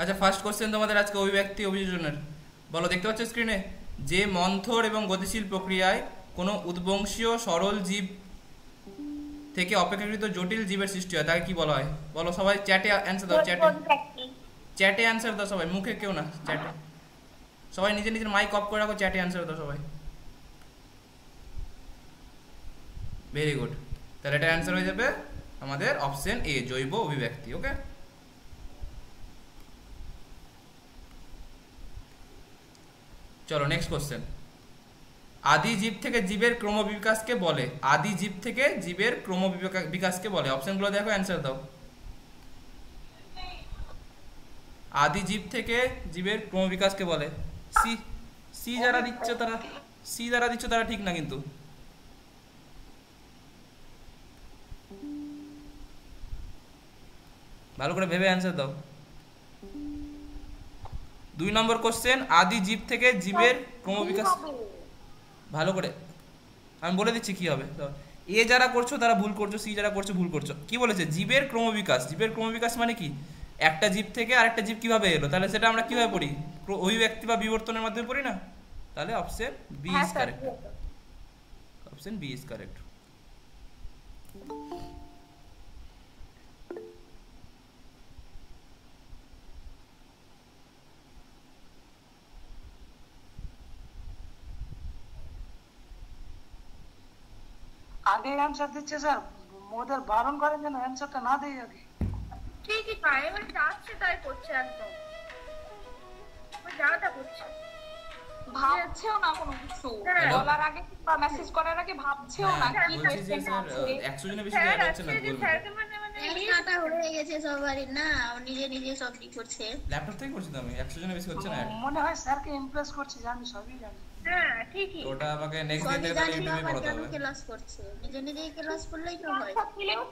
আচ্ছা, first question তোমাদের আজকে অভিব্যক্তি অভিযোজনের। বলো, দেখতে পাচ্ছ স্ক্রিনে, যে মন্থর এবং গতিশীল প্রক্রিয়ায় কোনো উদ্বংশীয় সরল জীব থেকে অপেক্ষাকৃত জটিল জীবের সৃষ্টি হয় তাকে কি বলা হয়? বলো সবাই, চ্যাটে অ্যান্সার দাও। চ্যাটে চ্যাটে অ্যান্সার দাও সবাই, মুখে কেউ না, চ্যাটে। সবাই নিজের নিজের মাইক অফ করে রাখো, চ্যাটে অ্যান্সার দাও সবাই। Very good. তাহলে এটা অ্যান্সার হয়ে যাবে আমাদের অপশন এ, জৈব অভিব্যক্তি। ওকে, চলো নেক্সট কোশ্চেন। আদি জীব থেকে জীবের ক্রমবিকাশকে বলে, আদি জীব থেকে জীবের ক্রমবিকাশকে বলে। অপশনগুলো দেখো, অ্যান্সার দাও। আদি জীব থেকে জীবের ক্রমবিকাশকে বলে। সি সি যারা দিচ্ছ তারা, সি যারা দিচ্ছ তারা ঠিক না কিন্তু। ভালো করে ভেবে অ্যান্সার দাও। 2 নম্বর কোশ্চেন, আদি জীব থেকে জীবের ক্রমবিকাশ। ভালো করে আমি বলে দিচ্ছি কি হবে। এ যারা করছো তারা ভুল করছো, সি যারা করছো ভুল করছো। কি বলেছে? জীবের ক্রমবিকাশ। জীবের ক্রমবিকাশ মানে কি? একটা জীব থেকে আরেকটা জীব কিভাবে এলো, তাহলে সেটা আমরা কিভাবে পড়ি? অভিব্যক্তি বা বিবর্তনের মাধ্যমে পড়ি না? তাহলে option B is correct. Option B is correct. আগে অ্যান্সার দিচ্ছে স্যার, ওদের বারণ করেন যেন অ্যান্সারটা না দেই আগে। ঠিকই তাই, এবার যাচ্ছে তাই করছে, একদম যাটা করছে, ভাবছেও না কোনো কিছু বলার আগে কিংবা মেসেজ করার আগে ভাবছেও না কি বলছি যে স্যার 100 জনের বেশি দেওয়া যাচ্ছে না, কাটা হয়ে গেছে সবারই না, নিজে নিজে সব কি করছে। ল্যাপটপ থেকে করছি তো আমি, 100 জনের বেশি হচ্ছে না। মনে হয় স্যারকে ইমপ্রেস করছি, জানি সবই জানি। হ্যাঁ ঠিকই। ওটা আমাকে নেক্সট ডে থেকে তাহলে ইউটিউবে পড়াতে হবে। ক্লাস করছে নিজে নিজেই ক্লাস করলেই তো হয়।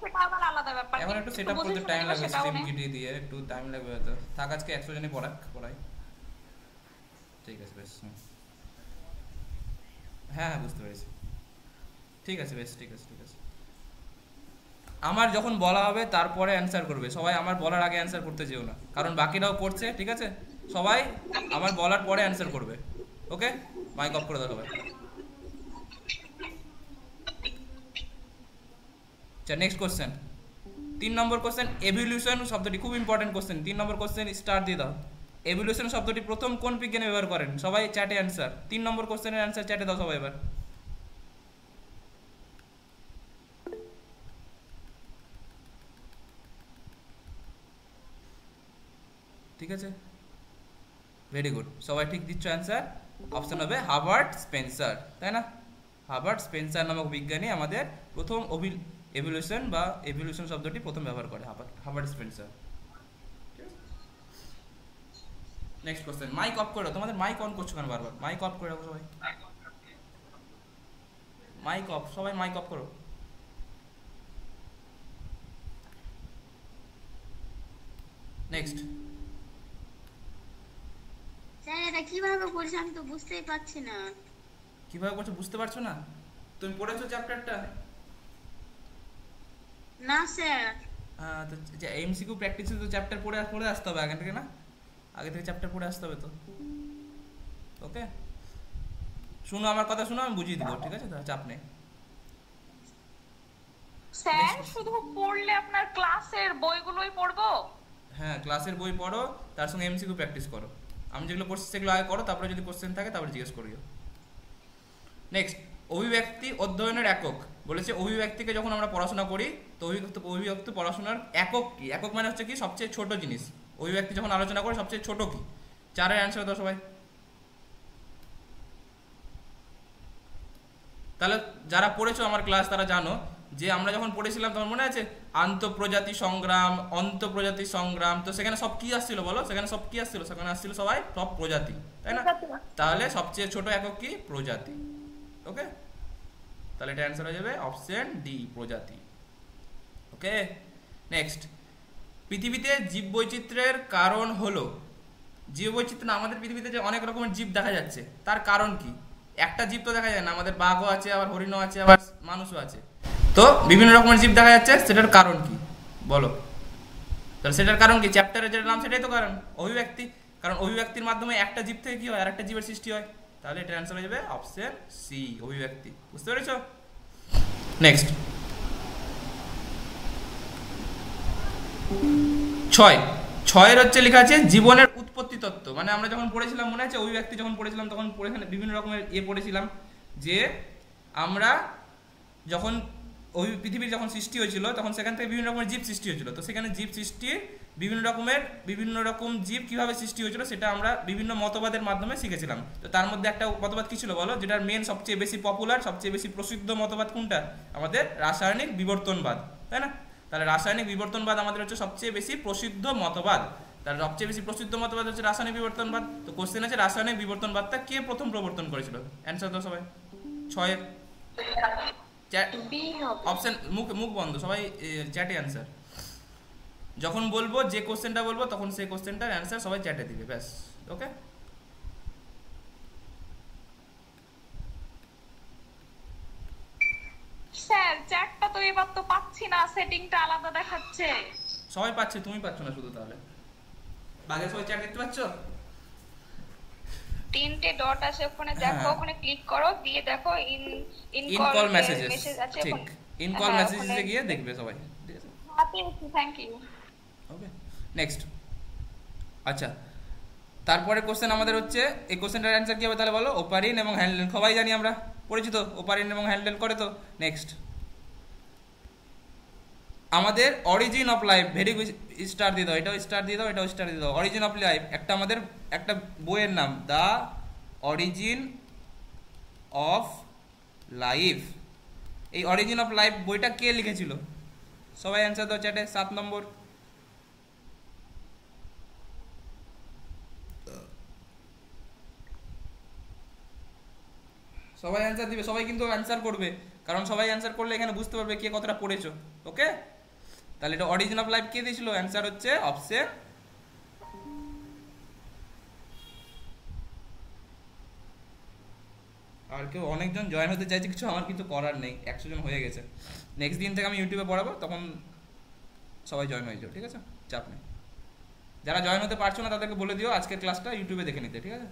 সেটা আবার আলাদা ব্যাপার। এখন একটু সেটআপ করতে টাইম লাগবে, স্ট্রিম কিটি দিয়ে একটু টাইম লাগবে হয়তো। থাক, আজকে 100 জনই পড়াই। ঠিক আছে বেশ। হ্যাঁ বুঝতে পেরেছি। ঠিক আছে বেশ, ঠিক আছে ঠিক আছে। আমার যখন বলা হবে তারপরে অ্যান্সার করবে সবাই, আমার বলার আগে অ্যান্সার করতে যেও না, কারণ বাকিরাও করছে। ঠিক আছে, সবাই আমার বলার পরে অ্যান্সার করবে। ওকে, মাইক অফ করে দাও সবাই। আচ্ছা, নেক্সট কোশ্চেন, 3 নম্বর কোশ্চেন। এভলিউশন শব্দটি খুব ইম্পর্টেন্ট কোশ্চেন। 3 নম্বর কোশ্চেন স্টার দিয়ে দাও। এভলিউশন শব্দটি প্রথম কোন বিজ্ঞানী ব্যবহার করেন? সবাই চ্যাটে অ্যান্সার। 3 নম্বর কোশ্চেনের অ্যান্সার চ্যাটে দাও সবাই এবার। ঠিক আছে, ভেরি গুড, সবাই ঠিক দিচ্ছ অ্যান্সার। অপশন হবে হার্বার্ট স্পেন্সার, তাই না? হার্বার্ট স্পেন্সার নামক বিজ্ঞানী আমাদের প্রথম এভলিউশন বা এভলিউশন শব্দটি প্রথম ব্যবহার করে, Herbert Spencer. Next question. Mike off করো, তোমাদের মাইক অন করছো কেন বারবার? মাইক অফ করে রাখো সবাই, মাইক অফ, সবাই মাইক অফ করো। নেক্সট। স্যার এটা কিভাবে করছে আমি তো বুঝতেই পারছি না। কিভাবে করছো বুঝতে পারছো না? তুমি পড়েছো চ্যাপ্টারটা? না স্যার। হ্যাঁ, তো এমসিকিউ প্র্যাকটিসে তো চ্যাপ্টার পড়ে আসতে হবে আগে থেকে, না? আগে থেকে চ্যাপ্টার পড়ে আসতে হবে তো। ওকে, শুনো আমার কথা, শুনো, আমি বুঝিয়ে দিব। ঠিক আছে, চাপ নেই। স্যার শুধু পড়লে আপনার ক্লাসের বইগুলোই পড়বো? হ্যাঁ, ক্লাসের বই পড়ো, তার সঙ্গে এমসিকিউ প্র্যাকটিস করো। আমি যেগুলো করছি সেগুলো আগে করো, তারপরে যদি কোশ্চেন থাকে তারপরে জিজ্ঞেস করিও। নেক্সট, অভিব্যক্তি অধ্যয়নের একক। বলেছে অভিব্যক্তিকে যখন আমরা পড়াশোনা করি তো অভিব্যক্তি পড়াশোনার একক কি? একক মানে হচ্ছে কি? সবচেয়ে ছোট জিনিস। অভিব্যক্তি যখন আলোচনা করে সবচেয়ে ছোট কি? 4-এর অ্যান্সার দাও সবাই। তাহলে যারা পড়েছো আমার ক্লাস তারা জানো যে আমরা যখন পড়েছিলাম তখন মনে আছে আন্তঃপ্রজাতি সংগ্রাম, অন্তঃপ্রজাতি সংগ্রাম, তো সেখানে সব কি আসছিল বলো? সেখানে সব কি আসছিল? সেখানে আসছিল সবাই সব প্রজাতি, তাই না? তাহলে সবচেয়ে ছোট একক কি? প্রজাতি। ওকে, তাহলে এটা অ্যান্সার হয়ে যাবে অপশন ডি, প্রজাতি। ওকে, নেক্সট। পৃথিবীতে জীববৈচিত্র্যের কারণ হলো, জীববৈচিত্র্য না, আমাদের পৃথিবীতে যে অনেক রকমের জীব দেখা যাচ্ছে তার কারণ কি? একটা জীব তো দেখা যায় না, আমাদের বাঘও আছে, আবার হরিণও আছে, আবার মানুষও আছে। তো বিভিন্ন রকমের জীব দেখা যাচ্ছে, সেটার কারণ কি বলো? তাহলে সেটার কারণ কি? চ্যাপ্টারের যেটা নাম সেটাই তো কারণ, অভিব্যক্তি। কারণ অভিব্যক্তির মাধ্যমে একটা জীব থেকে কি হয়, আর একটা জীবের সৃষ্টি হয়। তাহলে এটার অ্যান্সার হয়ে যাবে অপশন সি, অভিব্যক্তি। বুঝতে পেরেছো? নেক্সট 6 হচ্ছে লেখা আছে জীবনের উৎপত্তি তত্ত্ব। মানে আমরা যখন পড়েছিলাম মনে আছে অভিব্যক্তি যখন পড়েছিলাম তখন বিভিন্ন রকমের পড়েছিলাম যে আমরা যখন পৃথিবীর যখন সৃষ্টি হয়েছিল তখন সেখান থেকে বিভিন্ন রকমের জীব সৃষ্টি হয়েছিল। তো সেখানে জীব সৃষ্টির বিভিন্ন রকম জীব কিভাবে সৃষ্টি হয়েছিল সেটা আমরা বিভিন্ন মতবাদের মাধ্যমে শিখেছিলাম। তো তার মধ্যে একটা মতবাদ কি ছিল বলো, যেটার মেন সবচেয়ে বেশি পপুলার, সবচেয়ে বেশি প্রসিদ্ধ মতবাদ কোনটা? আমাদের রাসায়নিক বিবর্তনবাদ, তাই না? তাহলে রাসায়নিক বিবর্তনবাদ আমাদের হচ্ছে সবচেয়ে বেশি প্রসিদ্ধ মতবাদ। তার সবচেয়ে বেশি প্রসিদ্ধ মতবাদ হচ্ছে রাসায়নিক বিবর্তনবাদ। তো কোশ্চেন আছে রাসায়নিক বিবর্তনবাদটা কে প্রথম প্রবর্তন করেছিল? অ্যান্সার দাও সবাই 6 অপশন, মুখ বন্ধ সবাই, চ্যাটে অ্যান্সার। যখন বলবো যে কোশ্চেনটা বলবো তখন সেই কোশ্চেনটার অ্যান্সার সবাই চ্যাটে দিবে, ব্যাস। ওকে, স্যার চ্যাটটা তো এবার তো পাচ্ছি না, সেটিংটা আলাদা দেখাচ্ছে। সবাই পাচ্ছে, তুমি পাচ্ছ না শুধু। তাহলে বাকি সবাই চ্যাট দেখতে পাচ্ছ? 3টে ডট আছে ওখানে, দেখো ওখানে ক্লিক করো, দিয়ে দেখো ইন কল মেসেজেস, আছে ঠিক, ওখানে। ইন কল মেসেজেসে গিয়ে দেখবে সবাই, ঠিক আছে? Thank you. Okay, next. আচ্ছা, তারপরে কোশ্চেন আমাদের হচ্ছে, এই কোশ্চেনটার অ্যান্সার কি হবে তাহলে বলো? ওপারিন এবং হ্যান্ডেল, সবাই জানি আমরা, পরিচিত, ওপারিন এবং হ্যান্ডেল করে তো। নেক্সট আমাদের origin of life, very good, star দিয়ে দাও, এটাও স্টার দিয়ে দাও, এটাও স্টার দিয়ে দাও। অরিজিন অফ লাইফ একটা আমাদের একটা বইয়ের নাম, দ্য অরিজিন অফ লাইফ। এই অরিজিন অফ লাইফ বইটা কে লিখেছিল? সবাই অ্যান্সার দাও চ্যাটে। 7 নম্বর। সবাই অ্যান্সার দিবে, সবাই কিন্তু অ্যান্সার করবে, কারণ সবাই অ্যান্সার করলে এখানে বুঝতে পারবে কে কতটা পড়েছো। ওকে, তাহলে এটা অরিজিন অফ লাইফ কে দিয়েছিল? অ্যান্সার হচ্ছে অপশন, আর কেউ অনেকজন জয়েন হতে চাইছে, কিছু আমার কিছু করার নেই, 100 জন হয়ে গেছে। নেক্সট দিন থেকে আমি ইউটিউবে পড়াবো, তখন সবাই জয়েন হয়ে যাও, ঠিক আছে? চাপ নেই। যারা জয়েন হতে পারছো না তাদেরকে বলে দিও আজকের ক্লাসটা ইউটিউবে দেখে নিতে, ঠিক আছে?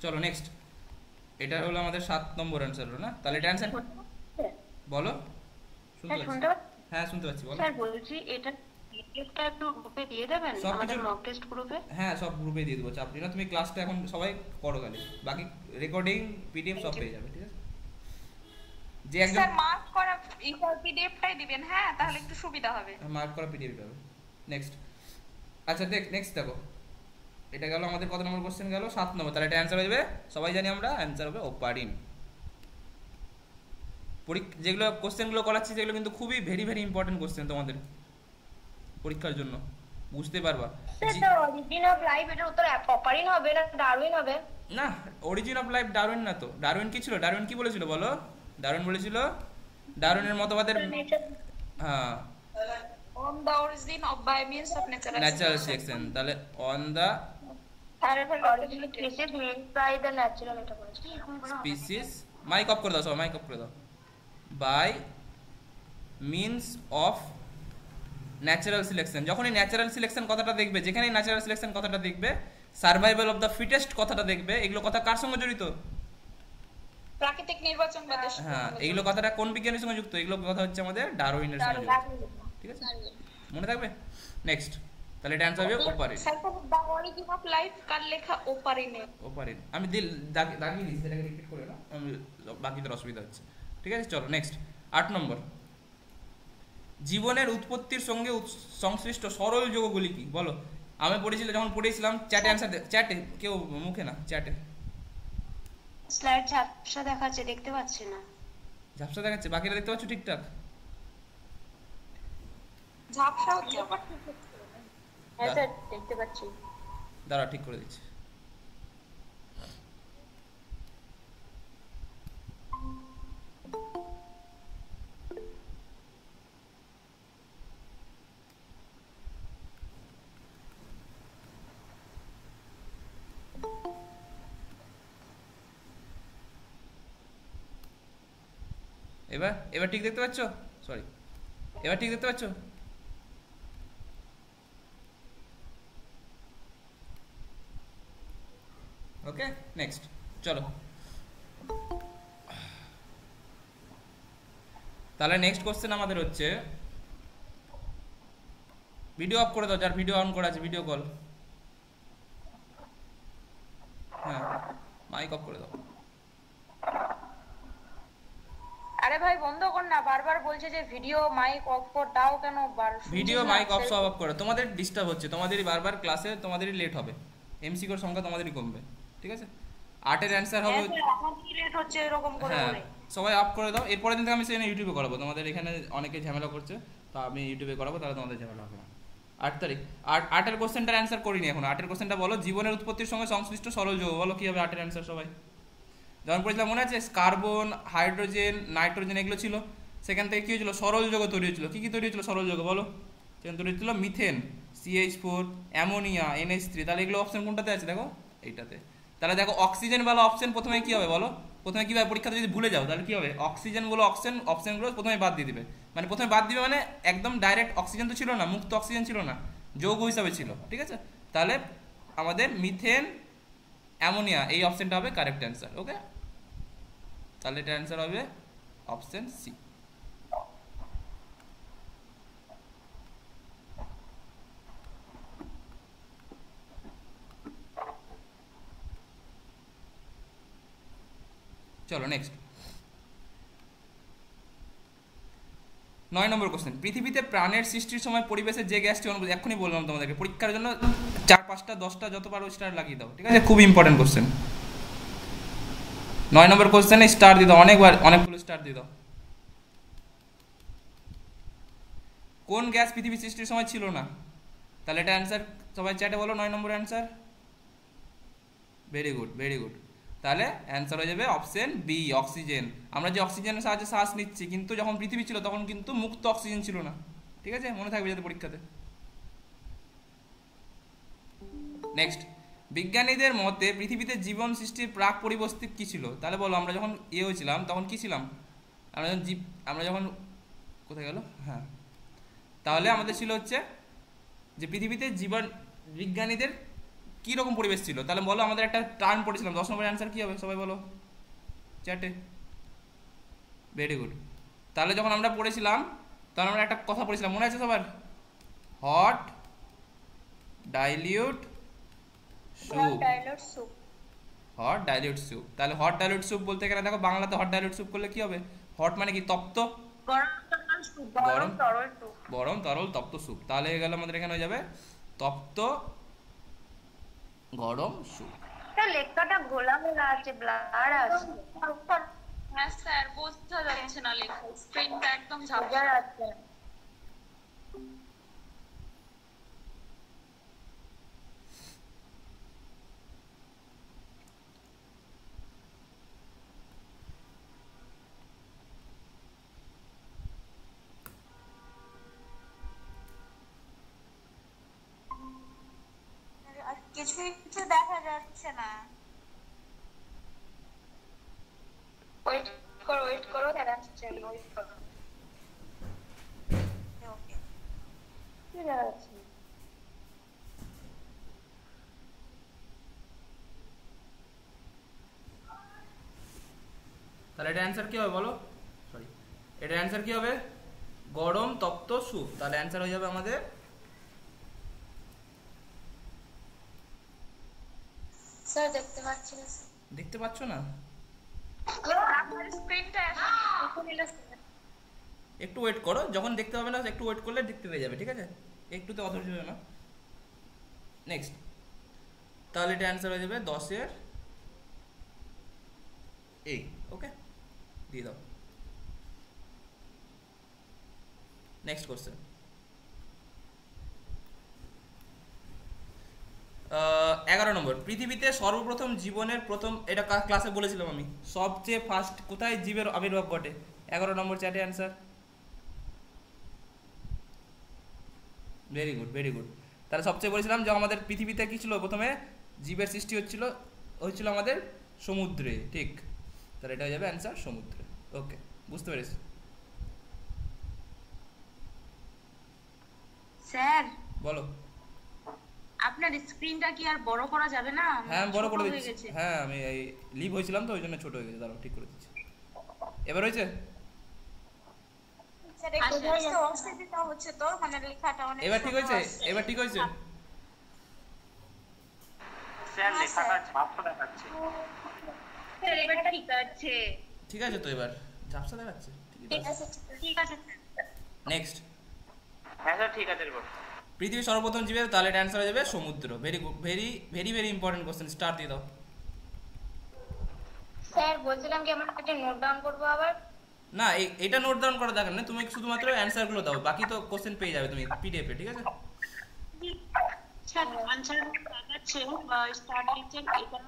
চলো নেক্সট। এটা হলো আমাদের 7 নম্বর অ্যান্সার হলো না? তাহলে এটা অ্যান্সার বলো। শুনতে পাচ্ছি, হ্যাঁ শুনতে পাচ্ছি, বলো। স্যার বলছি এটা পিডিএফটা একটু গ্রুপে দিয়ে দেবেন, আমাদের মক টেস্ট গ্রুপে। হ্যাঁ, সব গ্রুপে দিয়ে দেবো, চাপ না। তুমি ক্লাসটা এখন সবাই করো, খালি বাকি রেকর্ডিং পিডিএফ সব পেয়ে যাবে, ঠিক আছে? যে একজন স্যার মার্ক করা পিডিএফটাই দিবেন, হ্যাঁ, তাহলে একটু সুবিধা হবে। মার্ক করা পিডিএফ পাবে। নেক্সট। আচ্ছা নেক্সট দেখো, এটা গেল আমাদের কত নম্বর কোশ্চেন গেল? 7 নম্বর। তাহলে এটা অ্যান্সার হয়ে যাবে, সবাই জানি আমরা, অ্যান্সার হবে ওপারিন। যেগুলো কোশ্চেনগুলো করাচ্ছি সেগুলো কিন্তু খুবই ভেরি ভেরি ইম্পর্টেন্ট কোশ্চেন তোমাদের পরীক্ষার জন্য, বুঝতে পারবা। অরিজিন অফ লাইফ এর উত্তর অপারিন হবে না ডারউইন হবে? না, অরিজিন অফ লাইফ ডারউইন না তো। ডারউইন কি ছিল? ডারউইন কি বলেছিল বলো? ডারউইন বলেছিল, ডারউইনের মতবাদের, হ্যাঁ, on the origin of by means of natural selection. তাহলে on the species made by the natural, এটা বলেছি। স্পিসিস, মাইক অফ করে দাও সবাই, মাইক অফ করে দাও। By means of natural selection. যখনই ন্যাচারাল সিলেকশন কথাটা দেখবে, যেখানেই ন্যাচারাল সিলেকশন কথাটা দেখবে, সার্ভাইভাল অফ দ্য ফিটেস্ট কথাটা দেখবে, এগুলো কথা কার সঙ্গে জড়িত? প্রাকৃতিক নির্বাচনবাদের সাথে। হ্যাঁ, এইগুলো কথাটা কোন বিজ্ঞানীর সঙ্গে যুক্ত? এগুলো কথা হচ্ছে আমাদের ডারউইনের সঙ্গে যুক্ত, ঠিক আছে? মনে থাকবে। নেক্সট, তাহলে এটা অ্যান্সার হবে Oparin. Sir the origin of life কার লেখা? ওপারিনে। ওপারিন আমি দাগিয়ে দিয়েছি, সেটাকে রিপিট করে না, আমি বাকিদের অসুবিধা হচ্ছে, ঠিক আছে? চলো নেক্সট। 8 নম্বর, জীবনের উৎপত্তির সঙ্গে সংশ্লিষ্ট সরল যৌগগুলি কি বলো? আমি পড়েছিলাম, যখন পড়েছিলাম চ্যাটে অ্যান্সার, চ্যাটে, কেউ মুখে না, চ্যাটে। স্লাইড ঝাপসা দেখাচ্ছে, দেখতে পাচ্ছি না। ঝাপসা দেখাচ্ছে, বাকিরা দেখতে পাচ্ছ ঠিকঠাক? ঝাপসা হচ্ছে। হ্যাঁ স্যার দেখতে পাচ্ছি। দাঁড়া, ঠিক করে দিচ্ছি। এবার ঠিক দেখতে পাচ্ছ? সরি, এবার ঠিক দেখতে পাচ্ছ? ওকে, নেক্সট চলো। তাহলে নেক্সট কোশ্চেন আমাদের হচ্ছে, ভিডিও অফ করে দাও যার ভিডিও অন করা আছে, ভিডিও কল। হ্যাঁ, মাইক অফ করে দাও। আরে ভাই বন্ধ কর না, বারবার বলছে যে ভিডিও মাইক অফ কর, তাও কেন ভিডিও মাইক অফ সব অফ করো, তোমাদের ডিস্টার্ব হচ্ছে, তোমাদেরই বারবার ক্লাসে তোমাদেরই লেট হবে, এমসিকিউর সংখ্যা তোমাদেরই কমবে, ঠিক আছে? 8 এর অ্যানসার হবে, আমাদেরই লেট হচ্ছে এরকম করে হ্যাঁ বলে। সবাই অফ করে দাও। এরপরের দিন থেকে আমি সেখানে ইউটিউবে করাবো, তোমাদের এখানে অনেকে ঝামেলা করছে, তো আমি ইউটিউবে করাবো, তাহলে তোমাদের ঝামেলা হবে না। 8 তারিখ। 8 কোশ্চেনটার অ্যান্সার করিনি এখন। 8 কোশ্চেনটা বলো, জীবনের উৎপত্তির সঙ্গে সংশ্লিষ্ট সরল যৌগ, বলো কি হবে 8 অ্যান্সার সবাই? যেমন পড়েছিলাম মনে আছে, কার্বন, হাইড্রোজেন, নাইট্রোজেন এগুলো ছিল, সেখান থেকে কি হয়েছিল, সরল যৌগ তৈরি হয়েছিল। কি কি তৈরি হয়েছিল সরল যৌগ বলো? সেখানে তৈরি হয়েছিল মিথেন, CH4, অ্যামোনিয়া, NH3। তাহলে এগুলো অপশন কোনটাতে আছে দেখো, এইটাতে। তাহলে দেখো অক্সিজেন বলো অপশন প্রথমে কি হবে বলো? প্রথমে কি হবে, পরীক্ষাতে যদি ভুলে যাও তাহলে কি হবে, অক্সিজেন বলো অপশনগুলো প্রথমে বাদ দিয়ে দিবে। মানে প্রথমে বাদ দিবে মানে একদম ডাইরেক্ট অক্সিজেন তো ছিল না, মুক্ত অক্সিজেন ছিল না, যৌগ হিসাবে ছিল, ঠিক আছে? তাহলে আমাদের মিথেন, অ্যামোনিয়া এই অপশনটা হবে কারেক্ট অ্যান্সার। ওকে, তাহলে এটা অ্যান্সার হবে অপশন সি। চলো নেক্সট 9 নম্বর কোশ্চেন, পৃথিবীতে প্রাণের সৃষ্টির সময় পরিবেশের যে গ্যাসটি অনুভূত, এক্ষুনি বললাম তোমাদেরকে, পরীক্ষার জন্য 4, 5টা 10টা যত পারো স্টার লাগিয়ে দাও, ঠিক আছে? খুব ইম্পর্টেন্ট কোশ্চেন। 9 নম্বর কোশ্চেনে স্টার দিয়ে দাও, অনেকগুলো স্টার দিয়ে দাও। কোন গ্যাস পৃথিবী সৃষ্টির সময় ছিল না? তাহলে এটা অ্যান্সার সবাই চ্যাটে বলো, 9 number answer. Very good, very good. তাহলে অ্যান্সার হয়ে যাবে অপশন বি, অক্সিজেন। আমরা যে অক্সিজেনের সাহায্যে শ্বাস নিচ্ছি, কিন্তু যখন পৃথিবী ছিল তখন কিন্তু মুক্ত অক্সিজেন ছিল না, ঠিক আছে? মনে থাকবে যাতে পরীক্ষাতে। নেক্সট, বিজ্ঞানীদের মতে পৃথিবীতে জীবন সৃষ্টির প্রাক পরিবর্তিত কি ছিল? তাহলে বলো, আমরা যখন হয়েছিলাম তখন কি ছিলাম? আমরা যখন কোথায় গেল, হ্যাঁ, তাহলে আমাদের ছিল হচ্ছে যে পৃথিবীতে জীবন, বিজ্ঞানীদের কি রকম পরিবেশ ছিল? তাহলে বলো, আমাদের একটা টার্ম পড়েছিলাম, 10 নম্বরের অ্যান্সার কি হবে সবাই বলো চ্যাটে। Very good. তাহলে যখন আমরা পড়েছিলাম তখন আমরা একটা কথা পড়েছিলাম, মনে আছে সবার? Hot dilute soup. Hot dilute soup. তাহলে হট ডাইলিউট স্যুপ বলতে গেলে দেখো, বাংলাতে হট ডাইলিউট স্যুপ করলে কি হবে? হট মানে কি, তপ্ত, গরম তরল তপ্ত স্যুপ। তাহলে গেল আমাদের এখানে হয়ে যাবে তপ্ত গরম স্যুপ। লেখাটা ঘোলা ঘোলা আছে, ব্লার আছে। হ্যাঁ স্যার, বোঝা যাচ্ছে না লেখা, স্ক্রিনটা একদম ঝাপসা আছে। কিছু দেখা যাচ্ছে না। ওয়েট করো, দেখাচ্ছি, ওয়েট করো। ওকে, কি দেখাচ্ছি? তাহলে এটা অ্যান্সার কি হবে বলো? সরি, এটা অ্যান্সার কি হবে? গরম তপ্ত স্যুপ। তাহলে অ্যান্সার হয়ে যাবে আমাদের, স্যার দেখতে পাচ্ছি না। দেখতে পাচ্ছ না? আপনার স্ক্রিনটা একটু ওয়েট করো, যখন দেখতে পাবে না একটু ওয়েট করলে দেখতে পেয়ে যাবে, ঠিক আছে? একটুতে অধৈর্য হবে না। নেক্সট, তাহলে এটা অ্যান্সার হয়ে যাবে 10-এর এই। ওকে, দিয়ে দাও। নেক্সট কোশ্চেন, 11 নম্বর, পৃথিবীতে সর্বপ্রথম জীবনের প্রথম, এটা ক্লাসে বলেছিলাম আমি, সবচেয়ে ফার্স্ট কোথায় জীবের আবির্ভাব ঘটে? 11 নম্বর চ্যাটে answer. Very good, very good. তাহলে সবচেয়ে বলেছিলাম যে আমাদের পৃথিবীতে কি ছিল, প্রথমে জীবের সৃষ্টি হচ্ছিল আমাদের সমুদ্রে, ঠিক? তাহলে এটা হয়ে যাবে অ্যান্সার সমুদ্রে। ওকে, বুঝতে পেরেছি। স্যার বলো। আপনার স্ক্রিনটা কি আর বড় করা যাবে না? হ্যাঁ বড় করে ছোট হয়ে দিচ্ছি। গেছে। হ্যাঁ আমি এই লিভ হয়েছিলাম তো ওই জন্য ছোট হয়ে গেছে, দাঁড়াও ঠিক করে দিচ্ছি। এবার হয়েছে? স্যার একটু অসুবিধা হচ্ছে তো, মানে লেখাটা অনেক এবার ঠিক ছোট হয়েছে? আসছে। এবার ঠিক হয়েছে? স্যার লেখাটা ঝাপসা দেখাচ্ছে। স্যার এবার ঠিক আছে। ঠিক আছে তো এবার ঝাপসা দেখাচ্ছে? ঠিক আছে ঠিক আছে। নেক্সট। হ্যাঁ স্যার ঠিক আছে রিপোর্ট। পৃথিবীর সর্বপ্রথম জীবের, তাহলে এটা অ্যান্সার হয়ে যাবে সমুদ্র। Very good, very very very important question. Star দিয়ে দাও। স্যার বলছিলাম কি আমরা একটা নোট ডাউন করবো আবার? না এটা নোট ডাউন করা দরকার নেই, তুমি শুধুমাত্র অ্যান্সার গুলো দাও, বাকি তো কোশ্চেন পেয়ে যাবে তুমি পিডিএফ এ, ঠিক আছে? স্যার আনসার দেখাচ্ছে বা স্টার্ট লিখছেন, এটা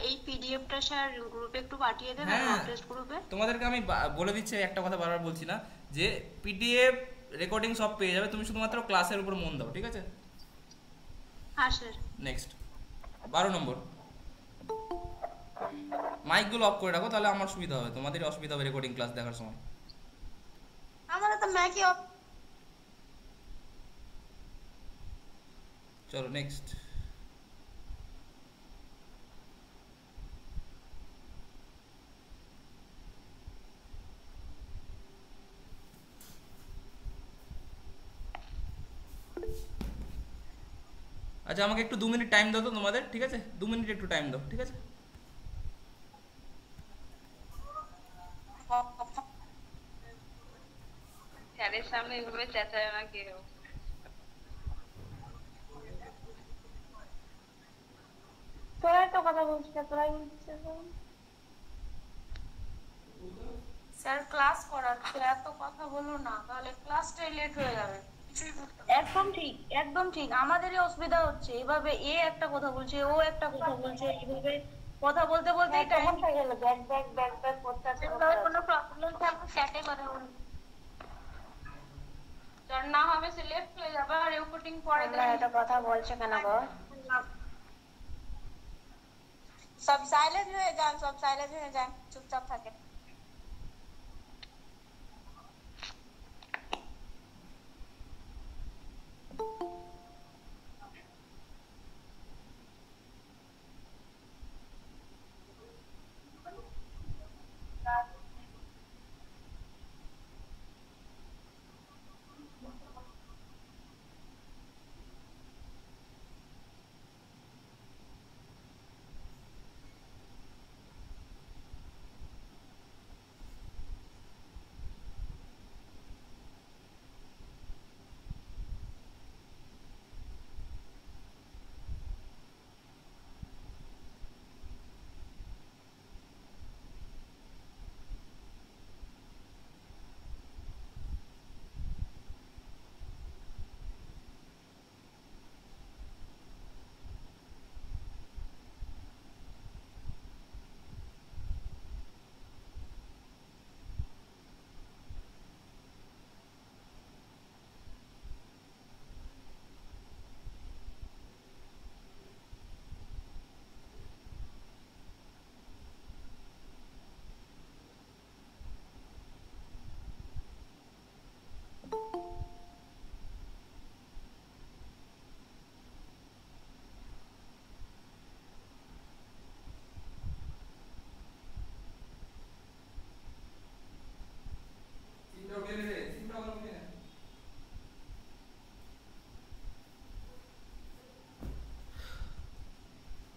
এই পিডিএফটা স্যার গ্রুপে একটু পাঠিয়ে দেবেন, হ্যাঁ। মক টেস্ট গ্রুপে। তোমাদেরকে আমি বলে দিচ্ছি, একটা কথা বারবার বলছি না, যে পিডিএফ রেকর্ডিং সব পেয়ে যাবে, তুমি শুধুমাত্র ক্লাসের উপর মন দাও, ঠিক আছে? হ্যাঁ স্যার। Next 12 number. মাইকগুলো অফ করে রাখো, তাহলে আমার সুবিধা হবে, তোমাদের অসুবিধা হবে রেকর্ডিং ক্লাস দেখার সময়। আমাদের তো ম্যাকই অফ। চলো নেক্সট। আচ্ছা আমাকে একটু 2 মিনিট টাইম দাও তো তোমাদের, ঠিক আছে? 2 মিনিট একটু টাইম দাও, ঠিক আছে? স্যারের সামনে এভাবে চেঁচায় না কেউ। তোরাই তো কথা বলছিস, তোরাই বলছিস। স্যার ক্লাস করাচ্ছে, এত কথা বলো না, তাহলে ক্লাসটাই লেট হয়ে যাবে। একদম ঠিক, একদম ঠিক। আমাদেরই অসুবিধা হচ্ছে, এভাবে এ একটা কথা বলছে, ও একটা কথা বলছে, এইভাবে কথা বলতে বলতে টাইম হয়ে গেল। ব্যাক ব্যাক ব্যাক ব্যাক করতে আছে। কোনো প্রবলেম থাকলে চ্যাটে কথা বলুন। যার না হবে সে লেফট হয়ে যাবে, আর রেকর্ডিং পরে দেবে। এটা কথা বলছে কেন গো? সব সাইলেন্ট হয়ে যান, সব সাইলেন্ট হয়ে যান, চুপচাপ থাকেন।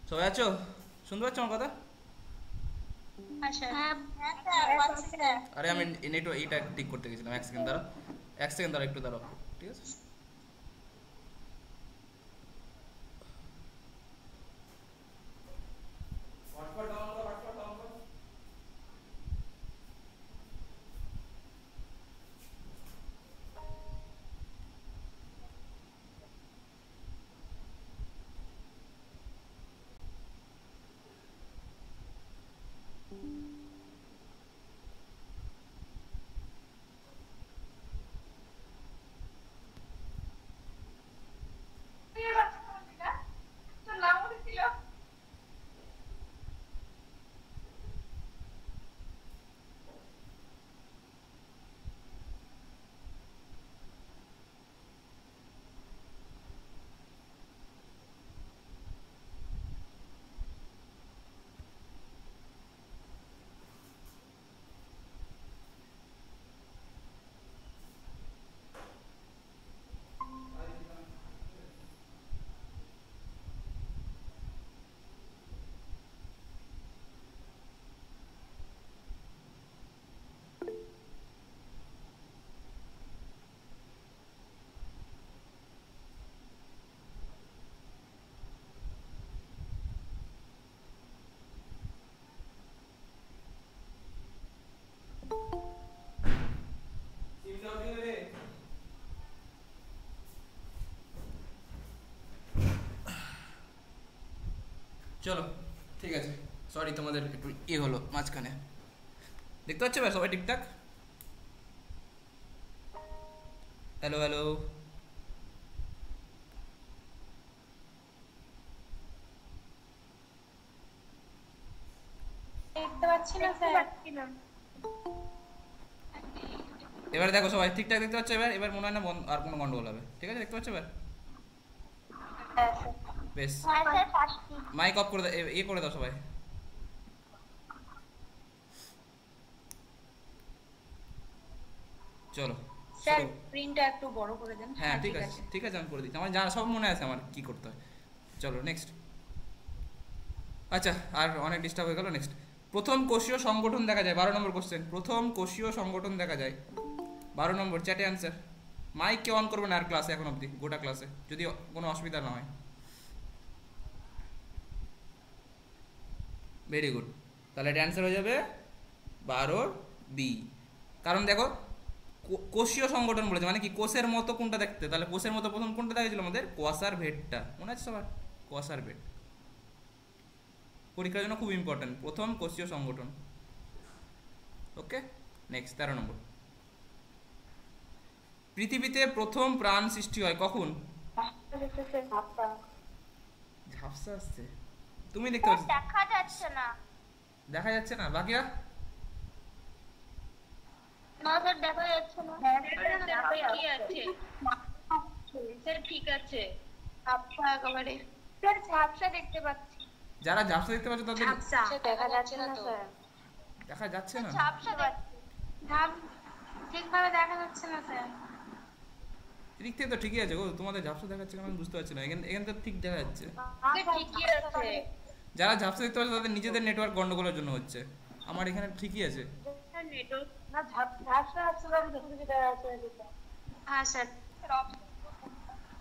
সবাই আছো? শুনতে পাচ্ছ আমার কথা? আরে আমি নেটওয়ার্ক এইটা ঠিক করতে গেছিলাম, 1 সেকেন্ড দাঁড়াও, 1 সেকেন্ড দাঁড়াও, একটু দাঁড়াও, ঠিক আছে? চলো ঠিক আছে, সরি তোমাদের একটু হলো মাঝখানে। দেখতে পাচ্ছ ভাই সবাই ঠিকঠাক? হ্যালো হ্যালো, দেখতে পাচ্ছি না স্যার। এবার দেখো সবাই ঠিকঠাক দেখতে পাচ্ছ? এবার এবার মনে হয় না আর কোনো গন্ডগোল হবে। ঠিক আছে, দেখতে পাচ্ছ এবার? বেশ, মাইক অফ করে দাও, করে দাও সবাই। চলো স্যার প্রিন্টটা একটু বড় করে দেন। হ্যাঁ ঠিক আছে ঠিক আছে, আমি করে দিচ্ছি, আমার জানা সব মনে আছে আমার কি করতে হয়। চলো নেক্সট। আচ্ছা আর অনেক ডিস্টার্ব হয়ে গেল। নেক্সট, প্রথম কোষীয় সংগঠন দেখা যায়। 12 নম্বর কোশ্চেন, প্রথম কোষীয় সংগঠন দেখা যায়। 12 নম্বর, চ্যাটে অ্যান্সার। মাইক কে অন করবে না আর ক্লাসে, এখন অবধি গোটা ক্লাসে, যদি কোনো অসুবিধা না হয়। ভেরি গুড, তাহলে এটা অ্যান্সার হয়ে যাবে 12 বি। কারণ দেখো কোষীয় সংগঠন বলেছে মানে কি, কোষের মতো কোনটা দেখতে, তাহলে কোষের মতো প্রথম কোনটা দেখেছিল আমাদের? কোয়াসার ভেটটা, মনে আছে সবার? কোয়াসার ভেট পরীক্ষার জন্য খুব ইম্পর্টেন্ট, প্রথম কোষীয় সংগঠন। ওকে নেক্সট, 13 নম্বর, পৃথিবীতে প্রথম প্রাণ সৃষ্টি হয় কখন? ঝাপসা আসছে, তুমি দেখতে পাচ্ছ? দেখা যাচ্ছে না। দেখা যাচ্ছে না, বাকিরা? না স্যার দেখা যাচ্ছে না। কি আছে স্যার? ঠিক আছে, আচ্ছা একেবারে স্যার ঝাপসা দেখতে পাচ্ছি। যারা ঝাপসা দেখতে পাচ্ছ তাদের দেখা যাচ্ছে না তো স্যার। দেখা যাচ্ছে না? ঝাপসা দেখছি। ঠিকভাবে দেখা যাচ্ছে না স্যার। এদিক থেকে তো ঠিকই আছে গো, তোমাদের ঝাপসা দেখাচ্ছে কেন আমি বুঝতে পারছি না। এখান থেকে ঠিক দেখা যাচ্ছে। ঠিকই আছে। যারা ঝাপসা দেখতে পাচ্ছে তাদের নিজেদের নেটওয়ার্ক গন্ডগোলের জন্য হচ্ছে, আমার এখানে ঠিকই আছে। না ঝাপসা আছে স্যার, দেখতে যেটা আছে যেটা। হ্যাঁ স্যার,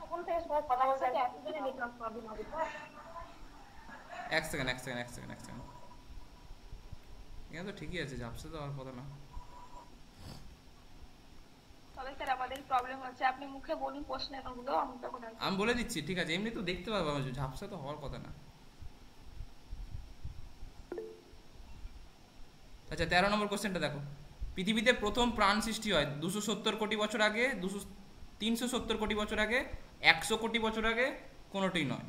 তখন থেকে সবাই কথা বলতে এতদিনে নেটওয়ার্ক প্রবলেম হবে তো। এক সেকেন্ড এখানে তো ঠিকই আছে, ঝাপসা তো হওয়ার কথা না। তবে স্যার আমাদের প্রবলেম হচ্ছে, আপনি মুখে বলুন প্রশ্নের গুলো, আমি তখন আমি বলে দিচ্ছি, ঠিক আছে, এমনি তো দেখতে পাবো, ঝাপসা তো হওয়ার কথা না। আচ্ছা 13 নম্বর কোশ্চেনটা দেখো, পৃথিবীতে প্রথম প্রাণ সৃষ্টি হয় 270 কোটি বছর আগে, 370 কোটি বছর আগে, 100 কোটি বছর আগে, কোনোটাই নয়।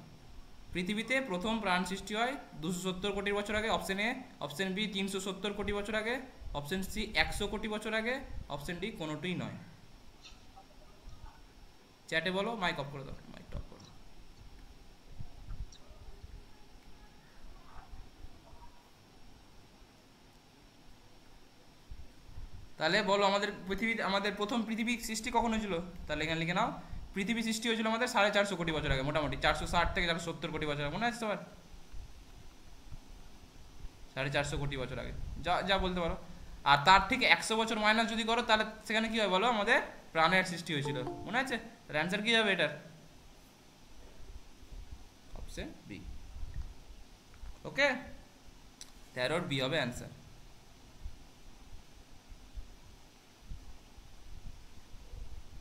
পৃথিবীতে প্রথম প্রাণ সৃষ্টি হয় 270 কোটি বছর আগে, অপশন এ, অপশন বি 370 কোটি বছর আগে, অপশন সি 100 কোটি বছর আগে, অপশন ডি কোনোটাই নয়। চ্যাটে বলো, মাইক অফ করে দাও, মাইক অফ করে দাও। তাহলে বলো আমাদের প্রথম পৃথিবী সৃষ্টি কখন হয়েছিল? তাহলে এখানে লিখে নাও, পৃথিবী সৃষ্টি হয়েছিল আমাদের 450 কোটি বছর আগে, মোটামুটি 460 থেকে 470 কোটি বছর আগে, মনে আছে সবার? 450 কোটি বছর আগে, যা বলতে পারো। আর তার থেকে 100 বছর মাইনাস যদি করো তাহলে সেখানে কি হয় বলো? আমাদের প্রাণের সৃষ্টি হয়েছিল, মনে আছে? তার অ্যান্সার কি হবে এটার? Option B. ওকে, 13 বি হবে অ্যান্সার।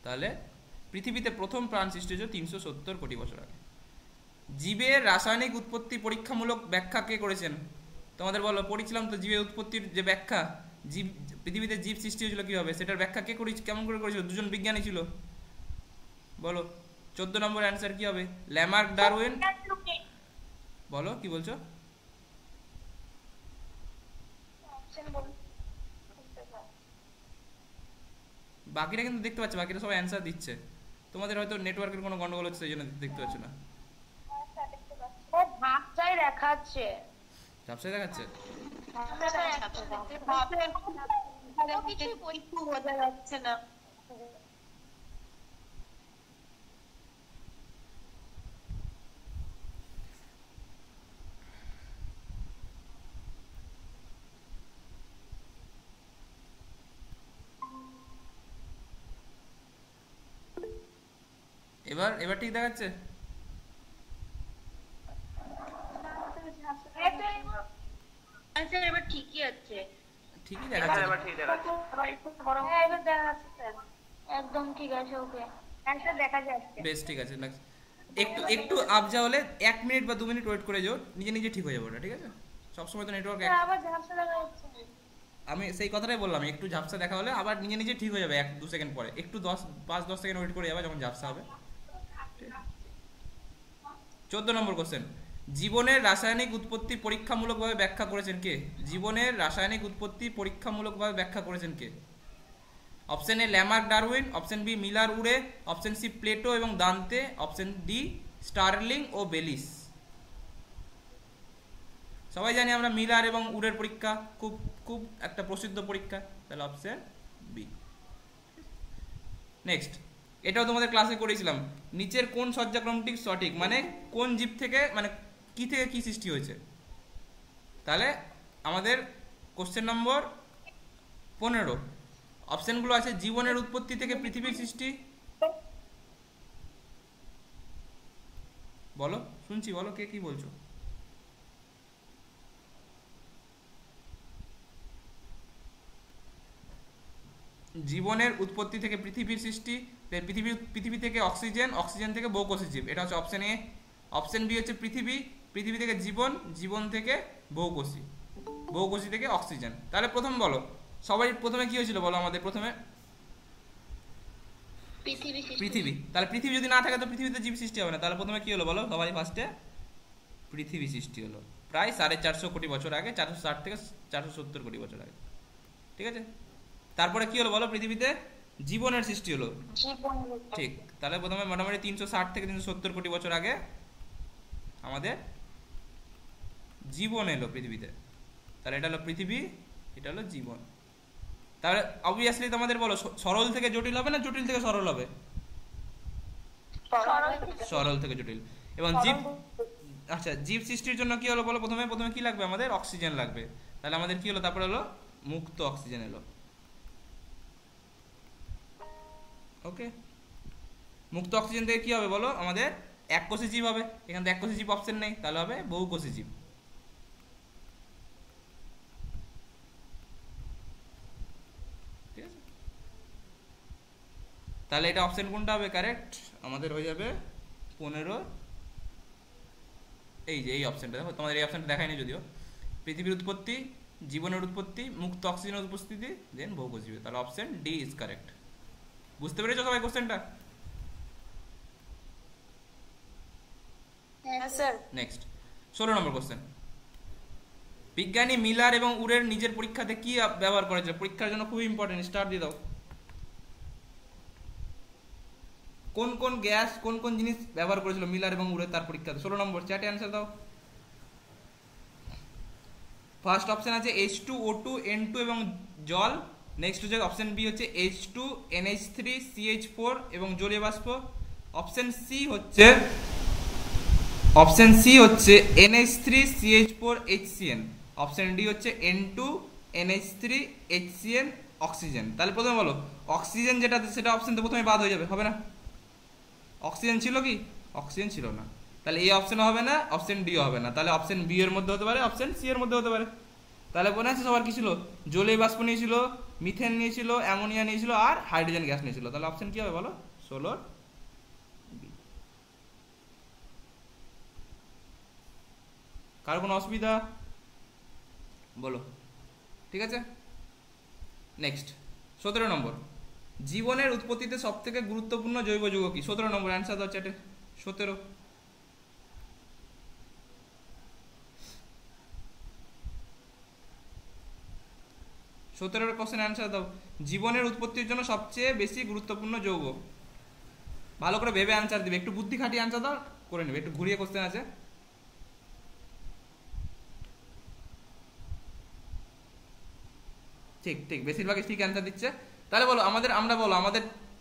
তাহলে পৃথিবীতে প্রথম প্রাণ সৃষ্টি হয়েছিল 370 কোটি বছর আগে। জীবের রাসায়নিক উৎপত্তি পরীক্ষামূলক ব্যাখ্যা কে করেছেন? তোমাদের বলো, পড়েছিলাম তো জীবের উৎপত্তির যে ব্যাখ্যা, পৃথিবীতে জীব সৃষ্টি হয়েছিল কিভাবে, সেটার ব্যাখ্যা কে কেমন করে করেছিল? দুজন বিজ্ঞানী ছিল, বলো। 14 নম্বর অ্যান্সার কি হবে? Lamarck, Darwin. বলো কি বলছো? বাকিরা কিন্তু দেখতে পাচ্ছে, বাকিরা সবাই অ্যান্সার দিচ্ছে, তোমাদের হয়তো নেটওয়ার্কের কোনো গন্ডগোল হচ্ছে সেই জন্য দেখতে পাচ্ছ না। ঝাপসাই দেখাচ্ছে। ঝাপসায় দেখাচ্ছে? কিছু পরীক্ষা বোঝা যাচ্ছে না। এবার ঠিক দেখাচ্ছে? এবার ঠিকই আছে, ঠিকই দেখাচ্ছে। একদম ঠিক আছে, ওকে অ্যান্সার দেখা যাচ্ছে। বেশ ঠিক আছে। একটু একটু আবজা হলে 1 মিনিট বা 2 মিনিট ওয়েট করে যাও, নিজে নিজে ঠিক হয়ে যাবে ওটা, ঠিক আছে? সবসময় তো নেটওয়ার্ক আবার ঝাপসা দেখা যাচ্ছে। আমি সেই কথাটাই বললাম, একটু ঝাপসা দেখা হলে আবার নিজে নিজে ঠিক হয়ে যাবে 1-2 সেকেন্ড পরে, একটু 5-10 সেকেন্ড ওয়েট করে যাবে যখন ঝাপসা হবে। 14 নম্বর কোশ্চেন, জীবনের রাসায়নিক উৎপত্তি পরীক্ষামূলকভাবে ব্যাখ্যা করেছেন কে? জীবনের রাসায়নিক উৎপত্তি পরীক্ষামূলকভাবে ব্যাখ্যা করেছেন কে? Option A Lamarck Darwin, option B Miller Urey, option C Plato এবং দান্তে, অপশন ডি স্টার্লিং ও বেলিস। সবাই জানি আমরা মিলার এবং উরের পরীক্ষা খুব খুব একটা প্রসিদ্ধ পরীক্ষা, তাহলে অপশন বি। নেক্সট, এটাও তোমাদের ক্লাসে করেছিলাম, নিচের কোন সজ্জাক্রমটি সঠিক, মানে কোন জীব থেকে, মানে কি থেকে কি সৃষ্টি হয়েছে। তাহলে আমাদের কোশ্চেন নম্বর 15 অপশনগুলো আছে, জীবনের উৎপত্তি থেকে পৃথিবীর সৃষ্টি। বলো, শুনছি, বলো কে কি বলছো। জীবনের উৎপত্তি থেকে পৃথিবীর সৃষ্টি, পৃথিবী থেকে অক্সিজেন, অক্সিজেন থেকে বহুকোষী জীব, এটা হচ্ছে অপশন এ। অপশন বি হচ্ছে পৃথিবী থেকে জীবন, জীবন থেকে বহুকোষী, বহুকোষী থেকে অক্সিজেন। তাহলে প্রথম বলো, সবাই প্রথমে কি হয়েছিল বলো আমাদের প্রথমে? পৃথিবী। তাহলে পৃথিবী যদি না থাকে তো পৃথিবীতে জীব সৃষ্টি হবে না, তাহলে প্রথমে কি হলো বলো সবাই? ফার্স্টে পৃথিবী সৃষ্টি হলো প্রায় 450 কোটি বছর আগে, 460 থেকে 470 কোটি বছর আগে, ঠিক আছে? তারপরে কি হলো বলো? পৃথিবীতে জীবনের সৃষ্টি হলো, ঠিক। তাহলে প্রথমে মোটামুটি 360 থেকে 370 কোটি বছর আগে আমাদের জীবন এলো পৃথিবীতে। তাহলে এটা হলো পৃথিবী, এটা হলো জীবন। তাহলে অবভিয়াসলি তোমাদের বলো, সরল থেকে জটিল হবে না জটিল থেকে সরল হবে? সরল থেকে জটিল। এবং জীব, আচ্ছা, জীব সৃষ্টির জন্য কি হলো বলো? প্রথমে কি লাগবে আমাদের? অক্সিজেন লাগবে। তাহলে আমাদের কি হলো? তারপরে হলো মুক্ত অক্সিজেন এলো। ওকে, মুক্ত অক্সিজেন থেকে কি হবে বলো? আমাদের এককোষী জীব হবে। এখানে তো এককোষী জীব অপশন নেই, তাহলে হবে বহুকোষী জীব। ঠিক আছে, তাহলে এটা অপশন কোনটা হবে কারেক্ট? আমাদের হয়ে যাবে 15, এই যে এই অপশনটা দেখো, তোমাদের এই অপশনটা দেখায়নি যদিও। পৃথিবীর উৎপত্তি, জীবনের উৎপত্তি, মুক্ত অক্সিজেনের উপস্থিতি, দেন বহুকোষী জীব। তাহলে অপশন ডি ইজ কারেক্ট। বুঝতে পেরেছো সবাই কোশ্চেনটা? হ্যাঁ স্যার। নেক্সট 16 নম্বর কোশ্চেন, বিজ্ঞানী মিলার এবং উরের নিজের পরীক্ষাতে কি ব্যবহার করেছিল? পরীক্ষার জন্য খুব ইম্পর্টেন্ট, স্টার দিয়ে দাও। কোন কোন গ্যাস, কোন কোন জিনিস ব্যবহার করেছিল মিলার এবং উরের তার পরীক্ষাতে? 16 নম্বর, চ্যাটে অ্যান্সার দাও। ফার্স্ট অপশন আছে H2O2 N2 এবং জল। নেক্সট হচ্ছে অপশন বি হচ্ছে H2 NH3 CH4 এবং জলীয় বাষ্প। অপশন সি হচ্ছে NH3 CH4 HCN। Option D হচ্ছে N2 NH3 HCN অক্সিজেন। তাহলে প্রথমে বলো, অক্সিজেন যেটা সেটা অপশন তো প্রথমে বাদ হয়ে যাবে, হবে না? অক্সিজেন ছিল কি? অক্সিজেন ছিল না, তাহলে এই অপশন হবে না, অপশন ডিও হবে না। তাহলে অপশন বি এর মধ্যে হতে পারে, অপশন সি এর মধ্যে হতে পারে। তাহলে মনে আছে সবার কি ছিল? জলীয় বাষ্প নিয়েছিল, মিথেন নিয়েছিল, অ্যামোনিয়া নিয়েছিল আর হাইড্রোজেন গ্যাস নিয়েছিল। তাহলে অপশন কি হবে বলো? 16 বি। কার কোনো অসুবিধা বলো? ঠিক আছে, নেক্সট 17 নম্বর, জীবনের উৎপত্তিতে সবথেকে গুরুত্বপূর্ণ জৈব যৌগ কি? 17 নম্বর, অ্যান্সার দাও চ্যাটে। 17 কোশ্চেন অ্যান্সার দাও। জীবনের উৎপত্তির জন্য সবচেয়ে বেশি গুরুত্বপূর্ণ যৌগ। ভালো করে ভেবে অ্যান্সার দিবে, একটু বুদ্ধি খাটিয়ে অ্যান্সার দাও, করে নেবে, একটু ঘুরিয়ে কোশ্চেন আছে। ঠিক ঠিক, বেশিরভাগই ঠিক অ্যান্সার দিচ্ছে। তাহলে বলো আমাদের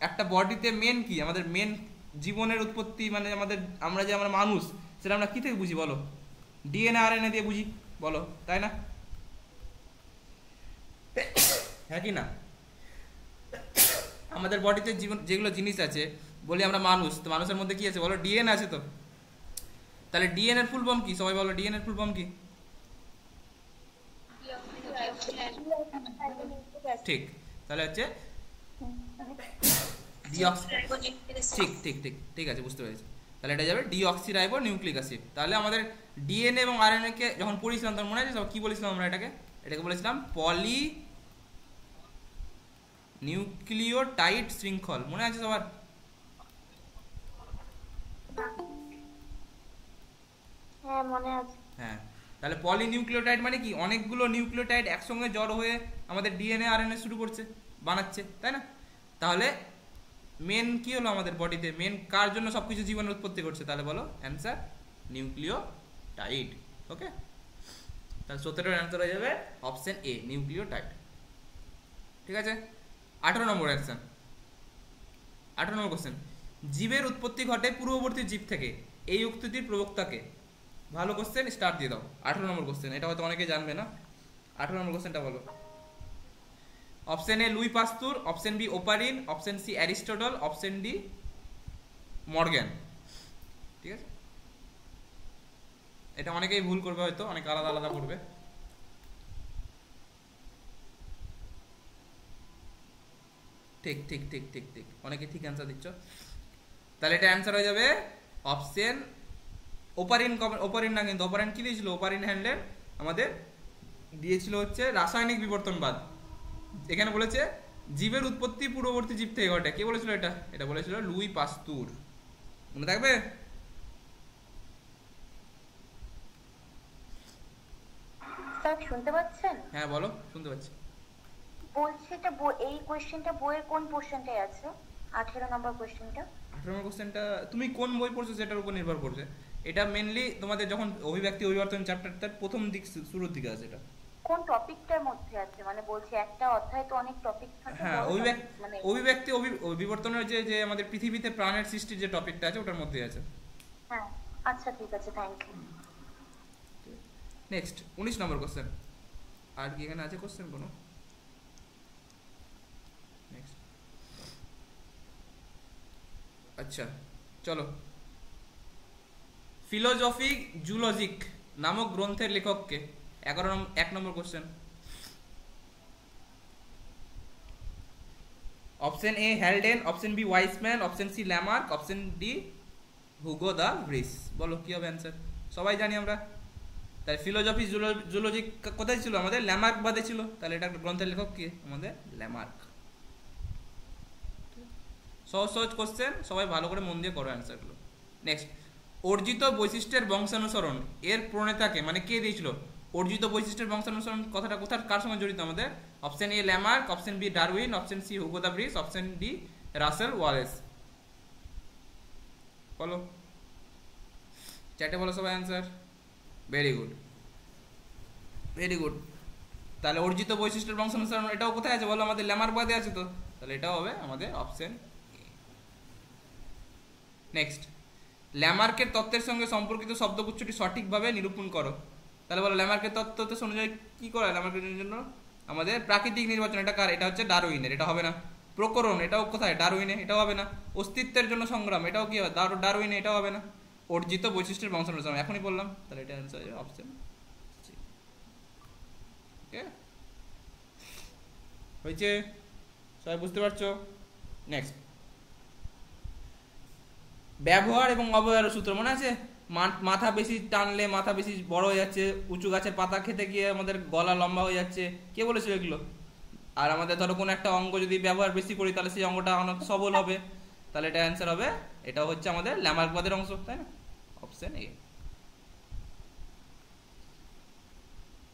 একটা বডিতে মেন কি? আমাদের মেন জীবনের উৎপত্তি মানে আমরা যে মানুষ, সেটা আমরা কি থেকে বুঝি বলো? ডিএনএ আরএনএ দিয়ে বুঝি, বলো তাই না? হ্যাঁ কি না? আমাদের বডিতে যেগুলো জিনিস আছে, বলি আমরা মানুষ, তো মানুষের মধ্যে কি আছে বলো? ডিএনএ আছে তো। তাহলে ডিএনএ এর ফুল ফর্ম কি? সবাই বলো ডিএনএ এর ফুল ফর্ম কি? ঠিক, তাহলে হচ্ছে ঠিক ঠিক ঠিক ঠিক আছে, বুঝতে পেরেছি। তাহলে এটা যাবে ডিঅক্সিরাইবো নিউক্লিক অ্যাসিড। তাহলে আমাদের ডিএনএ এবং আরএনএ কে যখন পড়িয়েছিলাম তখন মনে আছে সব কি বলেছিলাম আমরা এটাকে বলেছিলাম পলি নিউক্লিওটাইড শৃঙ্খল, মনে আছে সবার? হ্যাঁ মনে আছে। হ্যাঁ, তাহলে পলিনিউক্লিওটাইড মানে কি, অনেকগুলো নিউক্লিওটাইড একসঙ্গে জড়ো হয়ে আমাদের ডিএনএ আরএনএ শুরু করছে, বানাচ্ছে, তাই না? তাহলে মেন কি হলো আমাদের বডিতে, মেন কার জন্য সবকিছু জীবনের উৎপত্তি করছে? তাহলে বলো অ্যান্সার নিউক্লিওটাইড। ওকে, তাহলে 17 অ্যান্সার হয়ে যাবে অপশন এ নিউক্লিওটাইড। ঠিক আছে, 18 নম্বর অ্যাকশন। 18 নম্বর কোশ্চেন, জীবের উৎপত্তি ঘটে পূর্ববর্তী জীব থেকে, এই উক্তিটির প্রবক্তাকে? ভালো কোশ্চেন, স্টার্ট দিয়ে দাও। 18 নম্বর কোশ্চেন, এটা হয়তো অনেকে জানবে না। 18 নম্বর কোশ্চেনটা বলো। Option A Louis Pasteur, option B Oparin, option C Aristotle, option D Morgan. ঠিক আছে, এটা অনেকেই ভুল করবে, হয়তো অনেকে আলাদা আলাদা করবে। ঠিক ঠিক ঠিক ঠিক ঠিক, অনেকে ঠিক অ্যান্সার দিচ্ছ। তাহলে এটা অ্যান্সার হয়ে যাবে অপশন ওপারিন। ওপারিন না, কিন্তু ওপারিন কি দিয়েছিল? ওপারিন হ্যান্ডেল আমাদের দিয়েছিল হচ্ছে রাসায়নিক বিবর্তনবাদ। এখানে বলেছে জীবের উৎপত্তি পূর্ববর্তী জীব থেকে ঘটে, কে বলেছিল এটা? এটা বলেছিল লুই পাস্তুর, মনে থাকবে? স্যার শুনতে পাচ্ছেন? হ্যাঁ বলো, শুনতে পাচ্ছি। বলছি এটা এই কোশ্চেনটা বইয়ের কোন পোরশনটায় আছে? 18 নম্বর কোশ্চেনটা। 18 নম্বর কোশ্চেনটা তুমি কোন বই পড়ছো সেটার উপর নির্ভর করছে। এটা মেইনলি তোমাদের যখন অভিব্যক্তি অভিবর্তন চ্যাপ্টারটার প্রথম দিক, শুরুর দিকে আছে। এটা কোন টপিকটার মধ্যে আছে? মানে বলছি একটা অধ্যায় তো অনেক টপিক থাকে। হ্যাঁ, অভিব্যক্তি বিবর্তনের যে আমাদের পৃথিবীতে প্রাণের সৃষ্টির যে টপিকটা আছে ওটার মধ্যে আছে। হ্যাঁ আচ্ছা ঠিক আছে, thank you. Next 19 number question. আর কি এখানে আছে কোশ্চেন কোনো? নেক্সট, আচ্ছা চলো। ফিলোজফি জুলজিক নামক গ্রন্থের লেখককে? 1 number question. Option A Haldane, option B Weismann, option C Lamarck, option D Hugo de Vries. বলো কি হবে অ্যান্সার? সবাই জানি আমরা। তাহলে ফিলোজফি জুলজিক কোথায় ছিল? আমাদের ল্যামার্ক বাদে ছিল। তাহলে এটা গ্রন্থের লেখক কি? আমাদের ল্যামার্ক। সহজ সহজ কোশ্চেন, সবাই ভালো করে মন দিয়ে করো অ্যান্সারগুলো। নেক্সট, অর্জিত বৈশিষ্ট্যের বংশানুসরণ এর প্রণেতাকে? মানে কে দিয়েছিল অর্জিত বৈশিষ্ট্যের বংশানুসরণ কথাটা? কোথার কার সঙ্গে জড়িত আমাদের? Option A Lamarck, option B Darwin, option C Hugo de Vries, option D Russel Wallace. বলো, চ্যাটে বলো সবাই answer. Very good, very good. তাহলে অর্জিত বৈশিষ্ট্যের বংশানুসরণ এটাও কোথায় আছে বলো? আমাদের ল্যামার্ক বাদে আছে তো, তাহলে এটাও হবে আমাদের অপশন এ। নেক্সট, ল্যামার্কের তত্ত্বের সঙ্গে সম্পর্কিত শব্দগুচ্ছটি সঠিকভাবে নিরূপণ করো। তাহলে বলো ল্যামার্কের তত্ত্ব অনুযায়ী কি করে ল্যামার্কের জন্য? আমাদের প্রাকৃতিক নির্বাচন, এটা কার? এটা হচ্ছে ডারউইনের, এটা হবে না। প্রকরণ, এটাও কোথায়? ডারউইনে, এটাও হবে না। অস্তিত্বের জন্য সংগ্রাম, এটাও কি হবে? ডারউইনে, এটাও হবে না। অর্জিত বৈশিষ্ট্যের বংশানুসরণ এখনই বললাম, তাহলে এটা অ্যান্সার হবে অপশন সি। ওকে, হয়েছে? সবাই বুঝতে পারছো? নেক্সট, ব্যবহার এবং অবহারের সূত্র মনে আছে? মাথা বেশি টানলে মাথা বেশি বড় হয়ে যাচ্ছে, উঁচু গাছের পাতা খেতে গিয়ে আমাদের গলা লম্বা হয়ে যাচ্ছে, কে বলেছিল এগুলো? আর আমাদের ধরো কোনো একটা অঙ্গ যদি ব্যবহার বেশি করি তাহলে সেই অঙ্গটা অনেক সবল হবে, তাহলে এটা অ্যান্সার হবে, এটা হচ্ছে আমাদের ল্যামার্কবাদের অংশ, তাই না? অপশন এ।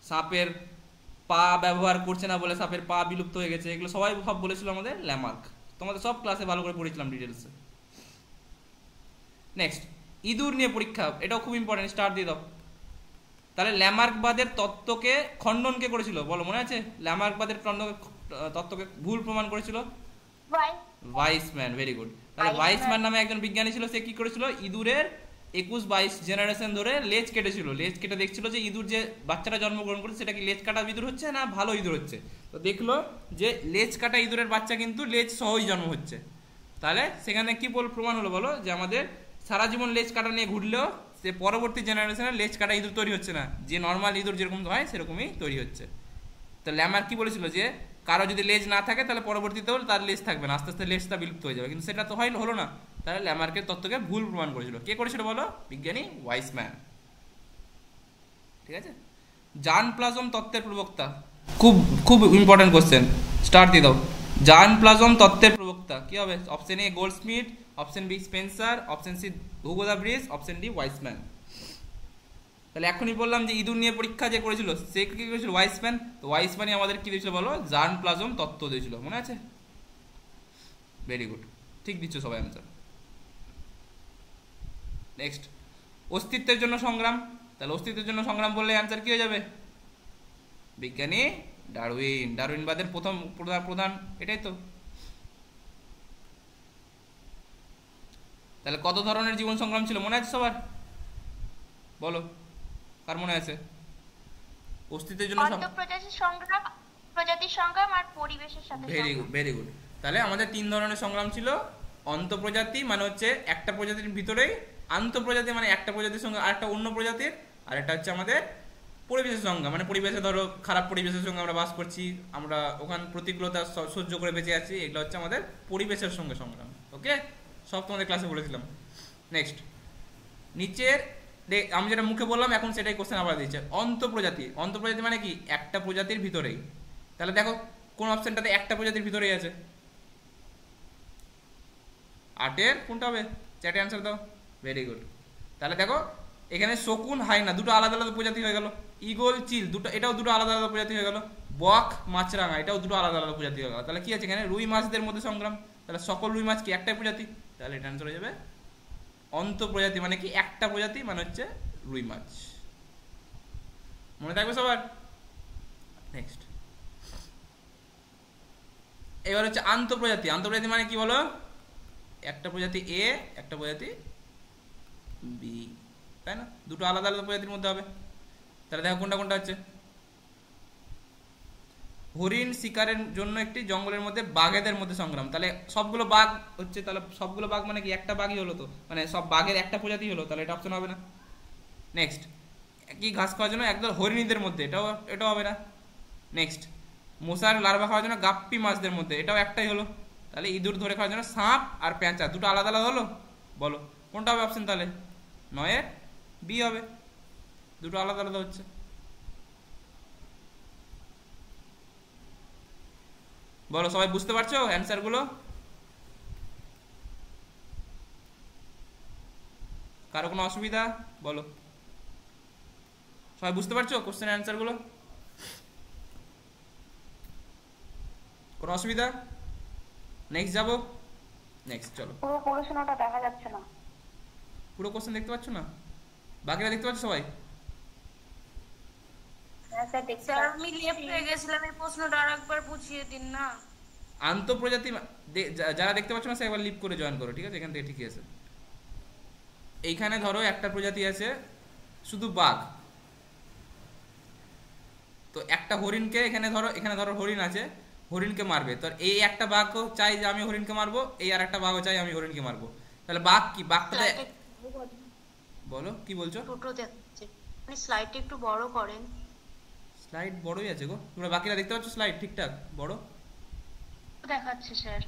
সাপের পা ব্যবহার করছে না বলে সাপের পা বিলুপ্ত হয়ে গেছে, এগুলো সবাই সব বলেছিল আমাদের ল্যামার্ক। তোমাদের সব ক্লাসে ভালো করে পড়েছিলাম ডিটেলসে। নেক্সট, ইঁদুর নিয়ে পরীক্ষা, এটাও খুব ইম্পর্টেন্ট, স্টার দিয়ে দাও। তাহলে ল্যামার্কবাদের তত্ত্বকে খণ্ডন কে করেছিল বলো, মনে আছে? ল্যামার্কবাদের তত্ত্বকে ভুল প্রমাণ করেছিল ওয়াইসম্যান। Very good. তাহলে ওয়াইসম্যান নামে একজন বিজ্ঞানী ছিল, সে কি করেছিল? ইঁদুরের 21-22 জেনারেশন ধরে লেজ কেটেছিল। লেজ কেটে দেখছিল যে ইঁদুর যে বাচ্চাটা জন্মগ্রহণ করছে সেটা কি লেজ কাটা ইঁদুর হচ্ছে না ভালো ইঁদুর হচ্ছে। তো দেখলো যে লেজ কাটা ইঁদুরের বাচ্চা কিন্তু লেজ সহই জন্ম হচ্ছে। তাহলে সেখানে কি প্রমাণ হলো বলো? যে আমাদের সারা জীবন লেজ কাটা নিয়ে ঘুরলেও সে পরবর্তী জেনারেশনে লেজ কাটা ইঁদুর তৈরি হচ্ছে না, যে নর্মাল ইঁদুর যেরকম হয় সেরকমই তৈরি হচ্ছে। তো ল্যামার্ক কি বলেছিল? যে কারো যদি লেজ না থাকে তাহলে পরবর্তীতেও তার লেজ থাকবে না, আস্তে আস্তে লেজটা বিলুপ্ত হয়ে যাবে, কিন্তু সেটা তো হলো না। তাহলে ল্যামার্কের তত্ত্বকে ভুল প্রমাণ করেছিল। কে করেছিল বলো? বিজ্ঞানী ওয়াইসম্যান। ঠিক আছে। জার্ম প্লাজম তত্ত্বের প্রবক্তা, খুব খুব ইম্পর্টেন্ট কোশ্চেন, স্টার্ট দিয়ে দাও। জার্ম প্লাজম তত্ত্বের প্রবক্তা কি হবে? Option A Goldsmith, option B Spencer, option C Hugo de Vries, option D Weismann. তাহলে এখনই বললাম যে ইঁদুর নিয়ে পরীক্ষা যে করেছিল সে কি করেছিল? ওয়াইসম্যান। তো ওয়াইসম্যানই আমাদের কি দিয়েছিল বলো? জার্ম প্লাজম তত্ত্ব দিয়েছিল, মনে আছে? ভেরি গুড, ঠিক দিচ্ছ সবাই অ্যান্সার। নেক্সট, অস্তিত্বের জন্য সংগ্রাম। তাহলে অস্তিত্বের জন্য সংগ্রাম বললে অ্যান্সার কি হয়ে যাবে? বিজ্ঞানী ডারউইন। ডারউইনবাদের প্রথম প্রধান এটাই তো। তাহলে কত ধরনের জীবন সংগ্রাম ছিল মনে আছে সবার? বলো, কার মনে আছে? অস্তিত্বের জন্য প্রজাতির সংগ্রাম আর পরিবেশের সাথে। Very good, very good. তাহলে আমাদের 3 ধরনের সংগ্রাম ছিল। অন্তঃপ্রজাতি মানে হচ্ছে একটা প্রজাতির ভিতরেই, আন্তঃপ্রজাতি মানে একটা প্রজাতির সঙ্গে আরেকটা অন্য প্রজাতির, আর এটা হচ্ছে আমাদের পরিবেশের সংগ্রাম মানে পরিবেশে ধরো খারাপ পরিবেশের সঙ্গে আমরা বাস করছি, আমরা ওখান প্রতিকূলতা সহ্য করে বেঁচে আছি, এগুলো হচ্ছে আমাদের পরিবেশের সঙ্গে সংগ্রাম। ওকে, সব তোমাদের ক্লাসে বলেছিলাম। নেক্সট, নিচের আমি যেটা মুখে বললাম এখন সেটাই কোশ্চেন আবার দিচ্ছে। অন্তঃপ্রজাতি, অন্তঃপ্রজাতি মানে কি? একটা প্রজাতির ভিতরেই। তাহলে দেখো কোন অপশনটাতে একটা প্রজাতির ভিতরেই আছে? 8-এর কোনটা হবে? চ্যাটে অ্যান্সার দাও। Very good. তাহলে দেখো এখানে শকুন হাইনা দুটো আলাদা আলাদা প্রজাতি হয়ে গেল, ঈগল চিল দুটো, এটাও দুটো আলাদা আলাদা প্রজাতি হয়ে গেল, বক মাছরাঙা এটাও দুটো আলাদা আলাদা প্রজাতি হয়ে গেল। তাহলে কি আছে এখানে? রুই মাছদের মধ্যে সংগ্রাম। তাহলে সকল রুই মাছ কি একটাই প্রজাতি? তাহলে এটা অ্যান্সার হয়ে যাবে অন্তঃপ্রজাতি মানে কি? একটা প্রজাতি মানে হচ্ছে রুই মাছ। মনে থাকবে সবার? নেক্সট, এবার হচ্ছে আন্তঃপ্রজাতি। আন্তঃপ্রজাতি মানে কি বলো? একটা প্রজাতি এ, একটা প্রজাতি বি, তাই না? দুটো আলাদা আলাদা প্রজাতির মধ্যে হবে। তাহলে দেখো কোনটা কোনটা হচ্ছে। হরিণ শিকারের জন্য একটি জঙ্গলের মধ্যে বাঘেদের মধ্যে সংগ্রাম। তাহলে সবগুলো বাঘ হচ্ছে, তাহলে সবগুলো বাঘ মানে কি? একটা বাঘই হলো তো, মানে সব বাঘের একটা প্রজাতি হলো, তাহলে এটা অপশন হবে না। নেক্সট, কি ঘাস খাওয়ার জন্য একদল হরিণীদের মধ্যে, এটাও হবে না। নেক্সট, মশার লার্ভা খাওয়ার জন্য গাপ্পি মাছদের মধ্যে, এটাও একটাই হলো। তাহলে ইঁদুর ধরে খাওয়ার জন্য সাপ আর পেঁচা, দুটো আলাদা আলাদা হলো। বলো কোনটা হবে অপশন? তাহলে 9-এর বি হবে, দুটো আলাদা আলাদা হচ্ছে। বলো সবাই বুঝতে পারছো অ্যান্সার গুলো? কারো কোনো অসুবিধা? বলো, সবাই বুঝতে পারছো কোশ্চেন অ্যান্সার গুলো? কোনো অসুবিধা? নেক্সট যাবো। নেক্সট চলো। পুরো পড়াশোনাটা দেখা যাচ্ছে না। পুরো কোশ্চেন দেখতে পাচ্ছ না? বাকিরা দেখতে পাচ্ছ সবাই? স্যার আমি লেফট হয়ে গেছিলাম, এই প্রশ্নটা আরেকবার বুঝিয়ে দিন না। আন্তঃপ্রজাতি যারা দেখতে পাচ্ছ না সে একবার লিভ করে জয়েন করো, ঠিক আছে? এখান থেকে ঠিকই আছে। এইখানে ধরো একটা প্রজাতি আছে শুধু বাঘ, তো একটা হরিণকে এখানে ধরো হরিণ আছে, হরিণকে মারবে, তো এই একটা বাঘও চাই যে আমি হরিণকে মারবো, এই আর একটা বাঘও চাই আমি হরিণকে মারবো। তাহলে বাঘ কি? বাঘটা বলো কি বলছো? ছোট দেখাচ্ছে, আপনি স্লাইডটা একটু বড় করেন। স্লাইড বড়ই আছে গো, তোমরা বাকিরা দেখতে পাচ্ছ স্লাইড ঠিকঠাক বড় দেখাচ্ছে স্যার।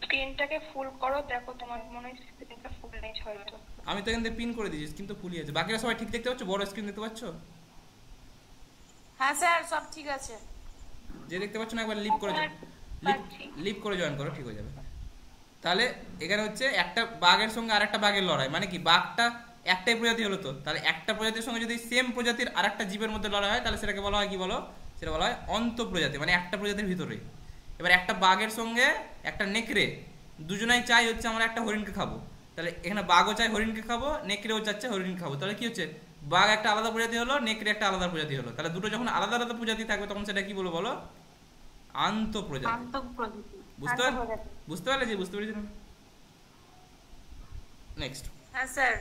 স্ক্রিনটাকে ফুল করো, দেখো তোমার মনে হয় স্ক্রিনটা ফুল নেই হয়তো। আমি তো এখান থেকে পিন করে দিয়েছি কিন্তু ফুলই আছে। বাকিরা সবাই ঠিক দেখতে পাচ্ছ? বড় স্ক্রিন দেখতে পাচ্ছ? হ্যাঁ স্যার সব ঠিক আছে। যে দেখতে পাচ্ছ না একবার লিভ করে জয়েন করো, ঠিক হয়ে যাবে। তাহলে এখানে হচ্ছে একটা বাঘের সঙ্গে আরেকটা বাঘের লড়াই, মানে কি? বাঘটা একটাই প্রজাতি হলো, তো তাহলে একটা প্রজাতির সঙ্গে যদি সেম প্রজাতির আরেকটা জীবের মধ্যে লড়াই হয় তাহলে সেটাকে বলা হয় কি বলো? সেটা বলা হয় অন্তঃপ্রজাতি, মানে একটা প্রজাতির ভিতরে। এবার একটা বাঘের সঙ্গে একটা নেকড়ে দুজনাই চাই হচ্ছে আমরা একটা হরিণকে খাবো, তাহলে এখানে বাঘও চাই হরিণকে খাবো, নেকড়েও চাচ্ছে হরিণকে খাবো, তাহলে কি হচ্ছে? বাঘ একটা আলাদা প্রজাতি হলো, নেকড়ে একটা আলাদা প্রজাতি হলো। তাহলে দুটো যখন আলাদা আলাদা প্রজাতি থাকবে তখন সেটা কি বলবো বলো? আন্তঃপ্রজাতি। বুঝতে পারলে? যে বুঝতে পেরেছি। নেক্সট, হ্যাঁ স্যার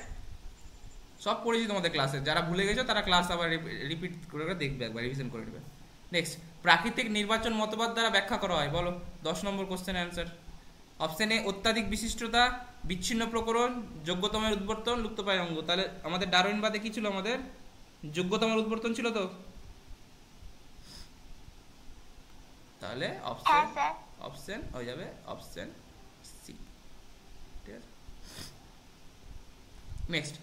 সব পড়েছি তোমাদের ক্লাসে, যারা ভুলে গেছো তারা ক্লাস আবার রিপিট করে দেখবে, একবার রিভিশন করে নেবে। নেক্সট, প্রাকৃতিক নির্বাচন মতবাদ দ্বারা ব্যাখ্যা করা হয়, বলো 10 নম্বর কোশ্চেন অ্যান্সার। অপশন এ অত্যাধিক বিশিষ্টতা, বিচ্ছিন্ন প্রকরণ, যোগ্যতমের উদ্বর্তন, লুপ্তপ্রায় অঙ্গ। তাহলে আমাদের ডারউইনবাদে কি ছিল? আমাদের যোগ্যতমের উদ্বর্তন ছিল তো। তাহলে হ্যাঁ স্যার। অপশন হয়ে যাবে অপশন সি। ঠিক আছে, নেক্সট,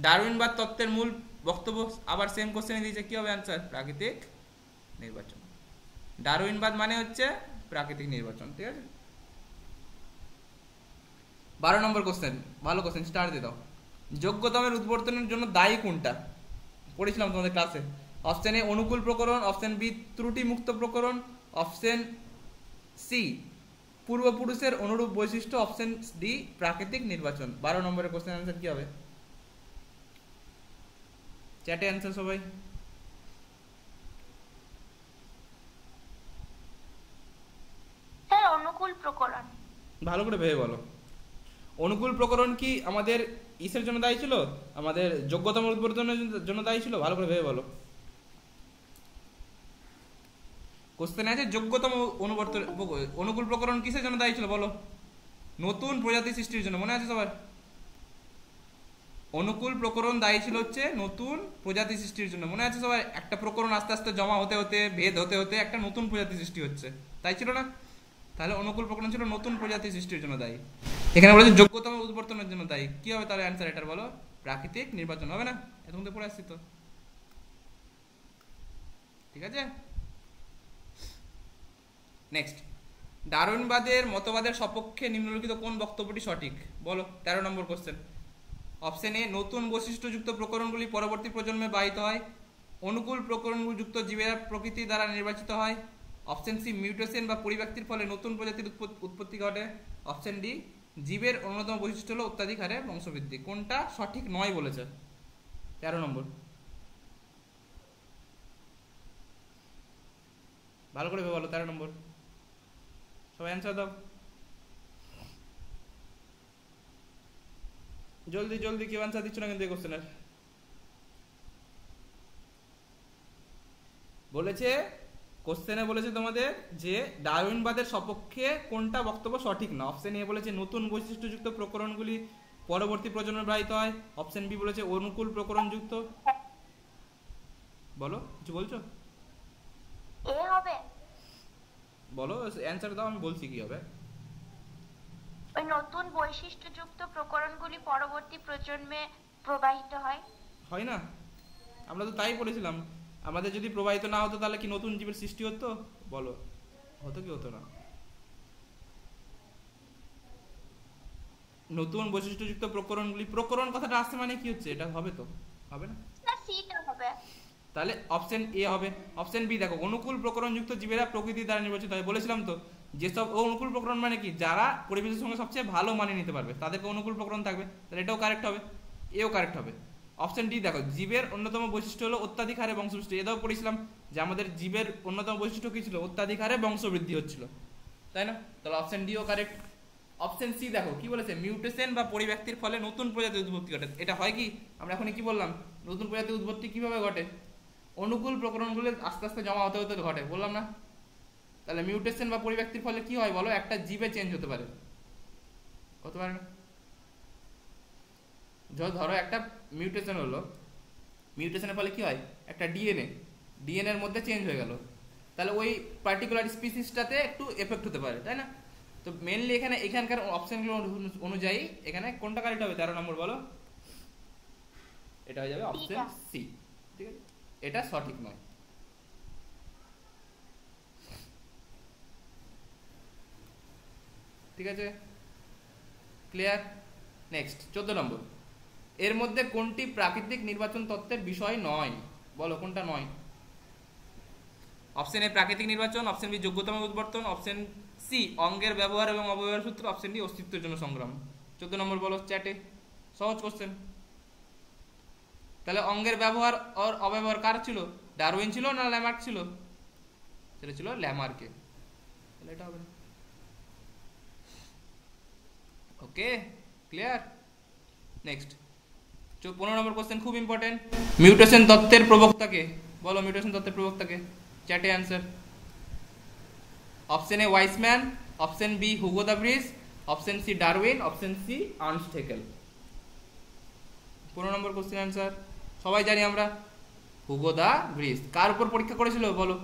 ডারউইনবাদ তত্ত্বের মূল বক্তব্য, আবার সেম কোশ্চেনে দিয়েছে, কি হবে অ্যান্সার? প্রাকৃতিক নির্বাচন। ডারউইনবাদ মানে হচ্ছে প্রাকৃতিক নির্বাচন। ঠিক আছে, 12 নম্বর কোশ্চেন, ভালো কোশ্চেন, স্টার দিয়ে দাও। যোগ্যতমের উদ্বর্তনের জন্য দায়ী কোনটা? পড়েছিলাম তোমাদের ক্লাসে। অপশন এ অনুকূল প্রকরণ, অপশন বি ত্রুটি মুক্ত প্রকরণ, অপশন সি পূর্বপুরুষের অনুরূপ বৈশিষ্ট্য, অপশন ডি প্রাকৃতিক নির্বাচন। 12 নম্বরের কোশ্চেন অ্যান্সার কি হবে? চ্যাটে অ্যান্সার সবাই। স্যার অনুকূল প্রকরণ। ভালো করে ভেবে বলো, অনুকূল প্রকরণ কি আমাদের ইসের জন্য দায়ী ছিল? আমাদের যোগ্যতম উদ্বর্তনের জন্য দায়ী ছিল? ভালো করে ভেবে বলো। কোশ্চেন আছে যোগ্যতম অনুকূল প্রকরণ কিসের জন্য দায়ী ছিল বলো? নতুন প্রজাতি সৃষ্টির জন্য, মনে আছে সবার? অনুকূল প্রকরণ দায়ী ছিল হচ্ছে নতুন প্রজাতি সৃষ্টির জন্য, মনে আছে সবার? একটা প্রকরণ আস্তে আস্তে জমা হতে হতে ভেদ হতে হতে একটা নতুন প্রজাতি সৃষ্টি হচ্ছে, তাই ছিল না? তাহলে অনুকূল প্রকরণ ছিল নতুন প্রজাতি সৃষ্টির জন্য দায়ী। এখানে বলেছে যোগ্যতম উদ্বর্তনের জন্য দায়ী, কি হবে তাহলে অ্যান্সার এটার বলো? প্রাকৃতিক নির্বাচন হবে না? এতক্ষণ তো পড়ে আসছি তো। ঠিক আছে, নেক্সট, ডারউইনবাদের মতবাদের সপক্ষে নিম্নলিখিত কোন বক্তব্যটি সঠিক বলো? 13 নম্বর কোশ্চেন। অপশন এ নতুন বৈশিষ্ট্যযুক্ত প্রকরণগুলি পরবর্তী প্রজন্মে বাহিত হয়, অনুকূল প্রকরণযুক্ত জীবেরা প্রকৃতি দ্বারা নির্বাচিত হয়, অপশন সি মিউটেশন বা পরিব্যক্তির ফলে নতুন প্রজাতির উৎপত্তি ঘটে, অপশন ডি জীবের অন্যতম বৈশিষ্ট্য হলো অত্যাধিক হারে বংশবৃদ্ধি। কোনটা সঠিক নয় বলেছে? 13 নম্বর, ভালো করে বলো। 13 নম্বর, সবাই অ্যান্সার দাও জলদি জলদি, কেউ অ্যান্সার দিচ্ছ না কিন্তু এই কোশ্চেনের। বলেছে কোশ্চেনে বলেছে তোমাদের যে ডারউইনবাদের সপক্ষে কোনটা বক্তব্য সঠিক না। অপশন এ বলেছে নতুন বৈশিষ্ট্যযুক্ত প্রকরণগুলি পরবর্তী প্রজন্মে বাহিত হয়, অপশন বি বলেছে অনুকূল প্রকরণযুক্ত। বলো, কিছু বলছো? এ হবে। বলো অ্যান্সার দাও, আমি বলছি কি হবে। ওই নতুন বৈশিষ্ট্যযুক্ত প্রকরণগুলি পরবর্তী প্রজন্মে প্রবাহিত হয়। হয় না? আমরা তো তাই বলেছিলাম। আমাদের যদি প্রবাহিত না হতো তাহলে কি নতুন জীবের সৃষ্টি হতো? বলো, হতো কি হতো না? নতুন বৈশিষ্ট্যযুক্ত প্রকরণগুলি, প্রকরণ কথাটা আসছে মানে কি হচ্ছে? এটা হবে তো? হবে না? না, সিটা হবে। তাহলে অপশন এ হবে। অপশন বি দেখো, অনুকূল প্রকরণযুক্ত জীবেরা প্রকৃতি দ্বারা নির্বাচিত হয়। বলেছিলাম তো যেসব অনুকূল প্রকরণ মানে কি, যারা পরিবেশের সঙ্গে সবচেয়ে ভালো মানিয়ে নিতে পারবে তাদেরকে অনুকূল প্রকরণ থাকবে। তাহলে এটাও কারেক্ট হবে, এও কারেক্ট হবে। অপশন ডি দেখো, জীবের অন্যতম বৈশিষ্ট্য হলো অত্যাধিক হারে বংশবৃদ্ধি। এটাও পড়েছিলাম যে আমাদের জীবের অন্যতম বৈশিষ্ট্য কি ছিল? অত্যাধিক হারে বংশবৃদ্ধি হচ্ছিল, তাই না? তাহলে অপশন ডিও কারেক্ট। অপশন সি দেখো কি বলেছে, মিউটেশন বা পরিব্যক্তির ফলে নতুন প্রজাতির উৎপত্তি ঘটে। এটা হয় কি? আমরা এখন কি বললাম, নতুন প্রজাতির উৎপত্তি কিভাবে ঘটে? অনুকূল প্রকরণগুলো আস্তে আস্তে জমা হতে হতে ঘটে, বললাম না? তাহলে মিউটেশন বা পরিব্যক্তির ফলে কি হয় বলো? একটা জীবে চেঞ্জ হতে পারে, হতে পারে না? ধরো একটা মিউটেশন হলো, মিউটেশনের ফলে কি হয়? একটা ডিএনএ এর মধ্যে চেঞ্জ হয়ে গেল, তাহলে ওই পার্টিকুলার স্পিসিসটাতে একটু এফেক্ট হতে পারে, তাই না? তো মেইনলি এখানকার অপশনগুলো অনুযায়ী এখানে কোনটা কারেক্ট হবে? 13 নম্বর বলো। এটা হয়ে যাবে অপশন সি। ঠিক আছে, এটা সঠিক নয়। ঠিক আছে, ক্লিয়ার? নেক্সট 14 নম্বর, এর মধ্যে কোনটি প্রাকৃতিক নির্বাচন তত্ত্বের বিষয় নয় বলো? কোনটা নয়? অপশন এ প্রাকৃতিক নির্বাচন, অপশন বি যোগ্যতম উদ্বর্তন, অপশন সি অঙ্গের ব্যবহার এবং অপব্যবহার সূত্র, অপশন ডি অস্তিত্বের জন্য সংগ্রাম। 14 নম্বর বলো চ্যাটে, সহজ কোশ্চেন। তাহলে অঙ্গের ব্যবহার আর অব্যবহার কার ছিল? ডারউইন ছিল না ল্যামার্ক ছিল? সেটা ছিল ল্যামার্কে। তাহলে এটা হবে না। Okay, clear? Next 15 number question, খুব ইম্পর্টেন্ট। মিউটেশন তত্ত্বের প্রবক্তাকে বলো, মিউটেশন তত্ত্বের প্রবক্তাকে। চ্যাটে answer. Option A Weismann, option B Hugo de Vries, option C Darwin, option C Ernst Haeckel. 15 number question answer সবাই জানি আমরা, হুগো দা ব্রিজ। কার উপর পরীক্ষা করেছিল বলো?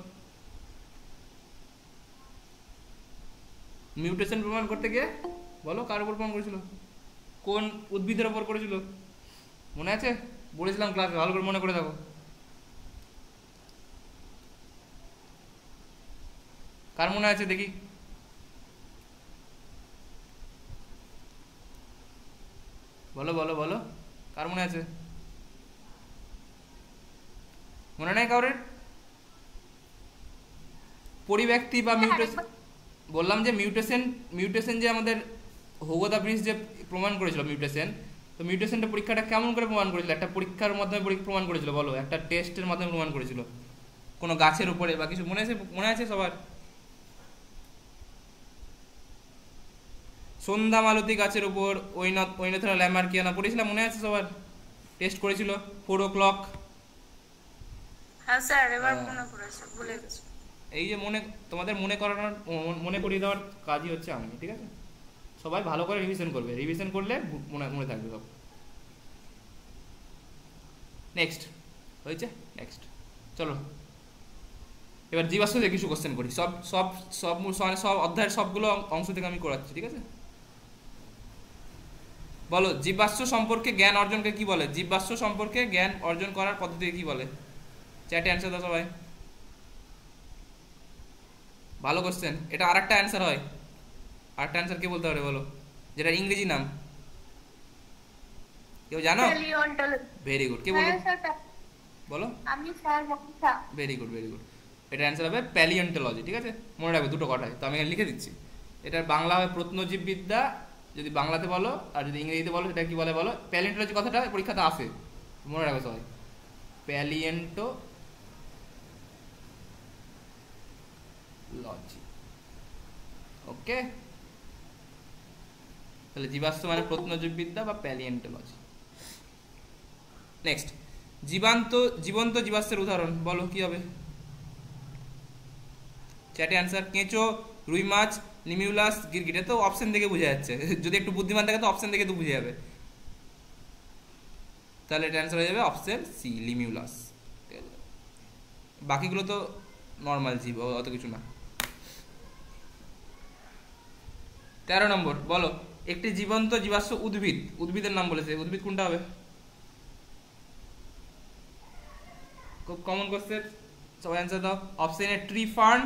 মিউটেশন প্রমাণ করতে গিয়ে বলো কার উপর প্রমাণ করেছিল, কোন উদ্ভিদের উপর করেছিল, মনে আছে? বলেছিলাম ক্লাসে, ভালো করে মনে করে দেখো। কার মনে আছে দেখি? বলো বলো বলো, কার মনে আছে? মনে নাই কাউরের? পরিব্যক্তি বা মিউটেশন, বললাম যে মিউটেশন যে আমাদের হোগোদা ব্রিজ যে প্রমাণ করেছিল মিউটেশন, তো মিউটেশনটা পরীক্ষাটা কেমন করে প্রমাণ করেছিল? একটা পরীক্ষার মাধ্যমে প্রমাণ করেছিল, বলো, একটা টেস্টের মাধ্যমে প্রমাণ করেছিল, কোনো গাছের উপরে বা কিছু, মনে আছে সবার? সন্ধ্যা মালতী গাছের উপর ঐনথরা ল্যামার্কিয়ানা পড়েছিলাম, মনে আছে সবার? টেস্ট করেছিল 4 o'clock। হ্যাঁ স্যার, এবার মনে পড়েছে, ভুলে গেছি। এই যে তোমাদের মনে করিয়ে দেওয়ার কাজই হচ্ছে আমি, ঠিক আছে? সবাই ভালো করে রিভিশন করবে, রিভিশন করলে মনে থাকবে সব। নেক্সট হয়েছে, নেক্সট চলো এবার জীবাশ্ম থেকে কিছু কোশ্চেন করি। সব সব সব সব অধ্যায়ের সবগুলো অংশ থেকে আমি করাচ্ছি, ঠিক আছে? বলো, জীবাশ্ম সম্পর্কে জ্ঞান অর্জনকে কি বলে? জীবাশ্ম সম্পর্কে জ্ঞান অর্জন করার পদ্ধতিকে কি বলে? চ্যাটে অ্যান্সার দাও সবাই। ভালো কোশ্চেন, এটা আরেকটা অ্যান্সার হয়। আরেকটা অ্যান্সার কে বলতে পারে বলো, যেটা ইংরেজি নাম? কেউ জানো? ভেরি গুড, কে বলো? বলো। আমি sir Manisha. Very good very good. এটা অ্যান্সার হবে প্যালিওন্টোলজি, ঠিক আছে? মনে রাখবে দুটো কথায়, তো আমি এখানে লিখে দিচ্ছি। এটার বাংলা হবে প্রত্নজীববিদ্যা, যদি বাংলাতে বলো, আর যদি ইংরেজিতে বলো সেটা কি বলে বলো? প্যালিওন্টোলজি কথাটা পরীক্ষাতে আসে, মনে রাখবে সবাই। প্যালিওন্টোলজি, ওকে? তাহলে জীবাশ্ম মানে প্রত্নজীববিদ্যা বা প্যালিওন্টোলজি। নেক্সট, জীবন্ত জীবাশ্মের উদাহরণ বলো, কি হবে? চ্যাটে অ্যান্সার। কেঁচো, রুই মাছ, লিমিউলাস, গিরগিট। তো অপশন দেখে বোঝা যাচ্ছে, যদি একটু বুদ্ধিমান থাকে তো অপশন দেখে তো বুঝে যাবে। তাহলে এটা অ্যান্সার হয়ে যাবে অপশন সি, লিমিউলাস। বাকিগুলো তো নর্মাল জীব, অত কিছু না। 13 নম্বর, বলো, একটি জীবন্ত জীবাশ্ম উদ্ভিদের নাম বলেছে, উদ্ভিদ কোনটা হবে? খুব কমন কোশ্চেন, সবাই অ্যান্সার দাও। Option A tree fern,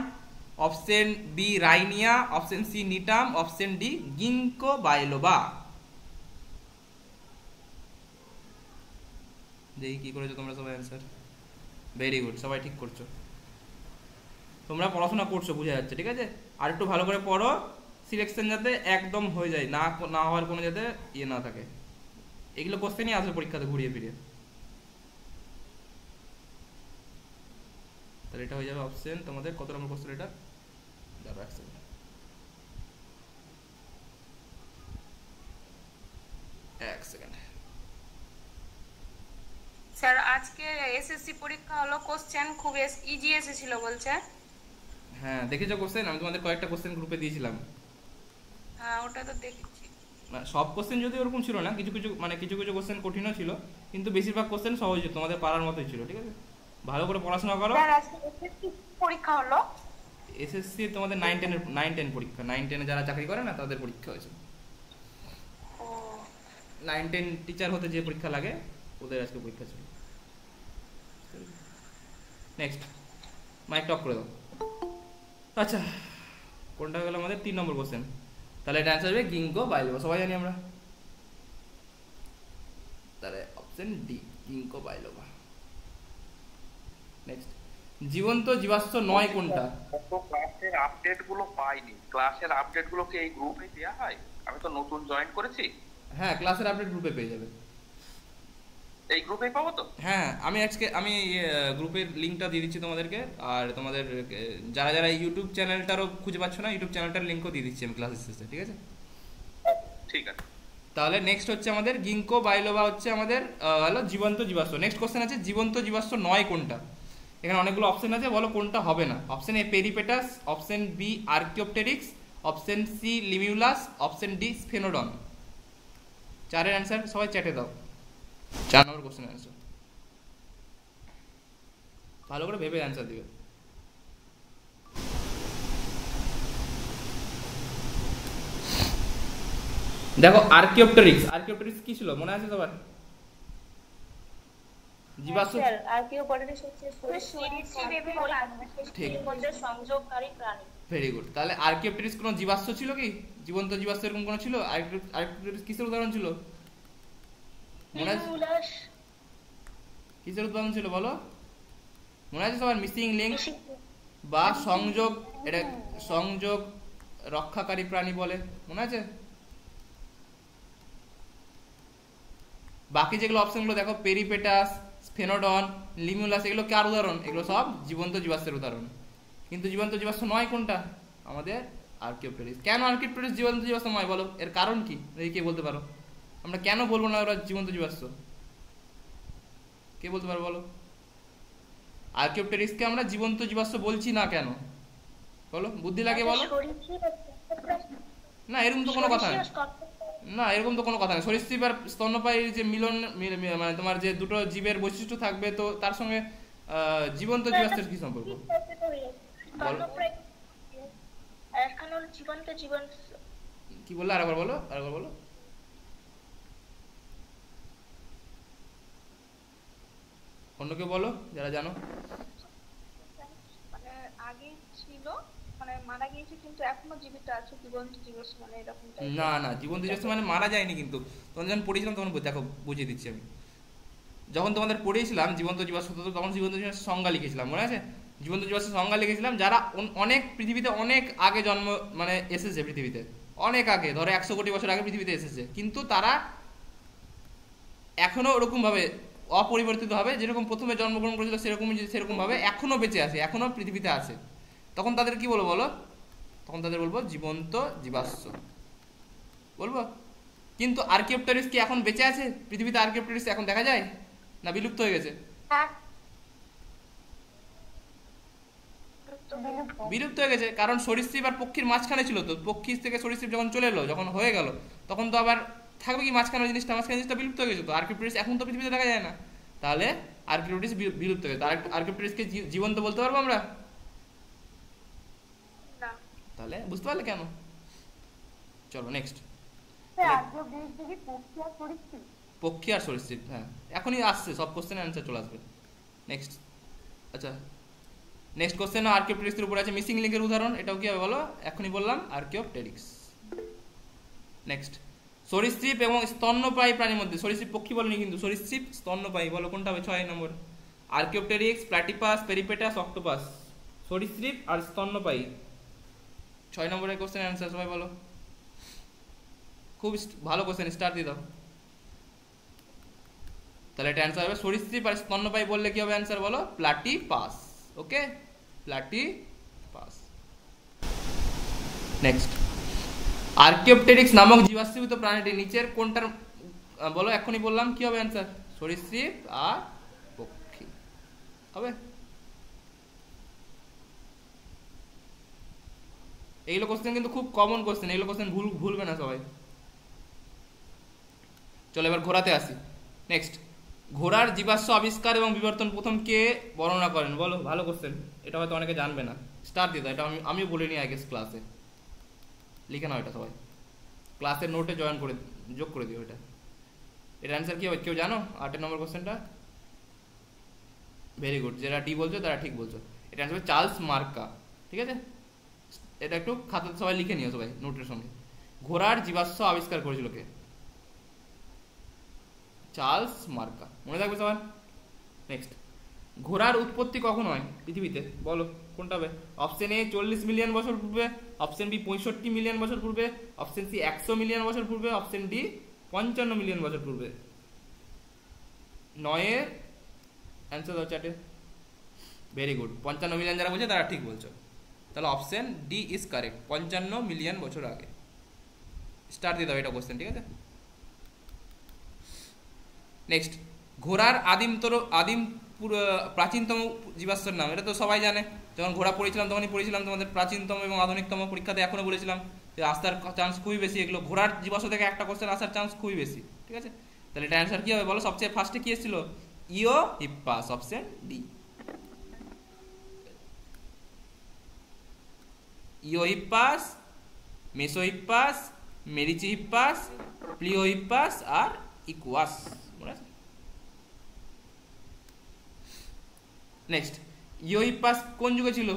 option B Rhynia, option C Gnetum, option D Ginkgo biloba. দেখি কি করেছো তোমরা সবাই অ্যান্সার। ভেরি গুড, সবাই ঠিক করছো, তোমরা পড়াশোনা করছো বোঝা যাচ্ছে, ঠিক আছে? আর একটু ভালো করে পড়ো, সিলেকশন যাতে একদম হয়ে যায়, না হওয়ার কোনো যাতে ইয়ে না থাকে। এগুলো কোশ্চেনই আসবে পরীক্ষাতে ঘুরিয়ে ফিরিয়ে। তাহলে এটা হয়ে যাবে অপশন তোমাদের কত নম্বর কোশ্চেন? এটা দাঁড়াও এক সেকেন্ড, স্যার আজকে এসএসসি পরীক্ষা হলো, কোশ্চেন খুব ইজি এসেছিল বলছে। হ্যাঁ দেখেছো কোশ্চেন? আমি তোমাদের কয়েকটা কোশ্চেন গ্রুপে দিয়েছিলাম। হ্যাঁ ওটা তো দেখেছি। সব কোশ্চেন যদি ওরকম ছিল না, কিছু কিছু কোশ্চেন কঠিনও ছিল, কিন্তু বেশিরভাগ কোশ্চেন সহজ ছিল, তোমাদের পারার মতোই ছিল, ঠিক আছে? ভালো করে পড়াশোনা করো। স্যার আজকে এসএসসি পরীক্ষা হলো? এসএসসি তোমাদের 9-10 পরীক্ষা, 9-10 যারা চাকরি করে না তাদের পরীক্ষা হয়েছে। 9-10 টিচার হতে যে পরীক্ষা লাগে ওদের আজকে পরীক্ষা ছিল। নেক্সট, মাইকটা অফ করে দাও। আচ্ছা, কোনটা হয়ে গেল আমাদের? 3 নম্বর কোশ্চেন। তাহলে এটা অ্যান্সার হবে গিঙ্কো বাইলোবা, সবাই জানি আমরা। তাহলে option D, Ginkgo biloba. Next, জীবন্ত জীবাশ্ম নয় কোনটা? ক্লাসের আপডেট গুলো পাইনি, ক্লাসের আপডেট গুলো কি এই গ্রুপে দেয়া হয়? আমি তো নতুন জয়েন করেছি। হ্যাঁ, ক্লাসের আপডেট গ্রুপে পেয়ে যাবে। এই গ্রুপেই পাবো তো? হ্যাঁ, আমি গ্রুপের লিঙ্কটা দিয়ে দিচ্ছি তোমাদেরকে, আর তোমাদের যারা যারা ইউটিউব চ্যানেলটারও খুঁজে পাচ্ছ না, ইউটিউব চ্যানেলটার লিঙ্কও দিয়ে দিচ্ছি আমি ক্লাসের শেষে, ঠিক আছে? ঠিক আছে। তাহলে নেক্সট হচ্ছে আমাদের গিঙ্কো বাইলোবা, হচ্ছে আমাদের হলো জীবন্ত জীবাশ্ম। নেক্সট কোশ্চেন আছে জীবন্ত জীবাশ্ম নয় কোনটা? এখানে অনেকগুলো অপশন আছে, বলো কোনটা হবে না? Option A Peripatus, option B Archaeopteryx, option C Limulus, option D Sphenodon. চারের অ্যান্সার সবাই চ্যাটে দাও। 4 নম্বর কোশ্চেনের অ্যান্সার ভালো করে ভেবে অ্যান্সার দিবে। দেখো আর্কিওপটেরিক্স কি ছিল মনে আছে সবার? জীবাশ্ম। স্যার আর্কিওপটেরিক্স হচ্ছে সরীসৃপ এবং প্রাণীর মধ্যে সংযোগকারী প্রাণী। Very good. তাহলে আর্কিওপটেরিক্স কোনো জীবাশ্ম ছিল কি? জীবন্ত জীবাশ্ম এরকম কোনো ছিল? আর্কিওপটেরিক্স কিসের উদাহরণ ছিল মনে আছে? কিসের উদাহরণ ছিল বলো? মনে আছে সবার? মিসিং লিঙ্ক বা সংযোগ, এটা সংযোগ রক্ষাকারী প্রাণী বলে, মনে আছে? বাকি যেগুলো অপশনগুলো দেখো, পেরিপেটাস, স্ফেনোডন, লিমুলাস, এগুলো কার উদাহরণ? এগুলো সব জীবন্ত জীবাশ্মের উদাহরণ। কিন্তু জীবন্ত জীবাশ্ম নয় কোনটা? আমাদের আর্কিওপটেরিক্স। কেন আর্কিওপটেরিক্স জীবন্ত জীবাশ্ম নয় বলো? এর কারণ কি কে বলতে পারো? আমরা কেন বলবো না ওরা জীবন্ত জীবাশ্ম? কে বলতে পারো বলো? আর্কিওপটেরিক্সকে আমরা জীবন্ত জীবাশ্ম বলছি না কেন বলো? বুদ্ধি লাগে বলো। না এরকম তো কোনো কথা নেই। না এরকম তো কোনো কথা নেই। সরীসৃপ আর স্তন্যপায়ীর যে মিলন, মানে তোমার যে দুটো জীবের বৈশিষ্ট্য থাকবে, তো তার সঙ্গে জীবন্ত জীবাশ্মের কি সম্পর্ক? কি বললে? আরেকবার বলো। অন্য কেউ বলো যারা জানো। মানে আগে ছিল, মানে মারা গিয়েছে কিন্তু এখনো জীবিত আছে, জীবন্ত জীবাশ্ম মানে এরকম। না জীবন্ত জীবাশ্ম মানে মারা যায়নি। কিন্তু তোমরা যখন পড়েছিলাম তখন দেখো বুঝিয়ে দিচ্ছি আমি। যখন তোমাদের পড়িয়েছিলাম জীবন্ত জীবাশ্ম, তখন জীবন্ত জীবাশ্মের সংজ্ঞা লিখেছিলাম, মনে আছে? জীবন্ত জীবাশ্মের সংজ্ঞা লিখেছিলাম যারা অনেক পৃথিবীতে অনেক আগে জন্ম মানে এসেছে, পৃথিবীতে অনেক আগে, ধরো 100 কোটি বছর আগে পৃথিবীতে এসেছে, কিন্তু তারা এখনো ওরকম ভাবে অপরিবর্তিত হবে যেরকম প্রথমে জন্মগ্রহণ করেছিল সেরকম ভাবে এখনো বেঁচে আছে, এখনো পৃথিবীতে আছে। তখন তাদের কি বলবো বলো? তখন তাদের বলবো জীবন্ত জীবাশ্ম বলবো। কিন্তু আর্কিওপটেরিক্স কি এখন বেঁচে আছে পৃথিবীতে? আর্কিওপটেরিক্স এখন দেখা যায় না বিলুপ্ত হয়ে গেছে? বিলুপ্ত হয়ে গেছে, কারণ সরীসৃপ আর পক্ষীর মাঝখানে ছিল। তো পক্ষী থেকে সরীসৃপ যখন চলে এলো, যখন হয়ে গেল, তখন তো আবার থাকবে কি মাঝখানে জিনিসটা বিলুপ্ত হয়ে গেছে। তো আর্কিওপটেরিক্স এখন তো পৃথিবীতে দেখা যায় না, তাহলে আর্কিওপটেরিক্স বিলুপ্ত হয়ে গেছে। আর্কিওপটেরিক্সকে জীবন্ত বলতে পারবো আমরা? তাহলে বুঝতে পারলে কেন? চলো নেক্সট। পক্ষী আর সরীসৃপ, হ্যাঁ এখনই আসছে, সব কোশ্চেনের অ্যান্সার চলে আসবে। নেক্সট। আচ্ছা নেক্সট কোশ্চেন আর্কিওপটেরিক্স এর উপর আছে মিসিং লিঙ্কের উদাহরণ। এটাও কি হবে বলো? এখনই বললাম আর্কিওপটেরিক্স। নেক্সট, সরীসৃপ এবং স্তন্যপায়ী প্রাণীর মধ্যে, সরীসৃপ পক্ষী বলনি কিন্তু, সরীসৃপ স্তন্যপায়ী বলো কোনটা হবে? 6 number. Archaeopteryx, platypus, Peripatus, octopus. সরীসৃপ আর স্তন্যপায়ী 6 নম্বরের কোশ্চেনের অ্যান্সার সবাই বলো। খুব ভালো কোশ্চেন, স্টার দিয়ে দাও। তাহলে এটা অ্যান্সার হবে সরীসৃপ আর স্তন্যপায়ী বললে কি হবে অ্যান্সার বলো? প্ল্যাটিপাস। ওকে, প্ল্যাটিপাস। নেক্সট, আর্কিওপটেরিক্স নামক জীবাশ্মীভূত প্রাণীটি নিচের কোনটার বলো? এখনই বললাম কি হবে অ্যান্সার? সরীসৃপ আর পক্ষী হবে। এইগুলো কোশ্চেন কিন্তু খুব কমন কোশ্চেন, এইগুলো কোশ্চেন ভুলবে না সবাই। চলো এবার ঘোড়াতে আসি। নেক্সট, ঘোড়ার জীবাশ্ম আবিষ্কার এবং বিবর্তন প্রথম কে বর্ণনা করেন বলো? ভালো কোশ্চেন, এটা হয়তো অনেকে জানবে না। স্টার দিয়ে দাও, এটা আমিও বলিনি আই গেস ক্লাসে। লিখে নাও এটা সবাই, ক্লাসের নোটে যোগ করে দিও এটা। এর অ্যান্সার কি হবে কেউ জানো? 8 নম্বর কোশ্চেনটা। ভেরি গুড, যারা ডি বলছো তারা ঠিক বলছো। এটা অ্যান্সার হবে চার্লস মার্কা। ঠিক আছে, এটা একটু খাতাতে সবাই লিখে নিও সবাই নোটের সঙ্গে। ঘোড়ার জীবাশ্ম আবিষ্কার করেছিল কে? চার্লস মার্কা, মনে থাকবে সবার। নেক্সট, ঘোড়ার উৎপত্তি কখন হয় পৃথিবীতে বলো? কোনটা হবে? অপশন এ 40 মিলিয়ন বছর পূর্বে, অপশন বি 65 মিলিয়ন বছর পূর্বে, অপশন সি 100 মিলিয়ন বছর পূর্বে, অপশন ডি 55 মিলিয়ন বছর পূর্বে। 9 এর অ্যান্সার দাও চ্যাটে। ভেরি গুড, 55 মিলিয়ন যারা বলছে তারা ঠিক বলছো। তাহলে option D is correct, 55 million বছর আগে। স্টার দিয়ে দাও এটা কোশ্চেন, ঠিক আছে। নেক্সট, ঘোড়ার প্রাচীনতম জীবাশ্মের নাম, এটা তো সবাই জানে। যখন ঘোড়া পড়েছিলাম তখনই পড়েছিলাম তোমাদের প্রাচীনতম এবং আধুনিকতম, পরীক্ষাতে এখনো বলেছিলাম যে আসার চান্স খুবই বেশি। এগুলো ঘোড়ার জীবাশ্ম থেকে একটা কোশ্চেন আসার চান্স খুবই বেশি, ঠিক আছে। তাহলে এটা অ্যান্সার কি হবে বলো? সবচেয়ে ফার্স্টে কি এসেছিল? ইও হিপ্পাস, অপশন ডি। ইও হিপ্পাস, মেসো হিপ্পাস, মেরিচি হিপ্পাস, প্লিওহিপ্পাস আর ইকুয়াস, মনে আছে? নেক্সট, ইওহিপ্পাস কোন যুগে ছিল?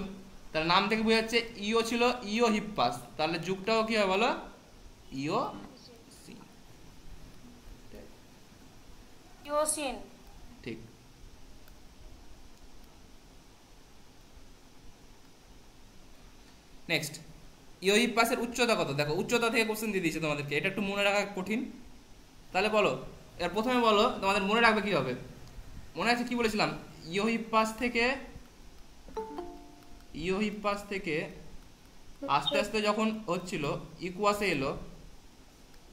তার নাম থেকে বোঝা যাচ্ছে ইও ছিল ইওহিপ্পাস, তাহলে যুগটাও কি হবে বলো? ইওসিন। ঠিক। নেক্সট, ইওহিপ্পাসের উচ্চতা কত? দেখো উচ্চতা থেকে কোশ্চেন দিয়ে দিয়েছে তোমাদেরকে, এটা একটু মনে রাখা কঠিন। তাহলে বলো, এর প্রথমে বলো তোমাদের মনে রাখবে কি হবে। মনে আছে কি বলেছিলাম? ইওহিপ্পাস থেকে আস্তে আস্তে যখন হচ্ছিল ইকুয়াসে এলো,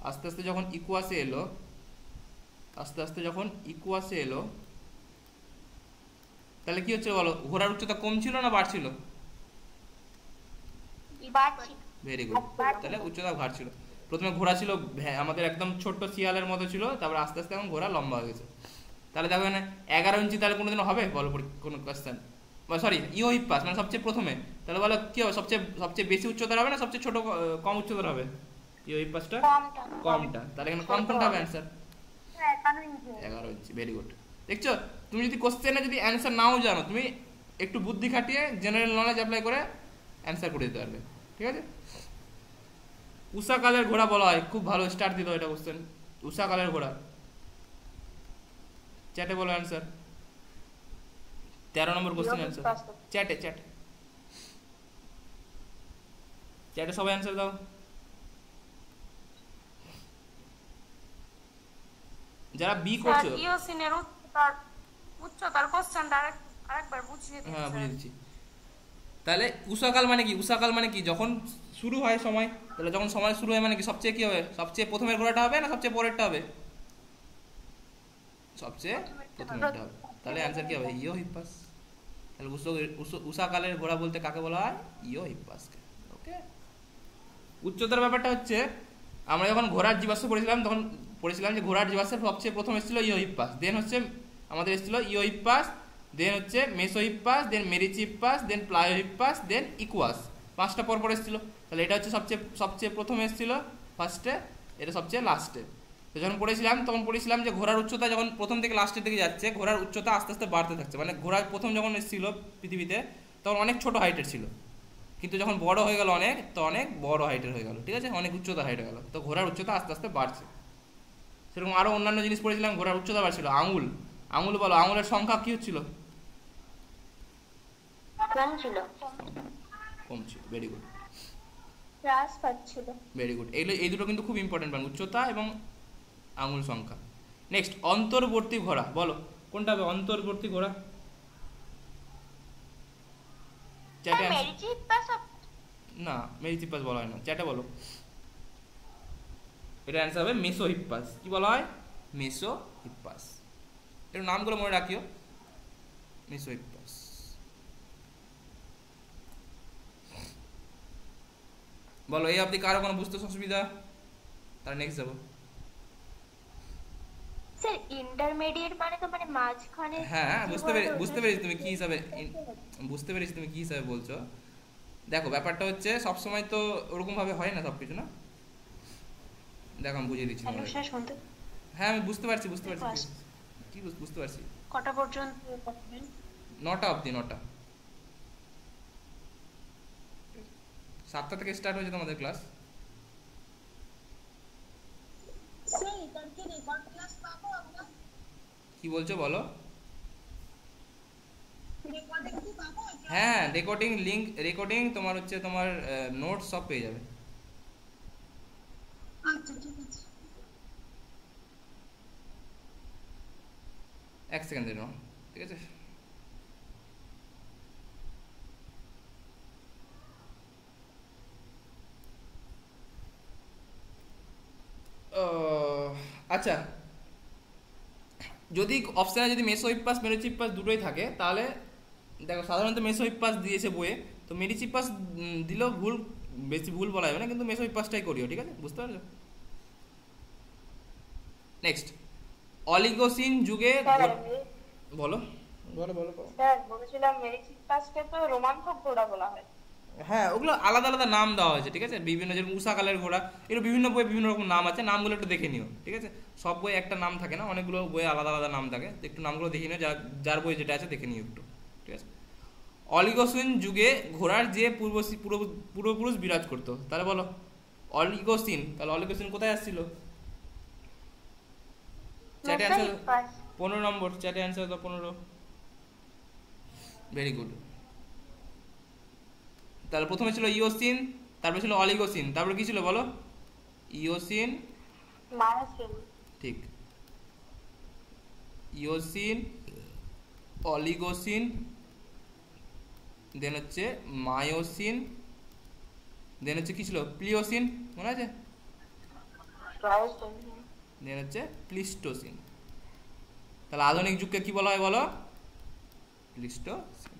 আস্তে আস্তে যখন ইকুয়াসে এলো তাহলে কি হচ্ছে বলো? ঘোড়ার উচ্চতা কম ছিল না বাড়ছিল? Very good. তাহলে উচ্চতা বাড়ছিল। প্রথমে ঘোড়া ছিল আমাদের একদম ছোট্ট শিয়ালের মতো ছিল, তারপর আস্তে আস্তে এখন ঘোড়া লম্বা হয়ে গেছে। তাহলে দেখো এখানে 11 ইঞ্চি তাহলে কোনোদিনও হবে বলো কোনো কোশ্চেন? সরি, ইওহিপ্পাস মানে সবচেয়ে প্রথমে, তাহলে বলো কি হবে? সবচেয়ে বেশি উচ্চতার হবে না সবচেয়ে ছোট কম উচ্চতার হবে? ইওহিপ্পাসটা কমটা, তাহলে এখানে কম কোনটা হবে অ্যান্সার? 11 ইঞ্চি। Very good. দেখছো, তুমি যদি কোশ্চেনে যদি অ্যান্সার নাও জানো, তুমি একটু বুদ্ধি খাটিয়ে জেনারেল নলেজ অ্যাপ্লাই করে অ্যান্সার করে দিতে পারবে, ঠিক আছে? উষাকালের ঘোড়া বলা হয়, খুব ভালো স্টার্ট দিত এটা কোশ্চেন। উষাকালের ঘোড়া, চ্যাটে বলো অ্যান্সার। 13 নম্বর কোশ্চেন অ্যান্সার চ্যাটে সবাই অ্যান্সার দাও। যারা বি করছো, ইওসিনের উচ্চতার কোশ্চেনটা আরেকবার বুঝিয়ে দিন। হ্যাঁ বুঝিয়ে দিচ্ছি। তাহলে উষাকাল মানে কি? উষাকাল মানে কি? যখন শুরু হয় সময়, তাহলে যখন সময় শুরু হয় মানে কি সবচেয়ে কি হবে? সবচেয়ে প্রথমের ঘোড়াটা হবে না সবচেয়ে পরেরটা হবে? সবচেয়ে প্রথমেরটা হবে। তাহলে অ্যান্সার কি হবে? ইওহিপ্পাস। তাহলে উষাকালের ঘোড়া বলতে কাকে বলা হয়? ইওহিপ্পাসকে। ওকে। উচ্চতার ব্যাপারটা হচ্ছে, আমরা যখন ঘোড়ার জীবাশ্ম পড়েছিলাম তখন পড়েছিলাম যে ঘোড়ার জীবাশ্মের সবচেয়ে প্রথম এসেছিল ইওহিপ্পাস, দেন হচ্ছে আমাদের এসেছিল ইওহিপ্পাস, দেন হচ্ছে মেসোহিপ্পাস, দেন মেরিচিপ্পাস, দেন প্লায়োহিপ্পাস, দেন ইকুয়াস। 5টা পর এসেছিল। তাহলে এটা হচ্ছে সবচেয়ে প্রথমে এসেছিল ফার্স্টে, এটা সবচেয়ে লাস্টে। তো যখন পড়েছিলাম যে ঘোড়ার উচ্চতা যখন প্রথম থেকে লাস্টের দিকে যাচ্ছে, ঘোড়ার উচ্চতা আস্তে আস্তে বাড়তে থাকছে। মানে ঘোড়া প্রথম যখন এসেছিল পৃথিবীতে তখন অনেক ছোট হাইটের ছিল, কিন্তু যখন বড় হয়ে গেল অনেক, তো অনেক বড় হাইটের হয়ে গেল, ঠিক আছে? অনেক উচ্চতার হাইট হয়ে গেল, তো ঘোড়ার উচ্চতা আস্তে আস্তে বাড়ছে। সেরকম আরো অন্যান্য জিনিস পড়েছিলাম, ঘোড়ার উচ্চতা বাড়ছিল। আঙুল বলো, আঙুলের সংখ্যা কি হচ্ছিল? কম ছিল। Very good. Very good. এই দুটো কিন্তু খুব ইম্পর্টেন্ট পয়েন্ট, উচ্চতা এবং আঙুল সংখ্যা। নেক্সট, অন্তর্বর্তী ঘোড়া বলো কোনটা হবে? অন্তর্বর্তী ঘোড়া চ্যাটে না, মেরিচিপ্পাস বলা হয় না, চ্যাটে বলো। এটা অ্যান্সার হবে মেসোহিপ্পাস। কি বলা হয়? মেসোহিপ্পাস। এর নামগুলো মনে রাখিও। মেসোহিপ্পাস। বলো এই অবধি কারো কোনো বুঝতে অসুবিধা? তার নেক্সট যাবো। স্যার ইন্টারমিডিয়েট মানে তো মানে মাঝখানে। হ্যাঁ বুঝতে পেরেছি তুমি কি হিসাবে বলছো। দেখো ব্যাপারটা হচ্ছে সবসময় তো ওরকম ভাবে হয় না সবকিছু, না? দেখো আমি বুঝিয়ে দিচ্ছি। হ্যাঁ আমি বুঝতে পারছি কি বুঝতে পারছি। কটা পর্যন্ত? 9টা অবধি। 9টা 7টা থেকে স্টার্ট হয়েছে তোমাদের ক্লাস। কি বলছো বলো? হ্যাঁ রেকর্ডিং তোমার হচ্ছে তোমার নোটস সব পেয়ে যাবে। আচ্ছা ঠিক আছে। 1 সেকেন্ড দিন, ঠিক আছে? আচ্ছা, যদি অপশানে যদি মেসোহিপ্পাস মেরিচিপ্পাস দুটোই থাকে, তাহলে দেখো সাধারণত মেসোহিপ্পাস দিয়েছে বইয়ে, তো মেরিচিপ্পাস দিলেও বেশি ভুল বলা যাবে না, কিন্তু মেসোহিপ্পাসটাই করিও, ঠিক আছে? বুঝতে পারছো? নেক্সট, অলিগোসিন যুগে বলো। স্যার বলেছিলাম মেরিচিপ্পাসকে তো রোমান্থক ঘোড়া বলা হয়। হ্যাঁ, ওগুলো আলাদা আলাদা নাম দেওয়া হয়েছে, ঠিক আছে? বিভিন্ন, যেরকম উষাকালের ঘোড়া, এর বিভিন্ন বই বিভিন্ন রকম নাম আছে, নামগুলো একটু দেখে নিও, ঠিক আছে? সব বই একটা নাম থাকে না, অনেকগুলো বইয়ে আলাদা আলাদা নাম থাকে, তো একটু নামগুলো দেখে নিও, যার বই যেটা আছে দেখে নিও একটু, ঠিক আছে? অলিগোসিন যুগে ঘোড়ার যে পূর্বপুরুষ বিরাজ করতো, তাহলে বলো অলিগোসিন, তাহলে অলিগোসিন কোথায় আসছিল? চ্যাটে অ্যান্সার 15 নম্বর, চ্যাটে অ্যান্সার দাও 15। Very good. তাহলে প্রথমে ছিল ইওসিন, তারপরে ছিল অলিগোসিন, তারপরে কি ছিল বলো? ইওসিন, ঠিক, ইওসিন, অলিগোসিন, দেন হচ্ছে মায়োসিন, দেন হচ্ছে কি ছিল? প্লিওসিন, মনে আছে? দেন হচ্ছে প্লিস্টোসিন। তাহলে আধুনিক যুগকে কি বলা হয় বলো? প্লিস্টোসিন।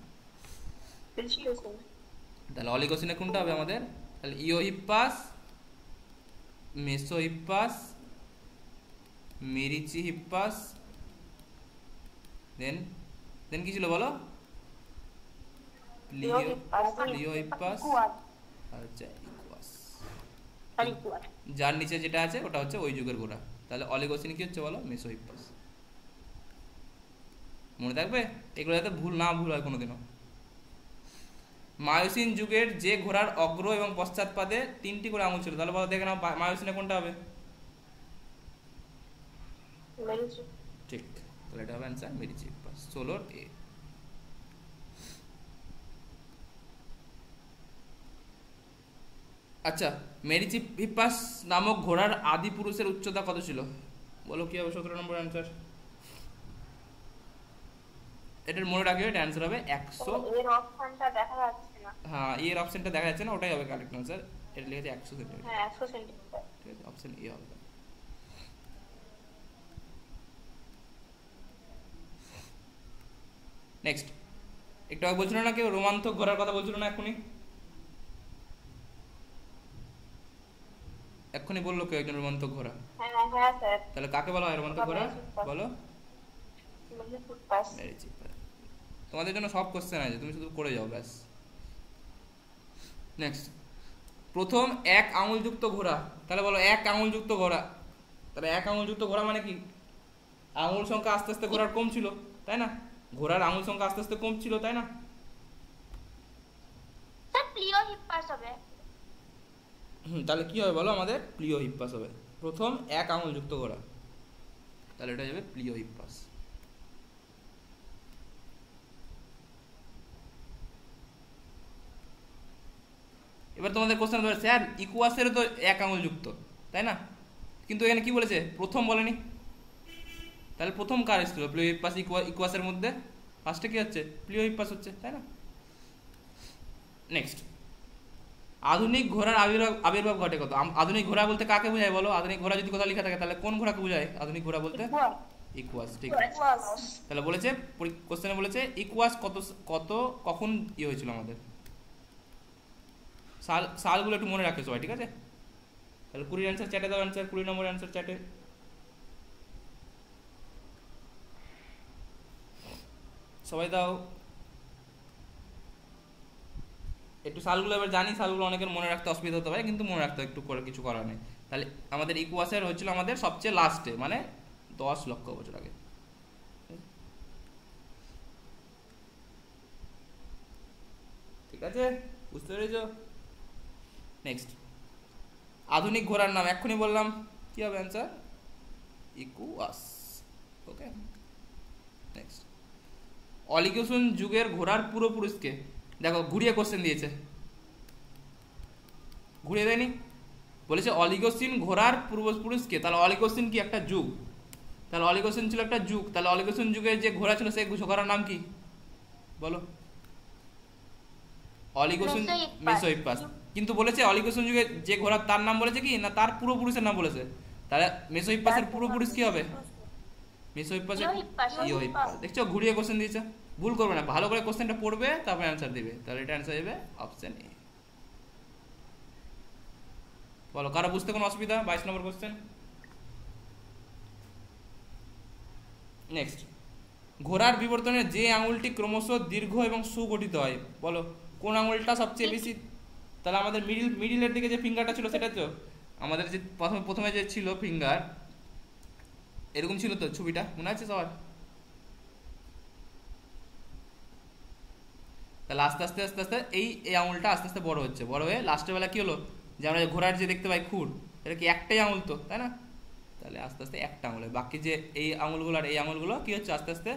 তাহলে অলিগোসিনে কোনটা হবে আমাদের? তাহলে ইওহিপ্পাস, মেসোহিপ্পাস, মেরিচিহিপ্পাস, দেন কি ছিল বলো? লিওহিপ্পাস আর হচ্ছে ইকুয়াস। যার নিচে যেটা আছে ওটা হচ্ছে ওই যুগের ঘোড়া। তাহলে অলিগোসিন কি হচ্ছে বলো? মেসোহিপ্পাস। মনে থাকবে এগুলো, যাতে ভুল হয় কোনোদিনও। মায়োসিন যুগের যে ঘোড়ার অগ্র এবং পশ্চাৎ পাদে 3টি করে আঙুল ছিল, তাহলে বলো, দেখে নাও মায়োসিনে কোনটা হবে? ঠিক, তাহলে এটা হবে অ্যান্সার মেরিচিহিপ্পাস। 16 এ। আচ্ছা, মেরিচিহিপ্পাস নামক ঘোড়ার আদি পুরুষের উচ্চতা কত ছিল বলো? কি হবে 17 নম্বর অ্যান্সার? এটার মনে রাখবে, এটা অ্যান্সার হবে 100। এর অপশনটা দেখা যাচ্ছে না। হ্যাঁ, এর অপশনটা দেখা যাচ্ছে না, ওটাই হবে কারেক্ট অ্যান্সার। এটা লিখেছে 100 সেন্টিমিটার। হ্যাঁ 100 সেন্টিমিটার। ঠিক আছে, অপশন এ হবে। নেক্সট, একটু আগে বলছিল না কেউ রোমান্থক ঘোড়ার কথা বলছিল না? এক্ষুনি বললো কেউ একজন রোমান্থক ঘোড়া। হ্যাঁ হ্যাঁ স্যার। তাহলে কাকে বলা হয় রোমান্থক ঘোড়া বলো? মেরিচিহিপ্পাস। তোমাদের জন্য সব কোশ্চেন আছে, তুমি শুধু করে যাও ব্যাস। নেক্সট, প্রথম 1 আঙুলযুক্ত ঘোড়া, তাহলে বলো 1 আঙুলযুক্ত ঘোড়া। তাহলে 1 আঙুলযুক্ত ঘোড়া মানে কি? আঙুল সংখ্যা আস্তে আস্তে ঘোড়ার কম ছিল, তাই না? ঘোড়ার আঙুল সংখ্যা আস্তে আস্তে কম ছিল, তাই না? স্যার প্লিওহিপ্পাস হবে। তাহলে কি হবে বলো? আমাদের প্লিওহিপ্পাস হবে। প্রথম 1 আঙুলযুক্ত ঘোড়া, তাহলে এটা যাবে প্লিওহিপ্পাস। এবার তোমাদের কোশ্চেন ধরে, স্যার ইকুয়াসের তো 1 আঙুল যুক্ত, তাই না? কিন্তু এখানে কি বলেছে? প্রথম বলেনি। তাহলে প্রথম কার এসেছিল? প্লিওহিপ্পাস ইকুয়াসের মধ্যে ফার্স্টে কি হচ্ছে? প্লিওহিপ্পাস হচ্ছে, তাই না? নেক্সট, আধুনিক ঘোড়ার আবির্ভাব ঘটে কত? আধুনিক ঘোড়া বলতে কাকে বোঝায় বলো? আধুনিক ঘোড়া যদি কোথাও লেখা থাকে তাহলে কোন ঘোড়াকে বোঝায় আধুনিক ঘোড়া বলতে? ইকুয়াস, ঠিক আছে। তাহলে বলেছে, কোশ্চেনে বলেছে ইকুয়াস কখন হয়েছিল আমাদের? সালগুলো একটু মনে রাখে সবাই, ঠিক আছে? তাহলে 20 অ্যান্সার চ্যাটে দাও, অ্যান্সার 20 নম্বর অ্যান্সার চ্যাটে। সবাই দাও একটু সালগুলো। এবার জানি সালগুলো অনেকের মনে রাখতে অসুবিধা হতে পারে, কিন্তু মনে রাখতে একটু করে, কিছু করার নেই। তাহলে আমাদের ইকুয়াসের হয়েছিল আমাদের সবচেয়ে লাস্টে, মানে 10 লক্ষ বছর আগে। ঠিক আছে, বুঝতে পেরেছো? নেক্সট, আধুনিক ঘোড়ার নাম এক্ষুনি বললাম, কি হবে অ্যান্সার? ইকুয়াস। ওকে, নেক্সট, অলিগোসিন যুগের ঘোড়ার পূর্বপুরুষকে, দেখো ঘুরিয়ে কোশ্চেন দিয়েছে, ঘুরিয়ে দেয়নি, বলেছে অলিগোসিন ঘোড়ার পূর্বপুরুষকে। তাহলে অলিগোসিন কি একটা যুগ? তাহলে অলিগোসিন ছিল একটা যুগ, তাহলে অলিগোসিন যুগের যে ঘোড়া ছিল সেই ঘোড়ার নাম কি বলো? অলিগোসিন, মেসোহিপ্পাস। কিন্তু বলেছে অলিগোসিন যুগে যে ঘোড়া, তার নাম বলেছে কি না তার পূর্বপুরুষের নাম বলেছে? তাহলে মেসোহিপ্পাসের পূর্বপুরুষ কি হবে? মেসোহিপ্পাসের ইওহিপ্পাস। দেখছো, ঘুরিয়ে কোশ্চেন দিয়েছে। ভুল করবে না, ভালো করে কোশ্চেনটা পড়বে, তারপরে অ্যান্সার দিবে। তাহলে এটা অ্যান্সার হবে অপশন এ। বলো, কারো বুঝতে কোনো অসুবিধা? 22 নম্বর কোশ্চেন। ঘোড়ার বিবর্তনে যে আঙুলটি ক্রমশ দীর্ঘ এবং সুগঠিত হয় বলো? কোন আঙুলটা সবচেয়ে বেশি, তাহলে আমাদের মিডিলের দিকে যে ফিঙ্গারটা ছিল সেটা তো আমাদের যে প্রথমে যে ছিল ফিঙ্গার এরকম ছিল তো, ছবিটা মনে আছে সবার? তাহলে আস্তে আস্তে আস্তে আস্তে এই আঙুলটা আস্তে আস্তে বড় হচ্ছে, বড় হয়ে লাস্টের বেলা কি হলো, যে আমরা ঘোড়ার যে দেখতে পাই খুর, এটা কি একটাই আঙুল তো, তাই না? তাহলে আস্তে আস্তে একটা আঙুল, বাকি যে এই আঙুলগুলো আর এই আঙুলগুলো কি হচ্ছে আস্তে আস্তে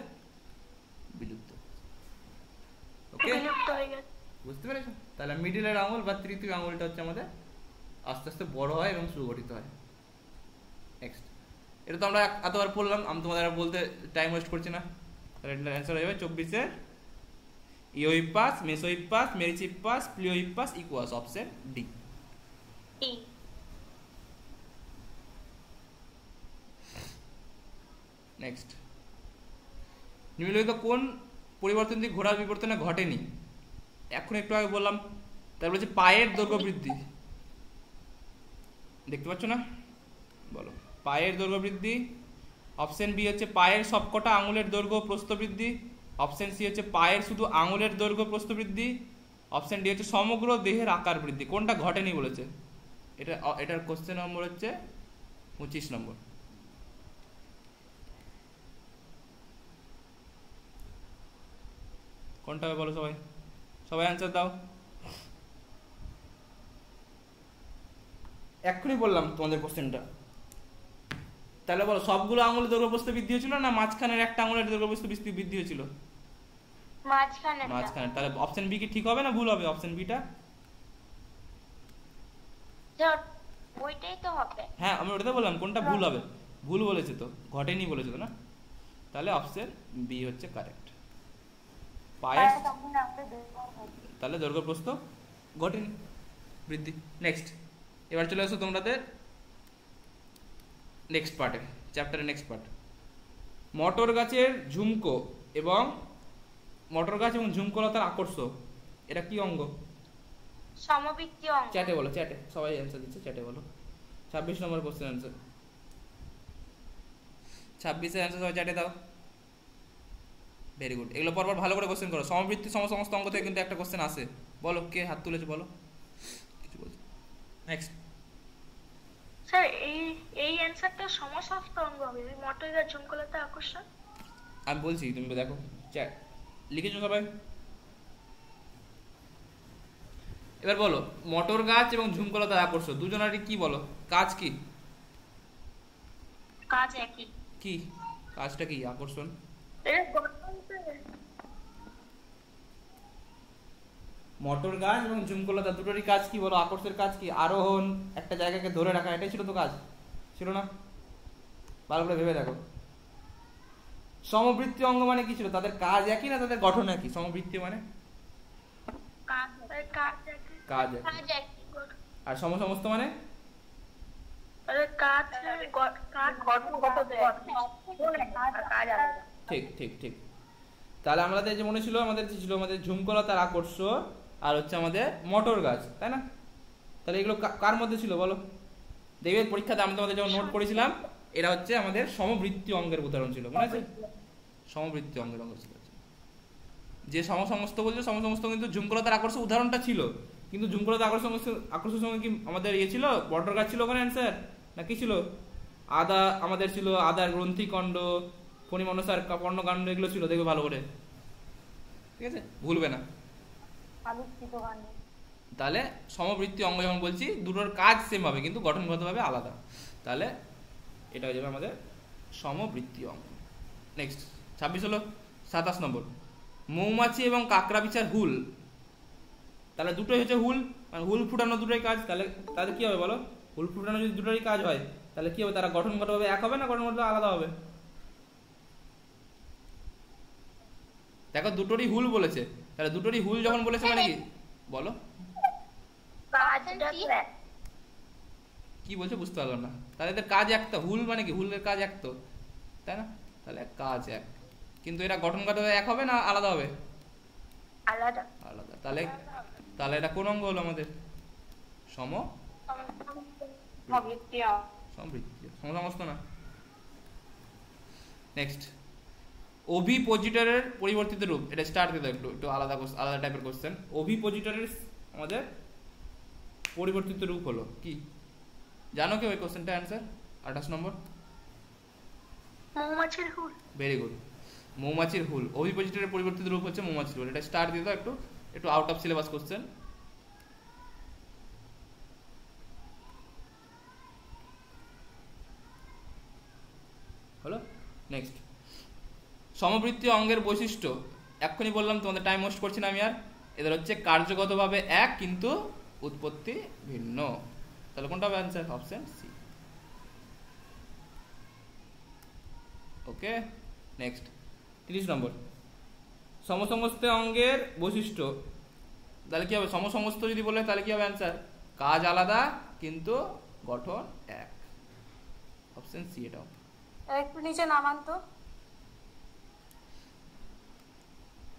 বিলুপ্ত। ওকে, বুঝতে পেরেছো? তাহলে মিডিলের আঙুল বা তৃতীয় আঙুলটা হচ্ছে আমাদের আস্তে আস্তে বড় হয় এবং সুগঠিত হয়। নেক্সট, এটা তো আমরা এতবার পড়লাম, আমি তোমাদের আর বলতে টাইম ওয়েস্ট করছি না। তাহলে এটার অ্যান্সার হয়ে যাবে 24-এর ইওহিপাস, মেসোহিপাস, মেরিচিপাস, প্লিওহিপাস ইকুয়াস, অপশন ডি। নেক্সট, নিম্নলিখিত কোন পরিবর্তনটি ঘোড়ার বিবর্তনে ঘটেনি? এখন একটু আগে বললাম, তারপর হচ্ছে পায়ের দৈর্ঘ্য বৃদ্ধি, দেখতে পাচ্ছ না? বলো, পায়ের দৈর্ঘ্য বৃদ্ধি। অপশন বি হচ্ছে পায়ের সবকটা আঙুলের দৈর্ঘ্য প্রস্থ বৃদ্ধি। অপশন সি হচ্ছে পায়ের শুধু আঙুলের দৈর্ঘ্য প্রস্থ বৃদ্ধি। অপশন ডি হচ্ছে সমগ্র দেহের আকার বৃদ্ধি। কোনটা ঘটেনি বলেছে? এটার কোশ্চেন নম্বর হচ্ছে 25 নম্বর। কোনটা হবে বলো সবাই, সবাই অ্যান্সার দাও। এক্ষুনি বললাম তোমাদের কোশ্চেনটা, তাহলে বলো সবগুলো আঙুলের দৈর্ঘ্য প্রস্থ বৃদ্ধি হয়েছিল না মাঝখানের একটা আঙুলের দৈর্ঘ্য প্রস্থ বৃদ্ধি হয়েছিল? মাঝখানে। তাহলে অপশন বি কি ঠিক হবে না ভুল হবে? অপশন বিটা ওইটাই তো হবে। হ্যাঁ, আমি ওটাতে বললাম কোনটা ভুল হবে, ভুল বলেছে তো, ঘটেনি বলেছে তো না, তাহলে অপশন বি হচ্ছে কারেক্ট। পায়ের তাহলে দৈর্ঘ্য প্রস্থ ঘটেনি, বৃদ্ধি। নেক্সট, এবার চলে আসো তোমাদের নেক্সট পার্টে, চ্যাপ্টারের নেক্সট পার্ট। মটর গাছের ঝুমকো এবং মটর গাছ এবং ঝুমকোলতার আকর্ষ, এটা কি অঙ্গ? সমবৃত্তি অঙ্গ। চ্যাটে বলো, চ্যাটে সবাই অ্যান্সার দিচ্ছে, চ্যাটে বলো। 26 নম্বর কোশ্চেন অ্যান্সার, 26-এর অ্যান্সার সবাই চ্যাটে দাও। ভেরি গুড, এগুলো পরপর ভালো করে কোশ্চেন করো। সমবৃত্তি সমস্ত অঙ্গ থেকে কিন্তু একটা কোশ্চেন আসে। বলো, কে হাত তুলেছে বলো, কিছু বলছো? নেক্সট স্যার, এই অ্যানসারটা সমস্ত অঙ্গ হবে, মটর গাছ ঝুমকোলতা আকর্ষণ। আমি বলছি, তুমি দেখো চ্যাট লিখেছো সবাই। এবার বলো, মটর গাছ এবং ঝুমকোলতার আকর্ষণ দুজনেরই কি বলো, কাজ কি? কাজ একই। কি কাজটা কি? আকর্ষণ। মটর গাছ এবং ঝুমকোলতা দুটোরই কাজ কি বলো? আকর্ষণের কাজ কি? আরোহণ, একটা জায়গাকে ধরে রাখা, এটাই ছিল তো কাজ, ছিল না? ভালো করে ভেবে দেখো। সমবৃত্তি অঙ্গ মানে কি ছিল? তাদের কাজ একই না তাদের গঠন একই? সমবৃত্তি মানে কাজ একই, আর সমস্ত মানে ঠিক ঠিক ঠিক। তাহলে আমাদের যে মনে ছিল, আমাদের ঝুমকোলতার আকর্ষ আর হচ্ছে আমাদের মটর গাছ, তাই না? তাহলে এগুলো কার মধ্যে ছিল বলো? দেখবে পরীক্ষাতে আমি তোমাদের যখন নোট করেছিলাম, এরা হচ্ছে আমাদের সমবৃত্তি অঙ্গের উদাহরণ ছিল, মনে আছে? সমবৃত্তি অঙ্গের অঙ্গ ছিল। যে সমস্ত বলছে, সমস্ত কিন্তু ঝুমকোলতার আকর্ষ উদাহরণটা ছিল, কিন্তু ঝুমকোলতার আকর্ষণের সঙ্গে কি আমাদের ইয়ে ছিল, মটর গাছ ছিল ওখানে অ্যান্সার, না কি ছিল? আমাদের ছিল আদার গ্রন্থিকণ্ড, ফণিমনসার কর্ণকাণ্ড, এগুলো ছিল, দেখবে ভালো করে, ঠিক আছে, ভুলবে না। তাহলে সমবৃত্তি অঙ্গ যখন বলছি, দুটোর কাজ সেম হবে কিন্তু গঠনগতভাবে আলাদা, তাহলে এটা হয়ে যাবে আমাদের সমবৃত্তি অঙ্গ। নেক্সট 26 হলো। 27 নম্বর, মৌমাছি এবং কাকড়া বিছার হুল, তাহলে দুটোই হচ্ছে হুল, মানে হুল ফুটানো দুটোই কাজ। তাহলে কি হবে বলো? হুল ফুটানো যদি দুটোরই কাজ হয়, তাহলে কি হবে? তারা গঠনগতভাবে এক হবে না গঠনগতভাবে আলাদা হবে? দেখো দুটোরই হুল বলেছে, তাহলে দুটোরই হুল যখন বলেছে মানে কি বলো? কি বলছে বুঝতে পারলাম না। তাহলে এদের কাজ এক তো, হুল মানে কি? হুলের কাজ এক তো, তাই না? তাহলে কাজ এক, কিন্তু এরা গঠনগতভাবে এক হবে না আলাদা হবে? আলাদা। তাহলে এটা কোন অঙ্গ হলো আমাদের? সমবৃত্তি, সমস্ত না। নেক্সট ওভিপোজিটরের পরিবর্তিত রূপ, এটা স্টার্ট দিয়ে দাও, একটু একটু আলাদা আলাদা টাইপের কোশ্চেন। ওভিপোজিটরের আমাদের পরিবর্তিত রূপ হলো কি, জানো কি ওই কোশ্চেনটা অ্যান্সার? 28 নম্বর, মৌমাছির হুল। ভেরি গুড, মৌমাছির হুল। ওভিপোজিটরের পরিবর্তিত রূপ হচ্ছে মৌমাছির হুল। এটা স্টার্ট দিয়ে দাও, একটু একটু আউট অফ সিলেবাস কোশ্চেন। হলো। নেক্সট, সমবৃত্তীয় অঙ্গের বৈশিষ্ট্য, এক্ষুনি বললাম, তোমাদের টাইম ওয়েস্ট করছি না আমি আর। এদের হচ্ছে কার্যগতভাবে এক কিন্তু উৎপত্তি ভিন্ন। তাহলে কোনটা হবে answer? Option C. Okay, next 30 number, সমসমস্ত অঙ্গের বৈশিষ্ট্য, তাহলে কি হবে? সমসমস্ত যদি বলে তাহলে কি হবে অ্যান্সার? কাজ আলাদা কিন্তু গঠন এক। অপশন সি এটা। একটু নিচে নামান তো।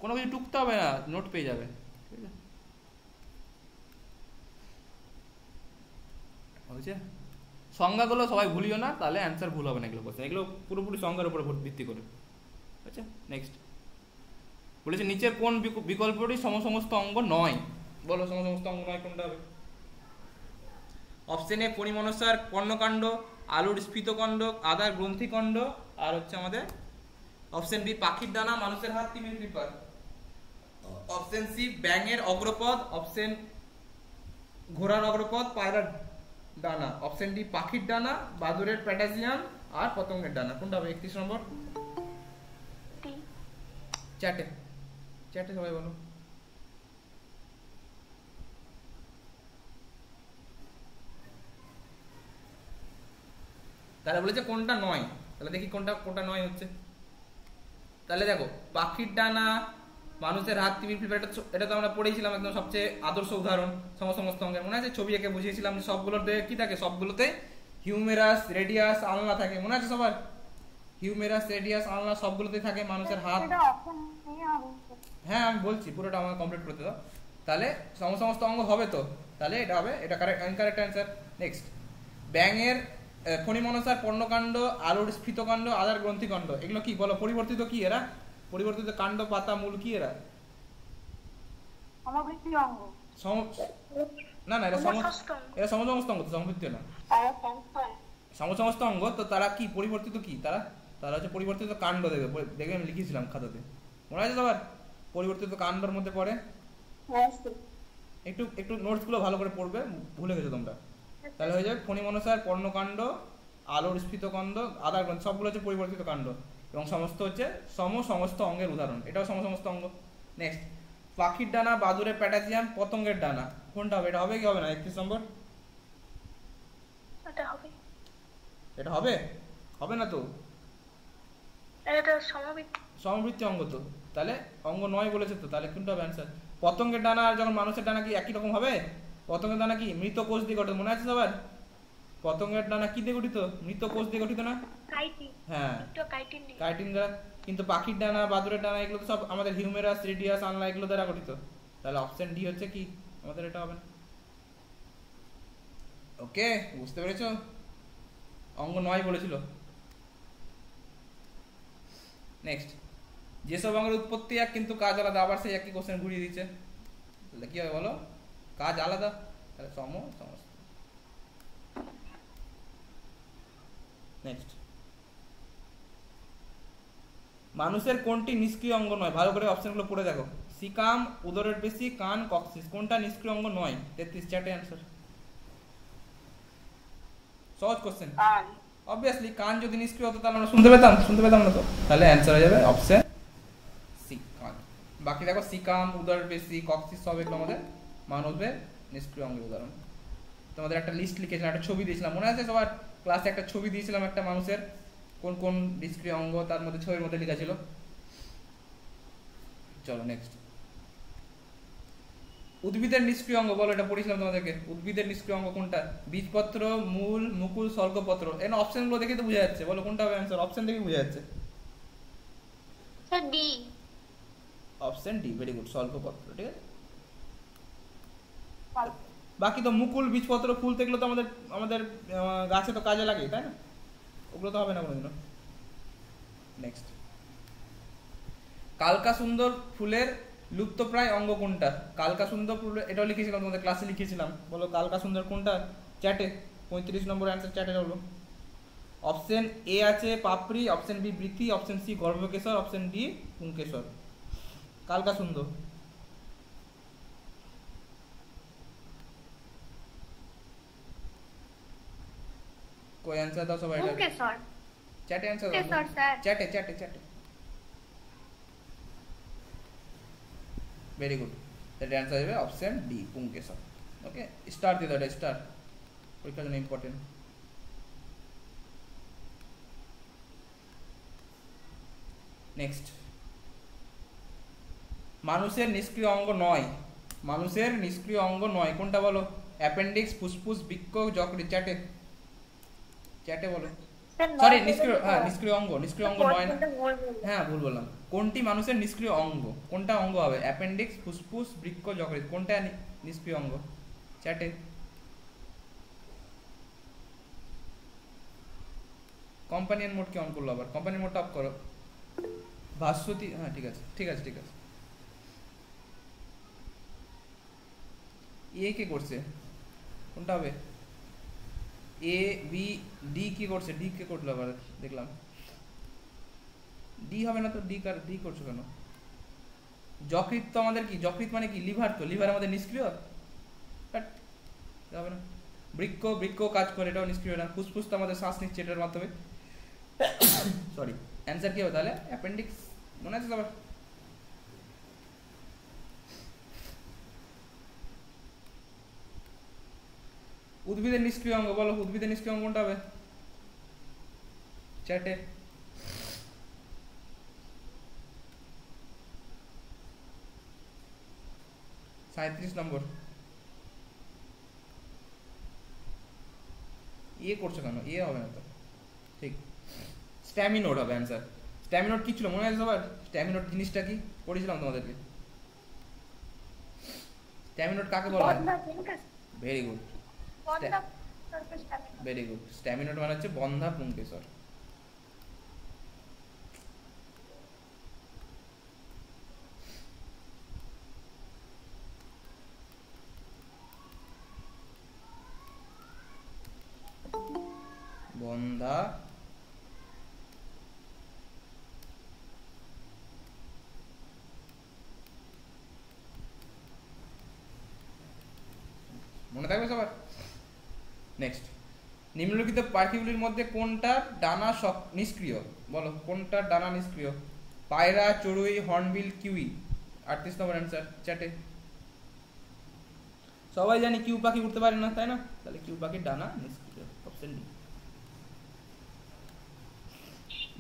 কোনো কিছু টুকতে হবে না, নোট পেয়ে যাবে। ঠিক আছে, হয়েছে? সংজ্ঞাগুলো সবাই ভুলিও না, তাহলে অ্যান্সার ভুল হবে না এগুলো কোশ্চেন। এগুলো পুরোপুরি সংজ্ঞার উপরে ভিত্তি করে। আচ্ছা, নেক্সট বলেছে নিচের কোন বিকল্পটি সমসমস্ত অঙ্গ নয়? বলো সমসমস্ত অঙ্গ নয় কোনটা হবে? অপশন এ পরিমনসার কর্ণকাণ্ড, আলুর স্ফীতকাণ্ড, আদার গ্রন্থিকাণ্ড, আর হচ্ছে আমাদের অপশন বি পাখির ডানা, মানুষের হাত, তিমির পিপার। অপশন সি ব্যাঙের অগ্রপদ, অপশন ঘোড়ার অগ্রপদ, পায়রার ডানা, অপশন ডি পাখির ডানা, বাদুরের প্যাটাজিয়াম, আর পতঙ্গের ডানা। কোনটা হবে? 31 নম্বর, চ্যাটে চ্যাটে সবাই বলো। তাহলে বলেছে কোনটা নয়, তাহলে দেখি কোনটা কোনটা নয় হচ্ছে। তাহলে দেখো, পাখির ডানা, মানুষের হাত, তিমির পিঁপড়া, এটা তো আমরা পড়েছিলাম, একদম সবচেয়ে আদর্শ উদাহরণ সমসমস্ত অঙ্গের। মনে আছে ছবি এঁকে বুঝিয়েছিলাম যে সবগুলোতে কি থাকে? সবগুলোতে হিউমেরাস, রেডিয়াস, আলনা থাকে। মনে আছে সবার? হিউমেরাস, রেডিয়াস, আলনা সবগুলোতে থাকে। মানুষের হাত, হ্যাঁ আমি বলছি, পুরোটা আমার কমপ্লিট করতে দাও। তাহলে সমসমস্ত অঙ্গ হবে তো, তাহলে এটা হবে, এটা কারেক্ট অ্যান্সার। নেক্সট, ব্যাঙের ফণিমনসার পর্ণকাণ্ড, আলুর স্ফীতকাণ্ড, আদার গ্রন্থিকাণ্ড, এগুলো কি বলো? পরিবর্তিত কি এরা? পরিবর্তিত কাণ্ড, পাতা, মূল কি এরা? সমবৃত্তীয় অঙ্গ। না না, এরা সমসমস্ত অঙ্গ তো, সমবৃত্তীয় না। সমসমস্ত অঙ্গ তো, তারা কি পরিবর্তিত কি? তারা হচ্ছে পরিবর্তিত কাণ্ড। দেখবে আমি লিখেছিলাম খাতাতে, মনে আছে সবার? পরিবর্তিত কাণ্ডের মধ্যে পড়ে। একটু একটু নোটস গুলো ভালো করে পড়বে, ভুলে গেছো তোমরা। তাহলে হয়ে যাবে ফণিমনসার পর্ণকাণ্ড, আলোর স্ফীতকাণ্ড, আদার গ্রন্থি, সবগুলো হচ্ছে পরিবর্তিত কাণ্ড, এবং সমস্ত হচ্ছে সমস্ত অঙ্গের উদাহরণ। এটাও সমস্ত অঙ্গ। নেক্সট, পাখির ডানা, বাদুরের প্যাটাজিয়াম, পতঙ্গের ডানা, কোনটা হবে? এটা হবে কি হবে না? 31 নম্বর, এটা হবে। এটা হবে? হবে না তো, এটা সমবৃত্তি অঙ্গ তো। তাহলে অঙ্গ নয় বলেছে তো, তাহলে কোনটা হবে অ্যান্সার? পতঙ্গের ডানা আর যখন মানুষের ডানা কি একই রকম হবে? পতঙ্গের ডানা কি মৃত কোষ দিয়ে গঠিত, মনে আছে সবার? পতঙ্গের ডানা কি দিয়ে গঠিত? মৃত কোষ দিয়ে গঠিত না? হ্যাঁ, কাইটিন দ্বারা। কিন্তু পাখির ডানা, বাদুরের ডানা, এগুলো তো সব আমাদের হিউমেরাস, রেডিয়াস, আলনা, এগুলো দ্বারা গঠিত। তাহলে অপশন ডি হচ্ছে কি আমাদের? এটা হবে না। ওকে, বুঝতে পেরেছো? অঙ্গ নয় বলেছিল। নেক্সট, যেসব অঙ্গের উৎপত্তি এক কিন্তু কাজ আলাদা, আবার সেই একই কোশ্চেন ঘুরিয়ে দিচ্ছে। তাহলে কি হবে বলো? কাজ আলাদা, তাহলে সমস্ত। নেক্সট, মানুষের কোনটি নিষ্ক্রিয় অঙ্গ নয়? ভালো করে অপশনগুলো পড়ে দেখো। সিকাম, উদরের পেশি, কান, কক্সিস, কোনটা নিষ্ক্রিয় অঙ্গ নয়? 33 চ্যাটে অ্যান্সার। সহজ কোশ্চেন। অবভিয়াসলি কান যদি নিষ্ক্রিয় হতো তাহলে আমরা শুনতে পেতাম না তো। তাহলে অ্যান্সার হয়ে যাবে অপশন সি, কান। বাকি দেখো, সিকাম, উদরের পেশি, কক্সিস, সব এগুলো আমাদের মানবের নিষ্ক্রিয় অঙ্গের উদাহরণ। তোমাদের একটা লিস্ট লিখেছিলাম, একটা ছবি দিয়েছিলাম, মনে আছে সবার? ক্লাসে একটা ছবি দিয়েছিলাম একটা মানুষের, কোন কোন নিষ্ক্রিয় অঙ্গ তার মধ্যে ছবির মধ্যে লেখা ছিল। চলো নেক্সট, উদ্ভিদের নিষ্ক্রিয় অঙ্গ বলো, এটা পড়েছিলাম তোমাদেরকে। উদ্ভিদের নিষ্ক্রিয় অঙ্গ কোনটা? বীজপত্র, মূল, মুকুল, সল্কপত্র। এখানে অপশন গুলো দেখে তো বোঝা যাচ্ছে, বলো কোনটা হবে অ্যান্সার? অপশন দেখে বোঝা যাচ্ছে। D. Option D, very good, সল্কপত্র। ঠিক আছে, বাকি তো মুকুল, বীজপত্র, ফুল, এগুলো তো আমাদের গাছে তো কাজে লাগে, তাই না? ওগুলো তো হবে না কোনোদিনও। নেক্সট, কালকা সুন্দর ফুলের লুপ্তপ্রায় অঙ্গ কোনটা? কালকা সুন্দর ফুলের, এটাও লিখেছিলাম তোমাদের ক্লাসে লিখেছিলাম। বলো কালকা সুন্দর কোনটা? চ্যাটে 35 নম্বর অ্যান্সার চ্যাটে বলো। অপশন এ আছে পাপড়ি, অপশন বি বৃতি, অপশন সি গর্ভকেশর, অপশন ডি পুংকেশর। কালকা সুন্দর कोई आंसर दाও সবাই এটা পুংকেশর। চ্যাটে आंसर দাও পুংকেশর স্যার। চ্যাটে চ্যাটে চ্যাটে ভেরি গুড দ্যাট आंसर হবে অপশন ডি পুংকেশর। ওকে স্টার দিয়ে দাও, এটা স্টার পরীক্ষার জন্য ইম্পর্টেন্ট। নেক্সট, মানুষের নিষ্ক্রিয় অঙ্গ নয়, মানুষের নিষ্ক্রিয় অঙ্গ নয় কোনটা বলো? অ্যাপেন্ডিক্স, ফুসফুস, বৃক্ক, যকৃৎ। চ্যাটে চ্যাটে বলো। সরি নিষ্ক্রিয়, হ্যাঁ নিষ্ক্রিয় অঙ্গ, নিষ্ক্রিয় অঙ্গ নয় না, হ্যাঁ ভুল বললাম। কোনটি মানুষের নিষ্ক্রিয় অঙ্গ? কোনটা অঙ্গ হবে? অ্যাপেন্ডিক্স, ফুসফুস, বৃক্ক, যকৃৎ। কোনটা নিষ্ক্রিয় অঙ্গ? চ্যাটে। কম্পানিয়ন মোড কি অন করলো আবার? কম্পানিয়ন মোডটা অফ করো। ভাস্বতী, হ্যাঁ ঠিক আছে ঠিক আছে ঠিক আছে। এ কে করছে? কোনটা হবে? এ বি ডি কি করছে? ডি কে করলো আবার দেখলাম। ডি হবে না তো, ডি করছো কেন? যকৃৎ তো আমাদের কি? যকৃৎ মানে কি? লিভার। তো লিভার আমাদের নিষ্ক্রিয়, হবে না। বৃক্ক, বৃক্ক কাজ করে, এটাও নিষ্ক্রিয় না। ফুসফুস তো আমাদের শ্বাস নিচ্ছে এটার মাধ্যমে। সরি, অ্যান্সার কি হবে তাহলে? অ্যাপেন্ডিক্স। মনে আছে সবার? উদ্ভিদের নিষ্ক্রিয় অঙ্গ বলো, উদ্ভিদের নিষ্ক্রিয় অঙ্গ কোনটা হবে? চ্যাটে। সাঁত্রিশ নম্বর। এ করছো কেন? এ হবে না তো, ঠিক। স্ট্যামিনোড হবে অ্যান্সার। স্ট্যামিনোড কি ছিল মনে আছে সবার? স্ট্যামিনোড জিনিসটা কি পড়েছিলাম তোমাদেরকে? স্ট্যামিনোড কাকে বলা হয়? Very good, very good. Staminode মানে হচ্ছে বন্ধা পুংকেশর। বন্ধা মনে থাকবে সবার? নেক্সট, নিম্নলিখিত পাখিগুলির মধ্যে কোনটার ডানা নিষ্ক্রিয়? বলো কোনটার ডানা নিষ্ক্রিয়? পায়রা, চড়ুই, হর্নবিল, কিউই। 38 নম্বর অ্যান্সার চ্যাটে। সবাই জানি কিউ পাখি উঠতে পারে না, তাই না? তাহলে কিউ পাখির ডানা নিষ্ক্রিয়, অপশন ডি।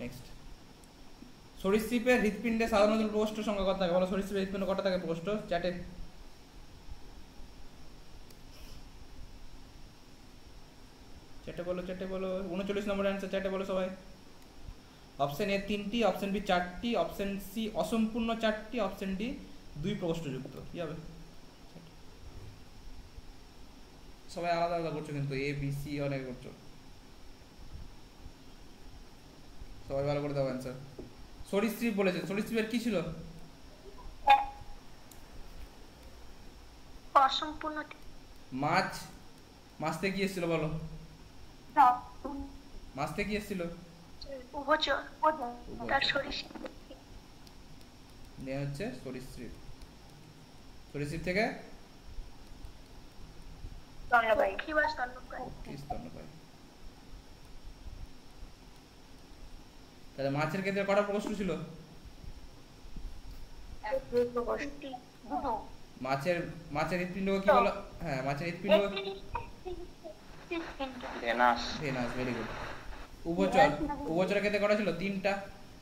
নেক্সট, সরীসৃপের হৃৎপিণ্ডে সাধারণত প্রকোষ্ঠ সংখ্যা কত থাকে? বলো সরীসৃপের হৃৎপিণ্ড কটা থাকে প্রকোষ্ঠ? চ্যাটে। চ্যাটে বলো, চ্যাটে বলো। 39 নম্বর অ্যান্সার চ্যাটে বলো সবাই। অপশন এ 3টি, অপশন বি 4টি, অপশন সি অসম্পূর্ণ 4টি, অপশন ডি 2 প্রকোষ্ঠযুক্ত। কি হবে? সবাই আলাদা আলাদা করছো কিন্তু, এ বি সি অনেক করছো। সবাই ভালো করে দাও অ্যান্সার। সরীসৃপ বলেছে, সরীসৃপের কি ছিল? অসম্পূর্ণ। মাছ। মাছতে কি এসেছিল বলো? মাছতে কি এসেছিল? উভচর। তার সরীসৃপ হচ্ছে সরীসৃপ। সরীসৃপ থেকে স্তন্যপায়ী। কি বা স্তন্যপায়ী? স্তন্যপায়ী। তাহলে মাছের ক্ষেত্রে কটা প্রকোষ্ঠ ছিল? মাছের হৃৎপিণ্ডকে কি বলা? হ্যাঁ মাছের হৃৎপিণ্ড ভেনাস। Venous, very good. উভচর, উভচরের ক্ষেত্রে কটা ছিল? 3টা।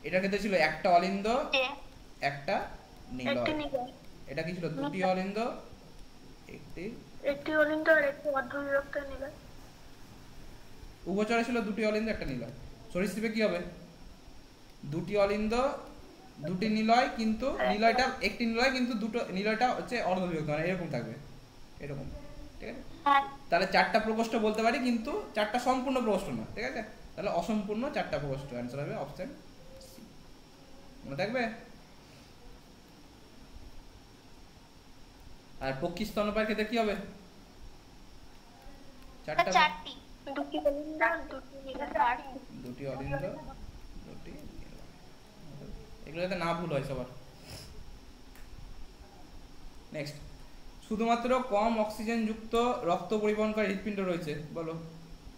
এটার ক্ষেত্রে ছিল একটা অলিন্দ, একটা নিলয়। এটা কি ছিল? 2টি অলিন্দ, একটি অলিন্দ আর একটি অর্ধবিভক্ত নিলয়। উভচরে ছিল 2টি অলিন্দ, একটা নিলয়। সরীসৃপে কি হবে? 2টি অলিন্দ, 2টি নিলয়, কিন্তু নিলয়টা একটি নিলয়, কিন্তু দুটো নিলয়টা হচ্ছে অর্ধবিভক্ত, মানে এরকম থাকবে, এরকম। ঠিক আছে? তাহলে 4টা প্রকোষ্ঠ বলতে পারি, কিন্তু 4টা সম্পূর্ণ প্রকোষ্ঠ না। ঠিক আছে? তাহলে অসম্পূর্ণ 4টা প্রকোষ্ঠ। অ্যান্সার হবে অপশন সি। মনে থাকবে? আর পক্ষী স্তন্যপায়ীর ক্ষেত্রে কি হবে? চারটা, চারটি। দুটি অলিন্দ, দুটি নীলাভ। দুটি অলিন্দ, দুটি নীলাভ। এগুলো যাতে না ভুল হয় সবার। নেক্সট, শুধুমাত্র কম অক্সিজেন যুক্ত রক্ত পরিবহনকারী হৃৎপিণ্ড রয়েছে, বলো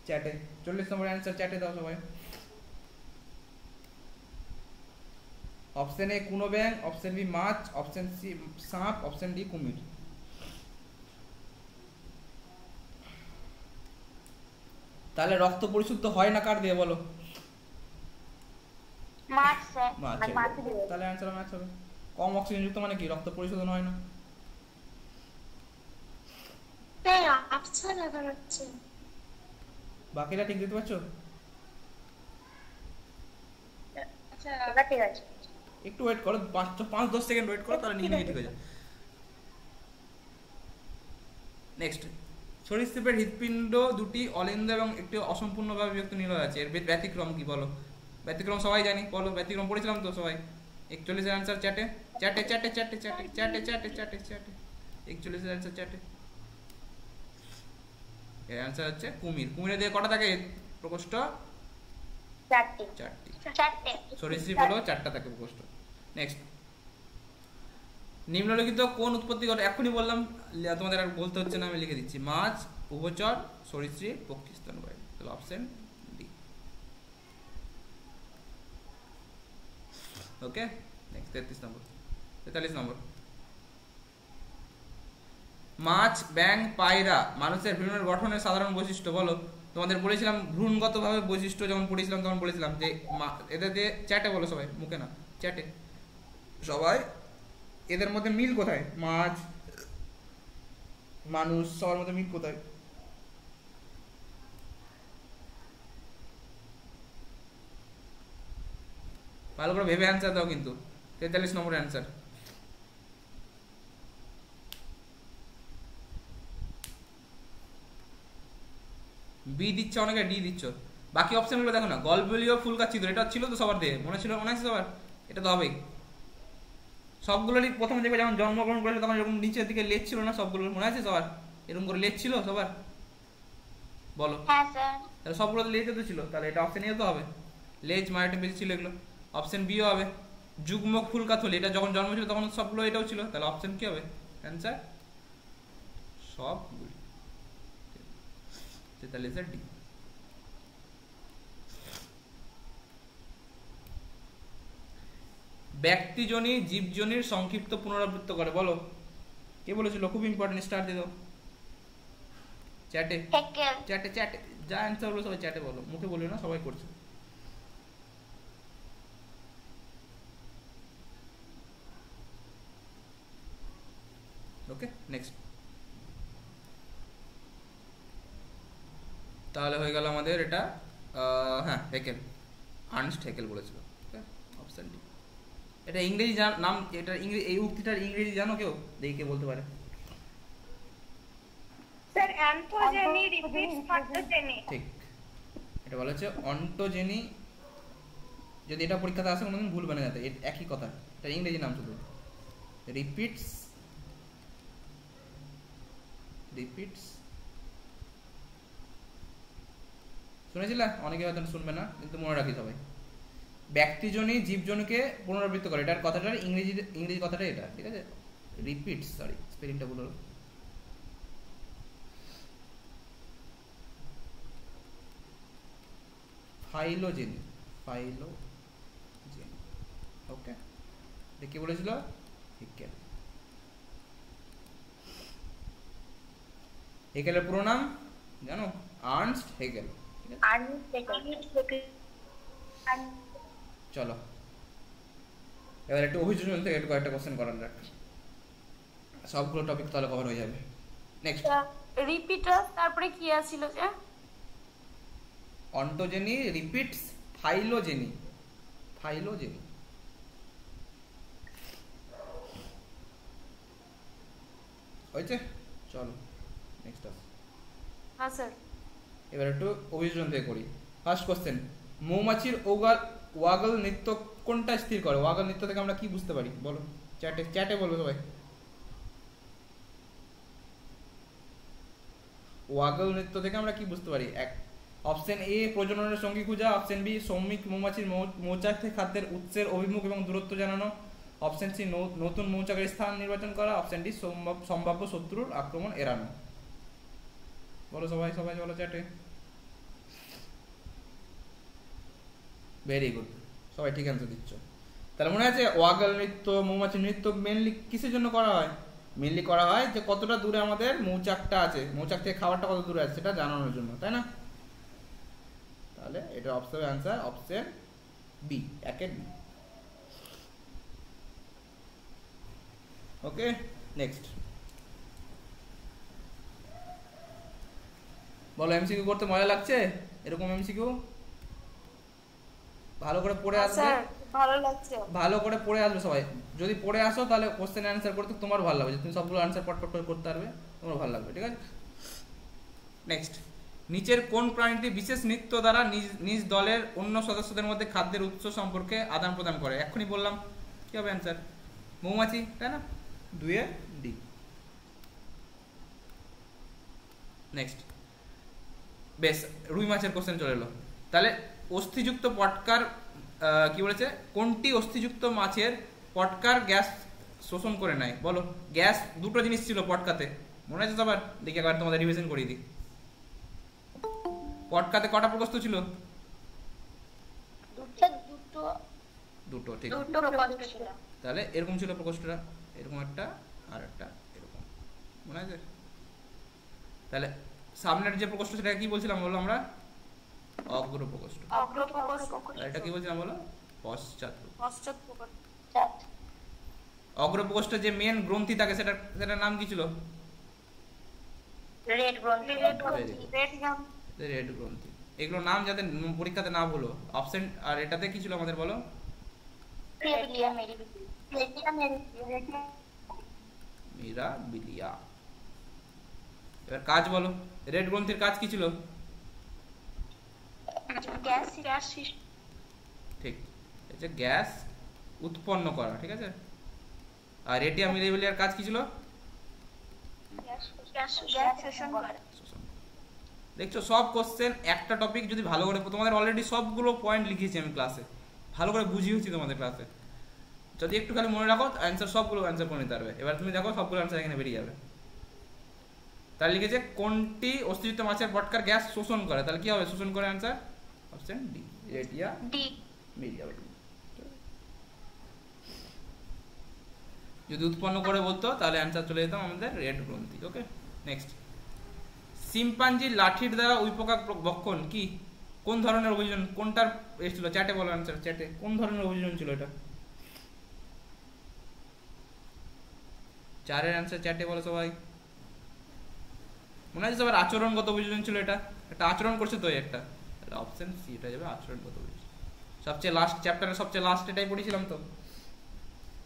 চ্যাটে। 40 নম্বর অ্যান্সার চ্যাটে দাও সবাই। অপশন এ কুনো ব্যাং, অপশন বি মাছ, অপশন সি সাপ, অপশন ডি কুমির। তাহলে রক্ত পরিশুদ্ধ হয় না কার দিয়ে বলো? মাছ স্যার। মাছ। তাহলে অ্যান্সার মাছ হবে। কম অক্সিজেন যুক্ত মানে কি? রক্ত পরিশোধন হয় না। স্যার আচ্ছা দেখা যাচ্ছে। বাকিরা ঠিক দিতে পারছো? আচ্ছা ঠিক আছে। একটু ওয়েট করো, 5-10 সেকেন্ড ওয়েট করো, তাহলে নিজে ঠিক হয়ে যাবে। নেক্সট, সরীসৃপের হৃৎপিণ্ড দুটি অলিন্দ এবং একটি অসম্পূর্ণভাবে বিভক্ত নীল আছে, এর ব্যতিক্রম কি বলো? ব্যতিক্রম সবাই জানি, বলো ব্যতিক্রম পড়েছিলাম তো সবাই। 41 এর অ্যান্সার চ্যাটে। চ্যাটে চ্যাটে চ্যাটে চ্যাটে চ্যাটে চ্যাটে চ্যাটে চ্যাটে 41 এর অ্যান্সার চ্যাটে। এর অ্যান্সার হচ্ছে কুমির। কুমিরে দিয়ে কটা থাকে প্রকোষ্ঠ? চারটি। চারটি। সরীসৃপ হলো 4টা থাকে প্রকোষ্ঠ। নেক্সট, নিম্নলিখিত কোন উৎপত্তি ঘটে? এখনই বললাম, তোমাদের আর বলতে হচ্ছে না, আমি লিখে দিচ্ছি। মাছ, উভচর, সরীসৃপ, পক্ষী, স্তন্যপায়ী। তাহলে অপশন ডি। ওকে, নেক্সট 43 নম্বর। 43 নম্বর, মাছ, ব্যাঙ, পায়রা মানুষের ভ্রূণের গঠনের সাধারণ বৈশিষ্ট্য বলো। তোমাদের বলেছিলাম ভ্রূণগতভাবে বৈশিষ্ট্য যখন পড়েছিলাম তখন বলেছিলাম যে এদের দিয়ে চ্যাটে বলো সবাই, মুখে না, চ্যাটে সবাই। এদের মধ্যে মিল কোথায়? মাছ, মানুষ, সবার মধ্যে মিল কোথায়? ভালো করে ভেবে অ্যান্সার দাও কিন্তু। 43 নম্বর অ্যান্সার। বি দিচ্ছ অনেকে, ডি দিচ্ছ। বাকি অপশনগুলো দেখো না। গলবিলীয় ফুলকা ছিদ্র, এটা ছিল তো সবার দিয়ে, মনে ছিল, মনে আছে সবার? এটা তো হবেই সবগুলোরই। প্রথমে দেখবে যখন জন্মগ্রহণ করেছে তখন এরকম নিচের দিকে লেজ ছিল না সবগুলো, মনে আছে সবার? এরকম করে লেজ ছিল সবার, বলো। হ্যাঁ স্যার। তাহলে সবগুলো লেজে তো ছিল, তাহলে এটা অপশন এ তো হবে। লেজ মায়াটে বেশি ছিল এগুলো। অপশন বিও হবে। যুগ্ম ফুলকা থলি, এটা যখন জন্ম ছিল তখন সবগুলো এটাও ছিল, তাহলে অপশন কি হবে? অ্যান্সার সবগুলি। 43 ডি। ব্যক্তিজনী জীবজনীর সংক্ষিপ্ত পুনরাবৃত্ত করে, বলো কে বলেছিল? খুব ইম্পর্টেন্ট, স্টার দিয়ে দাও চ্যাটে। চ্যাটে চ্যাটে যা অ্যান্সার হলো সবাই চ্যাটে বলো, মুখে বলিও না, সবাই করছে। ওকে, নেক্সট। তাহলে হয়ে গেল আমাদের এটা, হ্যাঁ হেকেল, আর্নস্ট হেকেল বলেছিল। Option D. এটা ইংরেজি নাম, এটা ইংরেজি, এই উক্তিটার ইংরেজি জানো কেউ? দেখি কে বলতে পারে। Sir ontogeny repeats ontogeny. ঠিক, এটা বলা হচ্ছে অন্টোজেনি। যদি এটা পরীক্ষাতে আসে কোনোদিন ভুল বানিয়ে যাবে, একই কথা, এটা ইংরেজি নাম শুধু। রিপিটস, রিপিটস শুনেছিলা? অনেকে হয়তো শুনবে না, কিন্তু মনে রাখি সবাই। ব্যক্তিজনী জীবজনীকে পুনরাবৃত্ত করে, এটার কথাটার ইংরেজি কথাটা এটা, ঠিক আছে? রিপিটস, সরি স্পেলিংটা ভুল হলো। Phylogeny, phylogeny. ওকে, কে বলেছিল? হেকেল। হেকেলের পুরো নাম জানো? Ernst Haeckel. চলো এবার একটু অভিযোজন থেকে একটু কয়েকটা কোশ্চেন করার যাক, সবগুলো টপিক তাহলে কভার হয়ে যাবে। নেক্সট, রিপিটার, তারপরে কি আছিল যে? Ontogeny, repeats, phylogeny. ফাইলোজেনি হয়েছে? চলো নেক্সট আস। হ্যাঁ স্যার। এবার একটু অভিযোজন থেকে করি। ফার্স্ট কোশ্চেন, মৌমাছির ওয়াগল নৃত্য কোনটা স্থির করে? ওয়াগল নৃত্য থেকে আমরা কি বুঝতে পারি বলো? চ্যাটে বলবো সবাই। ওয়াগল নৃত্য থেকে আমরা কি বুঝতে পারি? অপশন এ প্রজননের সঙ্গী খোঁজা, অপশন বি শ্রমিক মৌমাছির মৌচাক থেকে খাদ্যের উৎসের অভিমুখ এবং দূরত্ব জানানো, অপশন সি নতুন মৌচাকের স্থান নির্বাচন করা, অপশন ডি সম্ভাব্য শত্রুর আক্রমণ এড়ানো। বলো সবাই সবাই বলো চ্যাটে। ভেরি গুড, সবাই ঠিক অ্যান্সার দিচ্ছ। তাহলে মনে আছে ওয়াগল নৃত্য, মৌমাছি নৃত্য মেনলি কিসের জন্য করা হয়? মেনলি করা হয় যে কতটা দূরে আমাদের মৌচাকটা আছে, মৌচাক থেকে খাবারটা কত দূরে আছে সেটা জানানোর জন্য, তাই না? তাহলে এটা অপশন অ্যান্সার অপশন বি, একের বি। ওকে, নেক্সট বলো। এমসিকিউ করতে মজা লাগছে? এরকম এমসিকিউ ভালো করে পড়ে আসবে, ভালো লাগছে, ভালো করে পড়ে আসবে সবাই। যদি পড়ে আসো তাহলে কোশ্চেন অ্যান্সার করতে তোমার ভালো লাগবে, তুমি সবগুলো অ্যান্সার পট করে করতে পারবে, তোমার ভালো লাগবে, ঠিক আছে? নেক্সট, নিচের কোন প্রাণীটি বিশেষ নৃত্য দ্বারা নিজ দলের অন্য সদস্যদের মধ্যে খাদ্যের উৎস সম্পর্কে আদান প্রদান করে? এক্ষুনি বললাম, কি হবে অ্যান্সার? মৌমাছি, তাই না? 2 ডি। নেক্সট, বেশ, রুই মাছের কোশ্চেন চলে এলো। তাহলে অস্থিযুক্ত পটকার কি বলেছে? কোনটি অস্থিযুক্ত মাছের পটকার গ্যাস শোষণ করে নেয়? বলো। গ্যাস দুটো জিনিস ছিল পটকাতে, মনে আছে সবার? দেখি একবার তোমাদের রিভিশন করিয়ে দিই। পটকাতে কটা প্রকোষ্ঠ ছিল? দুটো, ঠিক। তাহলে এরকম ছিল প্রকোষ্ঠটা, এরকম একটা আর একটা এরকম, মনে আছে? তাহলে সামনের যে প্রকোষ্ঠ সেটা কি বলছিলাম বলো আমরা? অগ্র প্রকোষ্ঠ। এটা কি বলছিলাম বলো? পশ্চাৎ প্রকোষ্ঠ। অগ্র প্রকোষ্ঠে যে মেন গ্রন্থি থাকে সেটার নাম কি ছিল? রেড গ্রন্থি। এগুলো নাম যাতে পরীক্ষাতে না ভুলো। অপশন আর এটাতে কি ছিল আমাদের বলো? মিরাবিলিয়া। এবার কাজ বলো, রেড গ্রন্থির কাজ কি ছিল? ঠিক, এটা গ্যাস উৎপন্ন করা, ঠিক আছে? আর রেডিয়া মিরাবিলিয়ার কাজ কি ছিল? দেখছো সব কোশ্চেন একটা টপিক যদি ভালো করে, তোমাদের অলরেডি সবগুলো পয়েন্ট লিখিয়েছি আমি ক্লাসে, ভালো করে বুঝিয়েছি তোমাদের ক্লাসে। যদি একটু খালি মনে রাখো অ্যান্সার, সবগুলো অ্যান্সার করে নিতে পারবে। এবার তুমি দেখো সবগুলো অ্যান্সার এখানে বেরিয়ে যাবে। তাহলে লিখেছে কোনটি অস্থিযুক্ত মাছের পটকার গ্যাস শোষণ করে? তাহলে কি হবে শোষণ করে? অ্যান্সার অপশন ডি, রেডিয়া মিলিয়া। যদি উৎপন্ন করে বলতো তাহলে অ্যান্সার চলে যেতাম আমাদের রেড গ্রন্থি। ওকে, নেক্সট, শিম্পাঞ্জির লাঠির দ্বারা উইপোকা ভক্ষণ কি? কোন ধরনের অভিযোজন? কোনটার এসেছিল? চ্যাটে বলো অ্যান্সার, চ্যাটে কোন ধরনের অভিযোজন ছিল এটা? 4 এর অ্যান্সার চ্যাটে বলো সবাই। মনে আছে সবার? আচরণগত অভিযোজন ছিল এটা, একটা আচরণ করছে তো একটা, অপশন সি, এটা যাবে আচরণগত অভিযোজন। সবচেয়ে লাস্ট চ্যাপ্টারে সবচেয়ে লাস্ট এটাই পড়েছিলাম তো।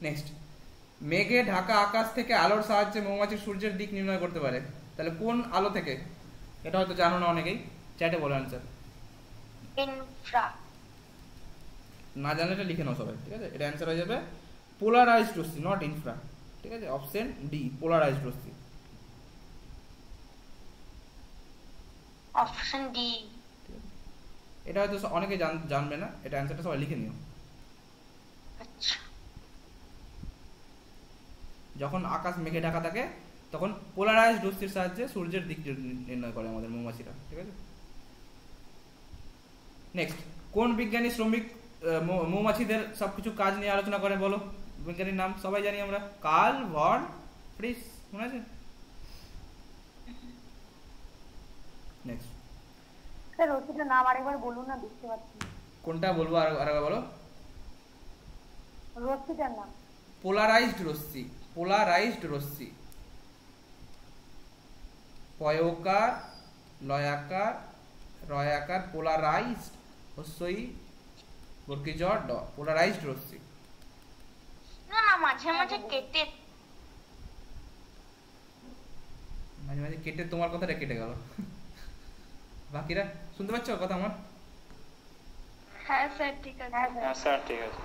নেক্সট, মেঘে ঢাকা আকাশ থেকে আলোর সাহায্যে মৌমাছি সূর্যের দিক নির্ণয় করতে পারে। তাহলে কোন আলো থেকে? এটা হয়তো জানো না অনেকেই, চ্যাটে বলো অ্যান্সার। ইনফ্রা। না জানলে এটা লিখে নাও সবাই, ঠিক আছে? এটা অ্যান্সার হয়ে যাবে পোলারাইজড রশ্মি, নট ইনফ্রা, ঠিক আছে? অপশন ডি, পোলারাইজড রশ্মি। Option D. এটা হয়তো অনেকে জানবে না, এটা অ্যান্সারটা সবাই লিখে নিও। আচ্ছা, যখন আকাশ মেঘে ঢাকা থাকে তখন পোলারাইজড রশ্মির সাহায্যে সূর্যের দিক নির্ণয় করে আমাদের মৌমাছিরা, ঠিক আছে? নেক্সট, কোন বিজ্ঞানী শ্রমিক মৌমাছিদের সবকিছু কাজ নিয়ে আলোচনা করে? বলো বিজ্ঞানীর নাম, সবাই জানি আমরা, কার্ল ভন ফ্রিস, মনে আছে? নেক্সট, স্যার রশ্মিটার নাম আরেকবার বলুন না, বুঝতে পারছি না। কোনটা বলবো আরেকবার বলো? রশ্মিটার নাম পোলারাইজড রশ্মি, পোলারাইজড রশ্মি। পয়কার, লয়াকার, রয়াকার, পোলারাইজড, হস্যই বর্গীয় ড, পোলারাইজড রশ্মি। না না, মাঝে মাঝে কেটে, মাঝে মাঝে কেটে তোমার কথাটা কেটে গেল। বাকিরা শুনতে পাচ্ছ কথা আমার? হ্যাঁ স্যার ঠিক আছে। হ্যাঁ স্যার ঠিক আছে।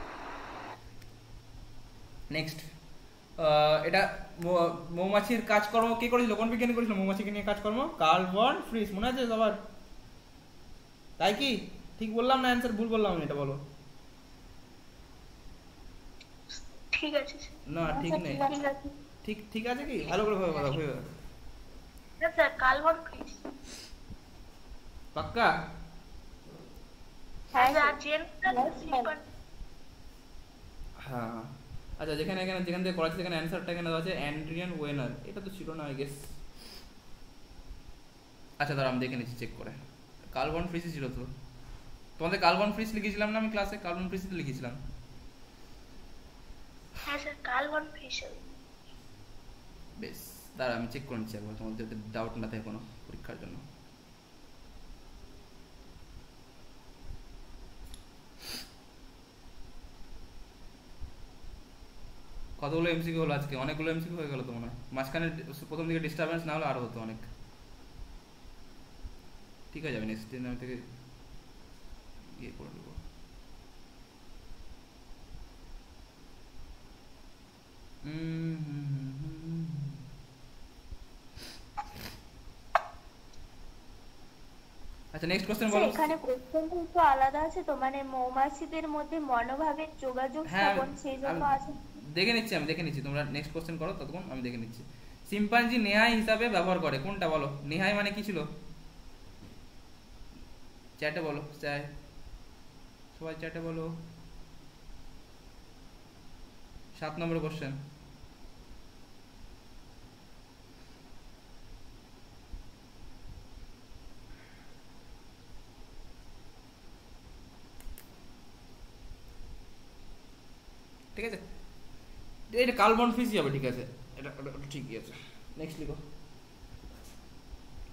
নেক্সট, এটা মৌমাছির কাজকর্ম কে করেছিল, কোন বিজ্ঞানী করেছিল মৌমাছিকে নিয়ে কাজকর্ম? কার্ল ভন ফ্রিস, মনে আছে সবার? তাই কি ঠিক বললাম না অ্যান্সার ভুল বললাম এটা বলো? ঠিক আছে না ঠিক নেই, ঠিক ঠিক আছে কি? ভালো করে ভাবে কথা ভাবে। Sir Karl von Fries. পাক্কা? হ্যাঁ স্যার হ্যাঁ আচ্ছা, যেখানে যেখান থেকে করাচ্ছি সেখানে অ্যান্সারটা এখানে দেওয়া আছে অ্যান্ড্রিয়ান ওয়েনার, এটা তো ছিল না আই গেস। আচ্ছা দাঁড়া আমি দেখে নিচ্ছি চেক করে। কার্ল ভন ফ্রিসই ছিল তো, তোমাদের কার্ল ভন ফ্রিস লিখেছিলাম না আমি ক্লাসে? কার্ল ভন ফ্রিসই তো লিখেছিলাম। হ্যাঁ স্যার কার্ল ভন ফ্রিস। বেশ দাঁড়া আমি চেক করে নিচ্ছি একবার, তোমাদের যাতে ডাউট না থাকে কোনো পরীক্ষার জন্য। কতগুলো এমসিকিউ হলো আজকে? অনেকগুলো এমসিকিউ হয়ে গেল তো মনে হয়। মাঝখানে প্রথম দিকে ডিস্টারবেন্স না হলে আরো হতো অনেক। ঠিক আছে, যাবে নেক্সট দিন আমি থেকে ইয়ে করে দেবো। আচ্ছা নেক্সট কোশ্চেন বলো। এখানে কোশ্চেন একটু আলাদা আছে তো, মানে মৌমাছিদের মধ্যে মনোভাবের যোগাযোগ স্থাপন সেই জন্য আছে। দেখে নিচ্ছি আমি, দেখে নিচ্ছি, তোমরা নেক্সট কোশ্চেন করো ততক্ষণ আমি দেখে নিচ্ছি। শিম্পাঞ্জি নেহাই হিসাবে ব্যবহার করে কোনটা বলো? নেহাই মানে কি ছিল? চ্যাটে বলো, চাই সবাই চ্যাটে বলো। 7 নম্বর কোশ্চেন। ঠিক আছে, এটা কার্ল ভন ফ্রিসই হবে। ঠিক আছে, এটা ঠিকই আছে। নেক্সট লিখো।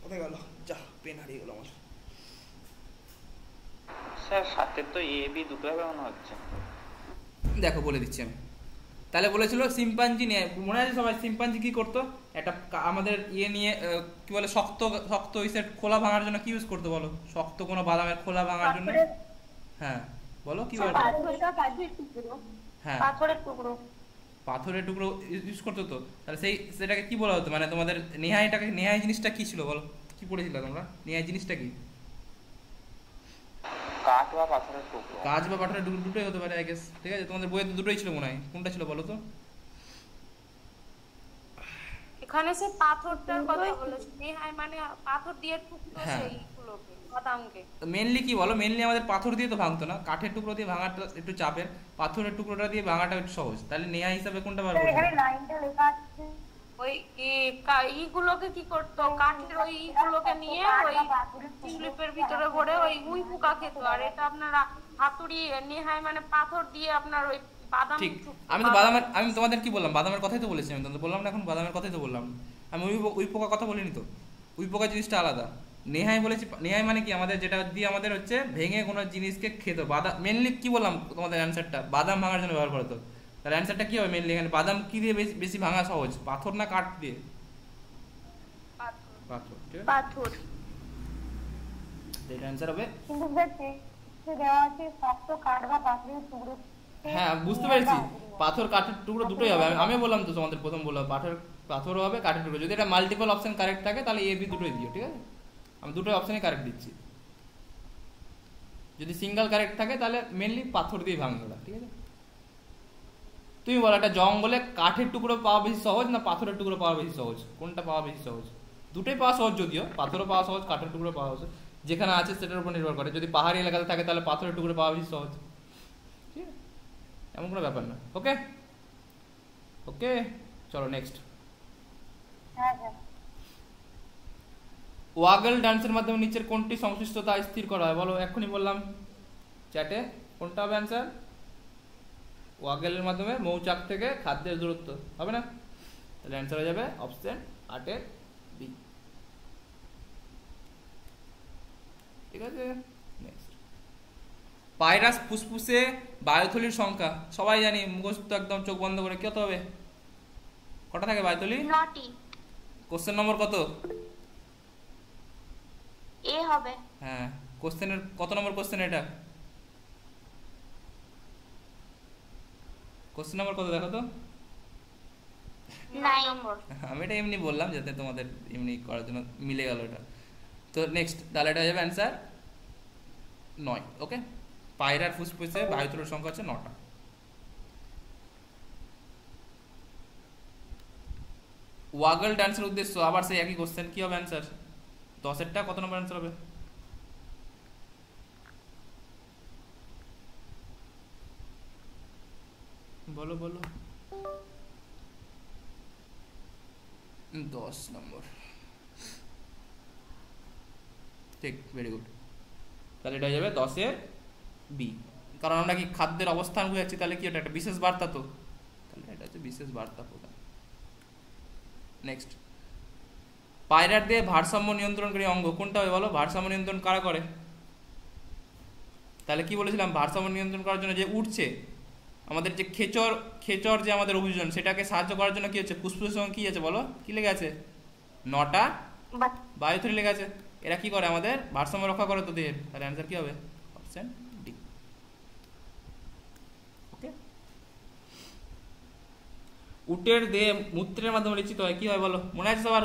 কোথায় গেল? যা পেন হারিয়ে গেল আমার। স্যার সাথে তো এ বি দুটো হবে মনে হচ্ছে। দেখো বলে দিচ্ছি আমি। তাহলে বলেছিল শিম্পাঞ্জি নিয়ে, মনে আছে সবাই শিম্পাঞ্জি কি করতো? একটা আমাদের ইয়ে নিয়ে কি বলে, শক্ত শক্ত ইসের খোলা ভাঙার জন্য কি ইউজ করতো বলো? শক্ত কোনো বাদামের খোলা ভাঙার জন্য। হ্যাঁ বলো কি বলো? হ্যাঁ পাথরের টুকরো। পাথরের টুকরো ইউজ করতো তো। তাহলে সেটাকে কি বলা হতো? মানে তোমাদের নেহাই জিনিসটা কি ছিল বলো? কি পড়েছিল তোমরা? নেহাই জিনিসটা কি? কাঠ বা পাথরের টুকরো। কাঁচ বা পাথরের টুকরো দুটোই হতে পারে আই গেস। ঠিক আছে, তোমাদের বইয়ে তো দুটোই ছিল মনে হয়, কোনটা ছিল বলো তো? এখানে সে পাথরটার কথা বলেছে, নেহাই মানে পাথর দিয়ে টুকরো হ্যাঁ। সেইগুলোকে বাদামকে। মেনলি কি বলো? মেনলি আমাদের পাথর দিয়ে তো ভাঙতো না, কাঠের টুকরো দিয়ে ভাঙাটা একটু চাপের, পাথরের টুকরোটা দিয়ে ভাঙাটা একটু সহজ। তাহলে নেহা হিসাবে কোনটা বার করবে? এখানে লাইনটা লেখা আছে ওই ইগুলোকে কি করতো, কাঠের ওই ইগুলোকে নিয়ে ওই টিউলিপের ভিতরে ভরে ওই উই পোকা খেত। আর এটা আপনারা হাতুড়ি নেহাই মানে পাথর দিয়ে আপনার ওই বাদাম। ঠিক, আমি তোমাদের কি বললাম? বাদামের কথাই তো বলেছি আমি তোমাদের, বললাম না এখন? বাদামের কথাই তো বললাম আমি, উই পোকা কথা বলিনি তো। উই পোকা জিনিসটা আলাদা। নেহাই বলেছি, নেহাই মানে কি আমাদের যেটা দিয়ে আমাদের হচ্ছে ভেঙে কোনো জিনিসকে খেতো। বাদাম মেনলি কি বললাম তোমাদের অ্যান্সারটা? বাদাম ভাঙার জন্য ব্যবহার করতো। তাহলে অ্যান্সারটা কি হবে মেনলি এখানে? বাদাম কি দিয়ে বেশি ভাঙা সহজ, পাথর না কাঠ দিয়ে? পাথর। ঠিক আছে, পাথর। এটা অ্যান্সার হবে। কিন্তু দেওয়া আছে শক্ত কাঠ বা পাথরের টুকরো। হ্যাঁ বুঝতে পেরেছি, পাথর কাঠের টুকরো দুটোই হবে। আমি বললাম তো তোমাদের প্রথম বললাম পাথরও হবে কাঠের টুকরো। যদি এটা মাল্টিপল অপশন কারেক্ট থাকে তাহলে এ বি দুটোই দিও। ঠিক আছে, আমি দুটোই অপশনই কারেক্ট দিচ্ছি। যদি সিঙ্গেল কারেক্ট থাকে তাহলে মেনলি পাথর দিয়ে ভাঙবে ওটা। ঠিক আছে, তুমি বলো একটা জঙ্গলে কাঠের টুকরো পাওয়া বেশি সহজ না পাথরের টুকরো পাওয়া বেশি সহজ? কোনটা পাওয়া বেশি সহজ? দুটোই পাওয়া সহজ, যদিও পাথরও পাওয়া সহজ, কাঠের টুকরো পাওয়া সহজ। যেখানে আছে সেটার উপর নির্ভর করে। যদি পাহাড়ি এলাকাতে থাকে তাহলে পাথরের টুকরো পাওয়া বেশি সহজ। ঠিক আছে, এমন কোনো ব্যাপার না। ওকে ওকে, চলো নেক্সট। ওয়াগল ডান্সের মাধ্যমে নিচের কোনটি সংশ্লিষ্টতা স্থির করা হয় বলো? এক্ষুনি বললাম চ্যাটে, কোনটা হবে অ্যান্সার? ওয়াগলের মাধ্যমে মৌচাক থেকে খাদ্যের দূরত্ব হবে না? তাহলে অ্যান্সার হয়ে যাবে অপশন 8 বি। ঠিক আছে, নেক্সট। পায়রাস ফুসফুসে বায়ুথলির সংখ্যা সবাই জানি, মুখস্থ একদম চোখ বন্ধ করে কত হবে? কটা থাকে বায়ুথলি? 9টি। কোশ্চেন নম্বর কত? এ হবে। হ্যাঁ, কোশ্চেনের কত নম্বর কোশ্চেন এটা? কোশ্চেন নম্বর কত দেখো তো? 9 নম্বর। আমি এটা এমনি বললাম যাতে তোমাদের এমনি করার জন্য মিলে গেল এটা। তো নেক্সট তাহলে এটা হয়ে যাবে অ্যান্সার 9। ওকে, পায়রার ফুসফুসে বায়ুথলির সংখ্যা হচ্ছে 9টা। ওয়াগল ডান্সের উদ্দেশ্য আবার সেই একই কোশ্চেন, কি হবে অ্যান্সার? 10এরটা কত নম্বর অ্যান্সার হবে? বলো বলো। 10 নম্বর, ঠিক, ভেরি গুড। তাহলে এটা হয়ে যাবে 10-এর বি, কারণ আমরা কি খাদ্যের অবস্থান বুঝাচ্ছি, তাহলে কি এটা একটা বিশেষ বার্তা, তো তাহলে এটা হচ্ছে বিশেষ বার্তা প্রদান। নেক্সট, পায়রার দিয়ে ভারসাম্য নিয়ন্ত্রণকারী অঙ্গ কোনটা হবে বলো? ভারসাম্য নিয়ন্ত্রণ কারা করে? তাহলে কি বলেছিলাম, ভারসাম্য নিয়ন্ত্রণ করার জন্য যে উঠছে আমাদের যে খেচর যে আমাদের অভিযোজন, সেটাকে সাহায্য করার জন্য কি হচ্ছে, ফুসফুসের সঙ্গে কি আছে বলো? কি লেগে আছে? 9টা বায়ুথলি লেগে আছে। এরা কি করে? আমাদের ভারসাম্য রক্ষা করে তো দেহের। তাহলে অ্যান্সার কি হবে? Option D. ওকে, উটের দেহে মূত্রের মাধ্যমে লিখিত হয়, কি হয় বলো? মনে আছে সবার?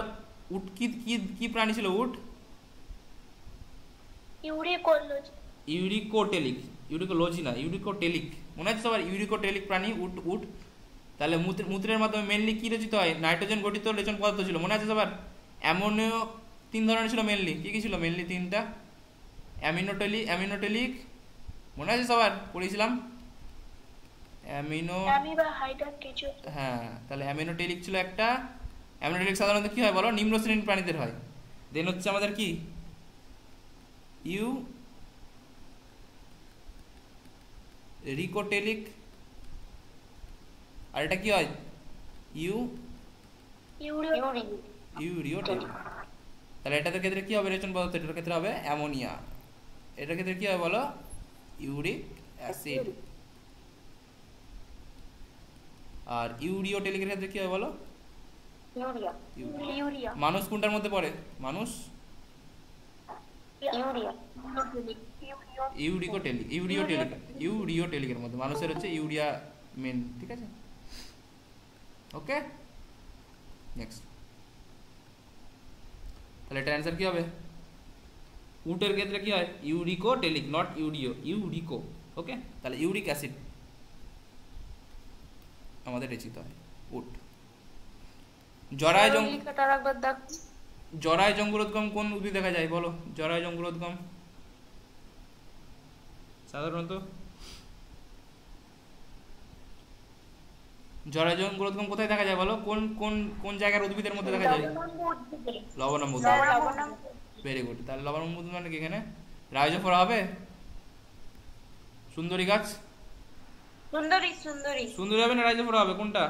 উট কি কি কি প্রাণী ছিল? উট ইউরিকোটেলিক, ইউরিকোলজি না, ইউরিকোটেলিক। মনে আছে সবার? ইউরিকোটেলিক প্রাণী উট। উট তাহলে মূত্রের মাধ্যমে মেনলি কি রচিত হয়? নাইট্রোজেন গঠিত লেচন পদার্থ ছিল। মনে আছে সবার? অ্যামোনিয় 3 ধরনের ছিল মেনলি। কি কি ছিল মেনলি? 3টা। অ্যামিনোটেলিক, মনে আছে সবার? পড়েছিলাম হ্যাঁ, তাহলে অ্যামিনোটেলিক ছিল একটা। অ্যামিনোটেলিক সাধারণত কি হয় বলো? নিম্ন শ্রেণীর প্রাণীদের হয়। দেন হচ্ছে আমাদের কি রিকোটেলিক, আর এটা কি হয়? ইউরিওটেলিক। তাহলে এটাদের ক্ষেত্রে কি হবে রেচন পদার্থ? এটার ক্ষেত্রে হবে অ্যামোনিয়া। এটার ক্ষেত্রে কি হবে বলো? Uric acid. আর ইউরিওটেলিকের ক্ষেত্রে কি হবে বলো? ইউরিয়া। মানুষ কোনটার মধ্যে পড়ে? মানুষ ইউরিওটেলিকের মধ্যে। মানুষের হচ্ছে ইউরিয়া মেন, ঠিক আছে? ওকে, নেক্সট, তাহলে এটা অ্যান্সার কি হবে? উটের ক্ষেত্রে কি হয়? ইউরিকোটেলিক, নট ইউরিকো। ওকে, তাহলে ইউরিক অ্যাসিড আমাদের রচিত হয় উট। জরায় জঙ্গলোদ্গম কোন উদ্ভিদ দেখা যায় বলো? জরায় জঙ্গলোদ্গম সাধারণত জরায় জঙ্গলোদ্গম কোথায় দেখা যায় বলো? কোন কোন কোন জায়গার উদ্ভিদের মধ্যে দেখা যায়? লবণাম্বু উদ্ভিদ। Very good. তাহলে লবণাম্বু উদ্ভিদ মানে কি? এখানে রাইজোফোরা হবে। সুন্দরী গাছ, সুন্দরী হবে না রাইজোফোরা হবে? কোনটা?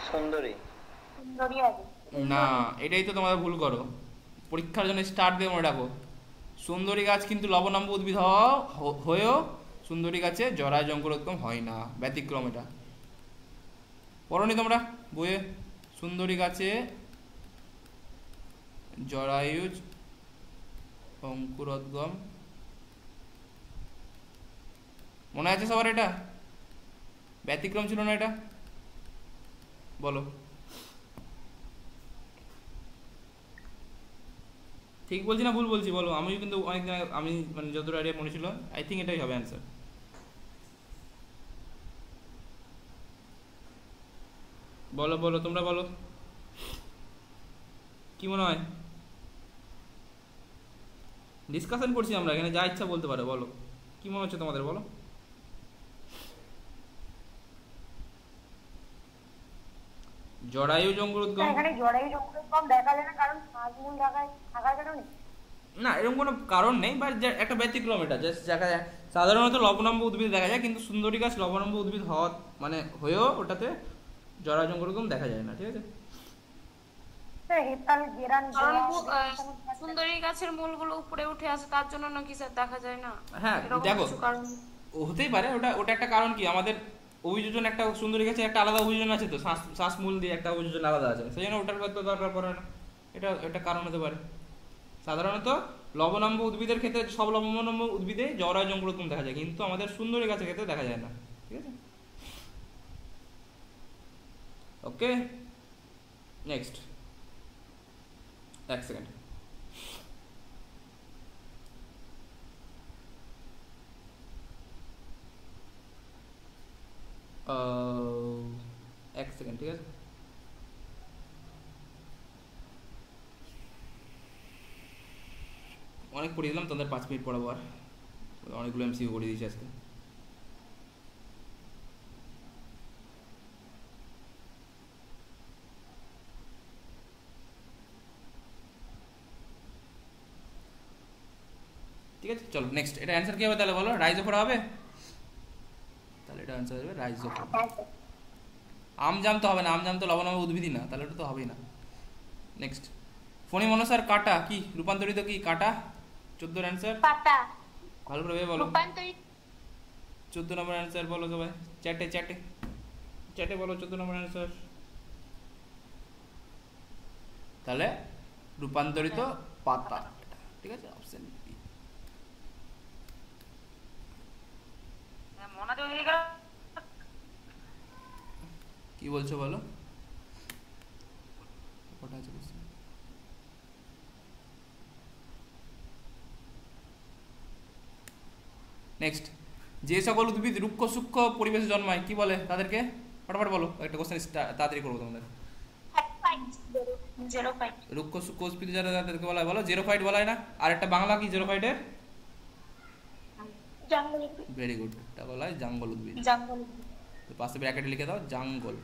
সুন্দরী না, এটাই তো তোমরা ভুল করো। পরীক্ষার জন্য স্টার্ট দিয়ে মনে রাখো, সুন্দরী গাছ কিন্তু লবণাম্বু উদ্ভিদ হয়েও সুন্দরী গাছে জরায় জঙ্গলোদ্গম হয় না, ব্যতিক্রম এটা। পড়োনি তোমরা বইয়ে? সুন্দরী গাছে জরায়ুজ অঙ্কুরোদ্গম মনে আছে সবার? এটা ব্যতিক্রম ছিল না এটা? বলো, ঠিক বলছি না ভুল বলছি বলো? আমি কিন্তু অনেক জায়গায় আমি মানে যতটা আইডিয়া মনে ছিল, আই থিঙ্ক এটাই হবে অ্যান্সার। বলো বলো তোমরা বলো, কি মনে হয়? ডিসকাশন করছি আমরা এখানে, যা ইচ্ছা বলতে পারো। বলো কি মনে হচ্ছে তোমাদের? বলো। জরায়ু জঙ্গলোদ্গম, এখানে জরায়ু জঙ্গলোদ্গম দেখা যায় না কারণ শ্বাসমূল থাকার কারণে? না, এরকম কোনো কারণ নেই, বাট একটা ব্যতিক্রম এটা। জাস্ট দেখা যায় সাধারণত লবণাম্বু উদ্ভিদ দেখা যায়, কিন্তু সুন্দরী গাছ লবণাম্বু উদ্ভিদ হওয়া মানে হয়েও ওটাতে জরায়ু জঙ্গলোদ্গম দেখা যায় না, ঠিক আছে? সুন্দরী গাছের মূলগুলো উপরে উঠে আসে, তার জন্য নাকি স্যার দেখা যায় না? হ্যাঁ দেখো, হতেই পারে। ওটা একটা কারণ কি, আমাদের অভিযোজন একটা সুন্দরী গাছের একটা আলাদা অভিযোজন আছে, তো শ্বাসমূল দিয়ে একটা অভিযোজন আলাদা আছে, সেই জন্য ওটার তো দরকার পড়ে না। এটা কারণ হতে পারে। সাধারণত লবণাম্বু উদ্ভিদের ক্ষেত্রে সব লবণাম্বু উদ্ভিদে জরায়ু জঙ্গলোদ্গম দেখা যায়, কিন্তু আমাদের সুন্দরী গাছের ক্ষেত্রে দেখা যায় না, ঠিক আছে? ওকে নেক্সট, এক সেকেন্ড। এক সেকেন্ড, ঠিক আছে। অনেক পড়িয়ে দিলাম, তোমাদের 5 মিনিট পড়াবো, আর অনেকগুলো এমসিকিউ করে দিয়েছি আজকে। ঠিক আছে, চলো নেক্সট। এটা অ্যান্সার কি হবে তাহলে বলো? রাইজোফোরা হবে তাহলে, এটা অ্যান্সার হবে রাইজোফোরা। আমজাম তো হবে না, আমজাম তো লবণাম্ল উদ্ভিদই না, তাহলে ওটা তো হবেই না। নেক্সট, ফণী মনসার কাটা কি রূপান্তরিত কি? কাটা 14 অ্যান্সার, পাতা ভালো করে ভেবে বলো। রূপান্তরিত 14 নম্বর অ্যান্সার বলো সবাই, চ্যাটে চ্যাটে চ্যাটে বলো 14 নম্বর অ্যান্সার। তাহলে রূপান্তরিত পাতা, ঠিক আছে, অপশন বি। মনোযোগ হয়ে গেল। কি বলছো বলো? কটা আছে কোশ্চেন? নেক্সট, যে সকল উদ্ভিদ রুক্ষ সূক্ষ্ম পরিবেশে জন্মায় কি বলে তাদেরকে? ফটাফট বলো, একটা কোশ্চেন তাড়াতাড়ি করবো তোমাদের। জেরোফাইট। রুক্ষ সূক্ষ্ম উদ্ভিদ যারা তাদেরকে বলা হয় বলো? জেরোফাইট বলা হয় না? আর একটা বাংলা কি জেরোফাইটের? জঙ্গল উদ্ভিদ। ভেরি গুড, এটা বলা হয় জঙ্গল উদ্ভিদ। জঙ্গল উদ্ভিদ। তো পাশে ব্র্যাকেটে লিখে দাও জঙ্গল।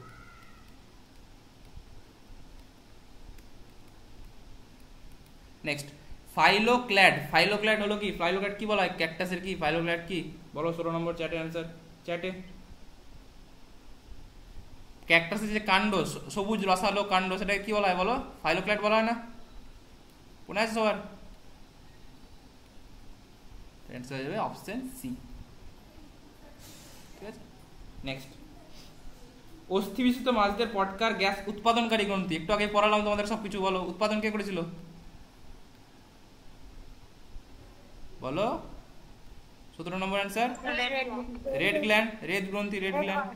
নেক্সট, ফাইলোক্ল্যাড। ফাইলোক্ল্যাড হলো কি? ফাইলোক্ল্যাড কি বলা হয়? ক্যাকটাসের কি? ফাইলোক্ল্যাড কি বলো? 16 নম্বর চ্যাটে অ্যান্সার, চ্যাটে। ক্যাকটাসের যে কাণ্ড, সবুজ রসালো কাণ্ড, সেটা কি বলা হয় বলো? ফাইলোক্ল্যাড বলা হয় না? মনে আছে সবার? অ্যান্সার হয়ে যাবে অপশন সি, ঠিক আছে। নেক্সট, অস্থি বিশিষ্ট মাছদের পটকার গ্যাস উৎপাদনকারী গ্রন্থি। একটু আগে পড়ালাম তোমাদের সবকিছু, বলো উৎপাদন কে করেছিল বলো? 17 নম্বর অ্যান্সার রেড গ্ল্যান্ড, রেড গ্রন্থি, রেড গ্ল্যান্ড।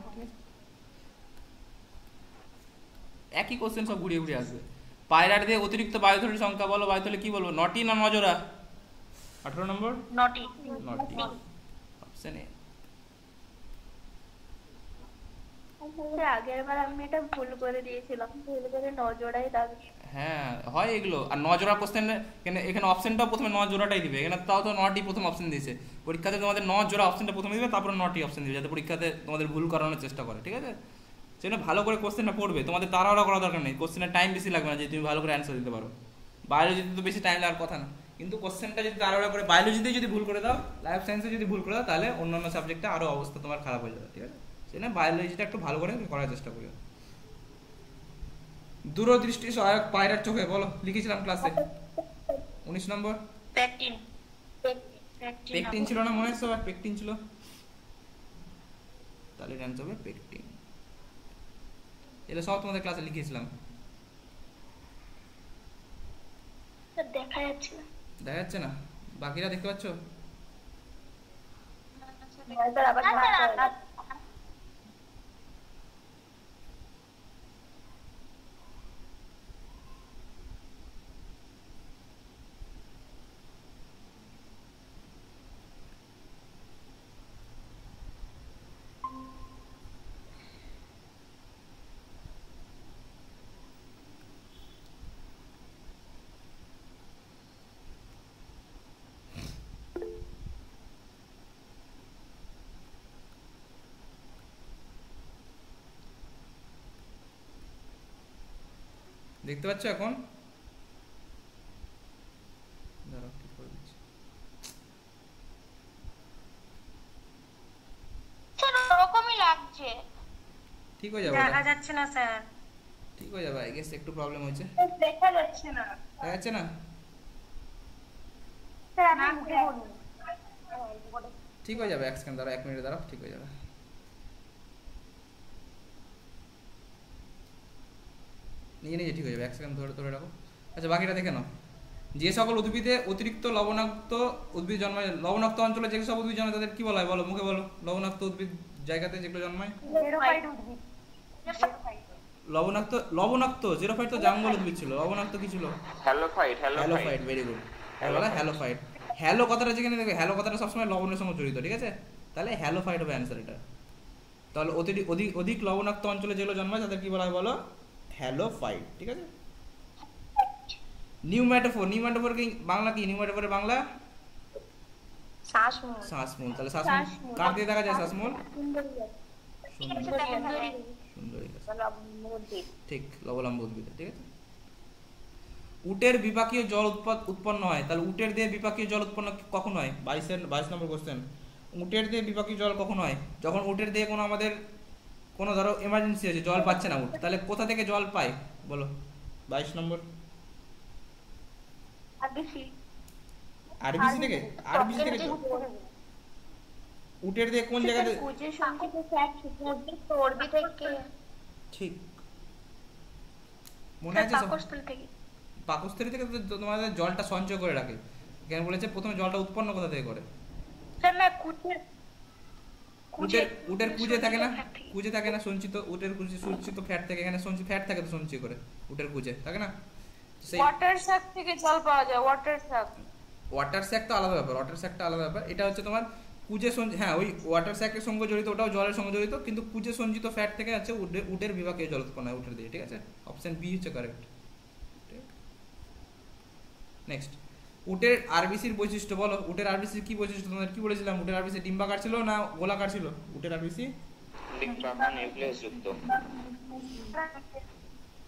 একই কোশ্চেন সব ঘুরিয়ে ঘুরিয়ে আসবে। পায়রার দিয়ে অতিরিক্ত বায়ুথলির সংখ্যা বলো? বায়ুথলি কি বলবো? নটি না নজোড়া? 18 নম্বর নটি। নটি, অপশন এ। আগের বার আমি এটা ভুল করে দিয়েছিলাম, ভুল করে নজোড়াই দাগ দিয়ে। হ্যাঁ হয় এগুলো। আর নজোড়া কোশ্চেন এখানে অপশনটাও প্রথমে নজোড়াটাই দিবে, এখানে তাও তো নটি প্রথম অপশন দিয়েছে। পরীক্ষাতে তোমাদের নজোড়া অপশনটা প্রথমে দিবে, তারপর নটি অপশন দিবে, যাতে পরীক্ষাতে তোমাদের ভুল করানোর চেষ্টা করে, ঠিক আছে। সেটা ভালো করে কোশ্চেনটা পড়বে, তোমাদের তাড়াহুড়া করা দরকার নেই, কোশ্চেনের টাইম বেশি লাগবে না, যে তুমি ভালো করে অ্যান্সার দিতে পারো। বায়োলজিতে তো বেশি টাইম লাগার কথা না, কিন্তু কোশ্চেনটা যদি তাড়াহুড়া করে বায়োলজিতে যদি ভুল করে দাও, লাইফ সায়েন্সে যদি ভুল করে দাও, তাহলে অন্যান্য সাবজেক্টে আরও অবস্থা তোমার খারাপ হয়ে যাবে, ঠিক আছে। সেটা বায়োলজিটা একটু ভালো করে করার চেষ্টা করি। দূরদৃষ্টি সহায়ক পায়রার চোখে বলো? লিখেছিলাম ক্লাসে 19 নম্বর। পেকটিন। পেকটিন ছিল না মনে আছে? পেকটিন ছিল, তাহলে অ্যান্সার হবে পেকটিন। এটা সব তোমাদের ক্লাসে লিখেছিলাম। দেখা যাচ্ছে না, দেখা যাচ্ছে না? বাকিরা দেখতে পাচ্ছ? আবার দেখতে পাচ্ছ এখন? এরকমই লাগছে, ঠিক হয়ে যাবে, দেখা যাচ্ছে না স্যার। ঠিক হয়ে যাবে, আই গেস একটু প্রবলেম হয়েছে। দেখা যাচ্ছে না। দেখা যাচ্ছে না? ঠিক হয়ে যাবে, এক সেকেন্ড দাঁড়াও, 1 মিনিট দাঁড়াও, ঠিক হয়ে যাবে। নিজে নিজে ঠিক হয়ে যাবে, 1 সেকেন্ড ধরে রাখো। আচ্ছা বাকিটা দেখে নাও। যে সকল উদ্ভিদে অতিরিক্ত লবণাক্ত উদ্ভিদ জন্মায়, লবণাক্ত অঞ্চলে যে সব উদ্ভিদ জন্মায় তাদের কি বলা হয় বলো? মুখে বলো। লবণাক্ত উদ্ভিদ জায়গাতে যেগুলো জন্মায় লবণাক্ত লবণাক্ত জেরোফাইট তো জঙ্গল উদ্ভিদ ছিল। লবণাক্ত কি ছিল? হ্যালোফাইট। Halophyte, very good. বলা হ্যালোফাইট। হ্যালো কথাটা যেখানে দেখবে, হ্যালো কথাটা সবসময় লবণের সঙ্গে জড়িত, ঠিক আছে? তাহলে হ্যালোফাইট হবে অ্যান্সার এটা। তাহলে অধিক লবণাক্ত অঞ্চলে যেগুলো জন্মায় তাদের কি বলা হয় বলো? হ্যালোফাইট, ঠিক আছে? নিউম্যাটোফোর, নিউম্যাটোফোর কি বাংলা কি? নিউম্যাটোফোরের বাংলা শ্বাসমূল। শ্বাসমূল। তাহলে শ্বাসমূল কার দিয়ে দেখা যায়? শ্বাসমূল সুন্দরী গাছ, ঠিক, লবলাম্ব উদ্ভিদ, ঠিক আছে? উটের বিপাকীয় জল উৎপন্ন হয়, তাহলে উটের দিয়ে বিপাকীয় জল উৎপন্ন কখন হয়? 22 নম্বর কোশ্চেন। উটের দিয়ে বিপাকীয় জল কখন হয়? যখন উটের দিয়ে আমাদের কোনো ধরো এমার্জেন্সি আছে, জল পাচ্ছে না উট, তাহলে কোথা থেকে জল পায় বলো? 22 নম্বর। আরবিসি থেকে। আরবিসি থেকে উটের দিয়ে কোন জায়গাতে? ঠিক, মনে আছে? পাকস্থলী থেকে তোমাদের জলটা সঞ্চয় করে রাখে। কেন বলেছে প্রথমে জলটা উৎপন্ন কোথা থেকে করে? উটের কুজে থাকে না? কুজে থাকে না সঞ্চিত? উটের কুজে সঞ্চিত ফ্যাট থেকে, এখানে সঞ্চিত ফ্যাট থাকে তো সঞ্চয় করে উটের কুজে, থাকে না? সেই ওয়াটার স্যাক থেকে জল পাওয়া যায়। ওয়াটার স্যাক তো আলাদা ব্যাপার, ওয়াটার স্যাকটা আলাদা ব্যাপার। এটা হচ্ছে তোমার কুজে হ্যাঁ, ওই ওয়াটার স্যাকের সঙ্গে জড়িত, ওটাও জলের সঙ্গে জড়িত, কিন্তু কুজে সঞ্চিত ফ্যাট থেকে আছে উটের বিভাগীয় জল উৎপন্ন হয় উটের দিয়ে, ঠিক আছে? অপশন বি হচ্ছে কারেক্ট। নেক্সট, উটের আরবিসির বৈশিষ্ট্য বলো। উটের আরবিসির কি বৈশিষ্ট্য? তোমাদের কি বলেছিলাম? উটের আরবিসি ডিম্বাকার ছিল না গোলাকার ছিল? উটের আরবিসি নিউক্লিয়াস যুক্ত।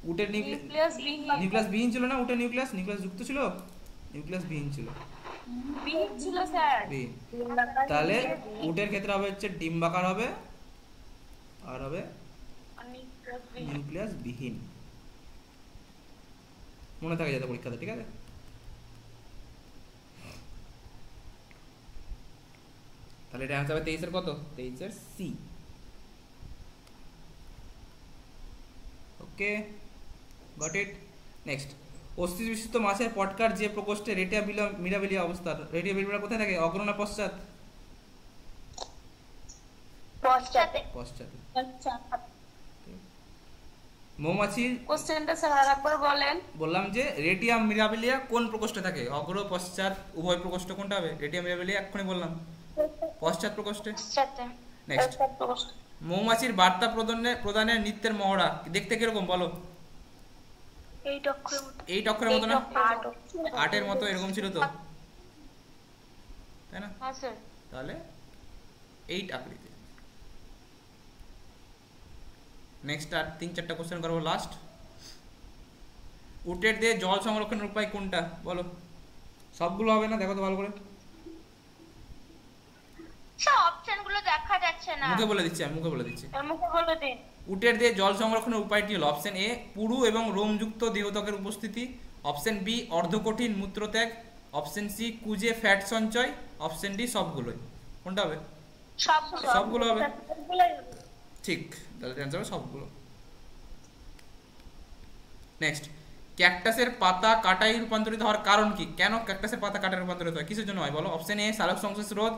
উটের নিউক্লিয়াস বিহীন ছিল না? উটের নিউক্লিয়াস যুক্ত ছিল? নিউক্লিয়াস বিহীন ছিল, বিহীন ছিল স্যার। তাহলে উটের ক্ষেত্রে হবে হচ্ছে ডিম্বাকার হবে, আর হবে নিউক্লিয়াস বিহীন। মনে থাকে যাতে পরীক্ষাতে, ঠিক আছে? তাহলে এটা অ্যান্সার হবে 23 এর কত? 23 এর C. Okay, got it. Next, অস্থি বিশিষ্ট মাছের পটকার যে প্রকোষ্ঠে রেটিয়া মিরাবিলিয়া অবস্থা, রেটিয়া মিরাবিলিয়া কোথায় থাকে? অগ্র না পশ্চাৎ? পশ্চাৎ। মৌমাছির কোশ্চেনটা স্যার আরেকবার বলেন। বললাম যে রেটিয়াম মিরাবিলিয়া কোন প্রকোষ্ঠে থাকে? অগ্র পশ্চাৎ উভয় প্রকোষ্ঠ কোনটা হবে? রেটিয়াম মিরাবিলিয়া এক্ষুনি বললাম পশ্চাৎ প্রকোষ্ঠে। নেক্সট, মৌমাছির বার্তা প্রদানের নৃত্যের মহড়া দেখতে কিরকম বলো? এই টক্করের মতো না? 8 মতো এরকম ছিল তো, তাই না? হ্যাঁ স্যার। তাহলে 8 আকৃতি। নেক্সট আর 3-4টা কোশ্চেন করবো লাস্ট। উটের দিয়ে জল সংরক্ষণের উপায় কোনটা বলো? সবগুলো হবে না, দেখো তো ভালো করে। অপশনগুলো দেখা যাচ্ছে না। মুখে বলে দিচ্ছি, আমি মুখে বলে দিচ্ছি। মুখে বলে দিন। উটের দিয়ে জল সংরক্ষণের উপায়টি হলো অপশন এ পুরু এবং রোমযুক্ত দেহত্বকের উপস্থিতি, অপশন বি অর্ধকঠিন মূত্রত্যাগ, অপশন সি কুজে ফ্যাট সঞ্চয়, অপশন ডি সবগুলোই। কোনটা হবে? সবগুলো হবে, ঠিক। তাহলে অ্যানসার হবে সবগুলো। নেক্সট, ক্যাকটাসের পাতা কাটাই রূপান্তরিত হওয়ার কারণ কি? কেন ক্যাকটাসের পাতা কাটাই রূপান্তরিত হয়? কিসের জন্য হয় বলো? অপশন এ সালোক সংশ্লেষ রোধ,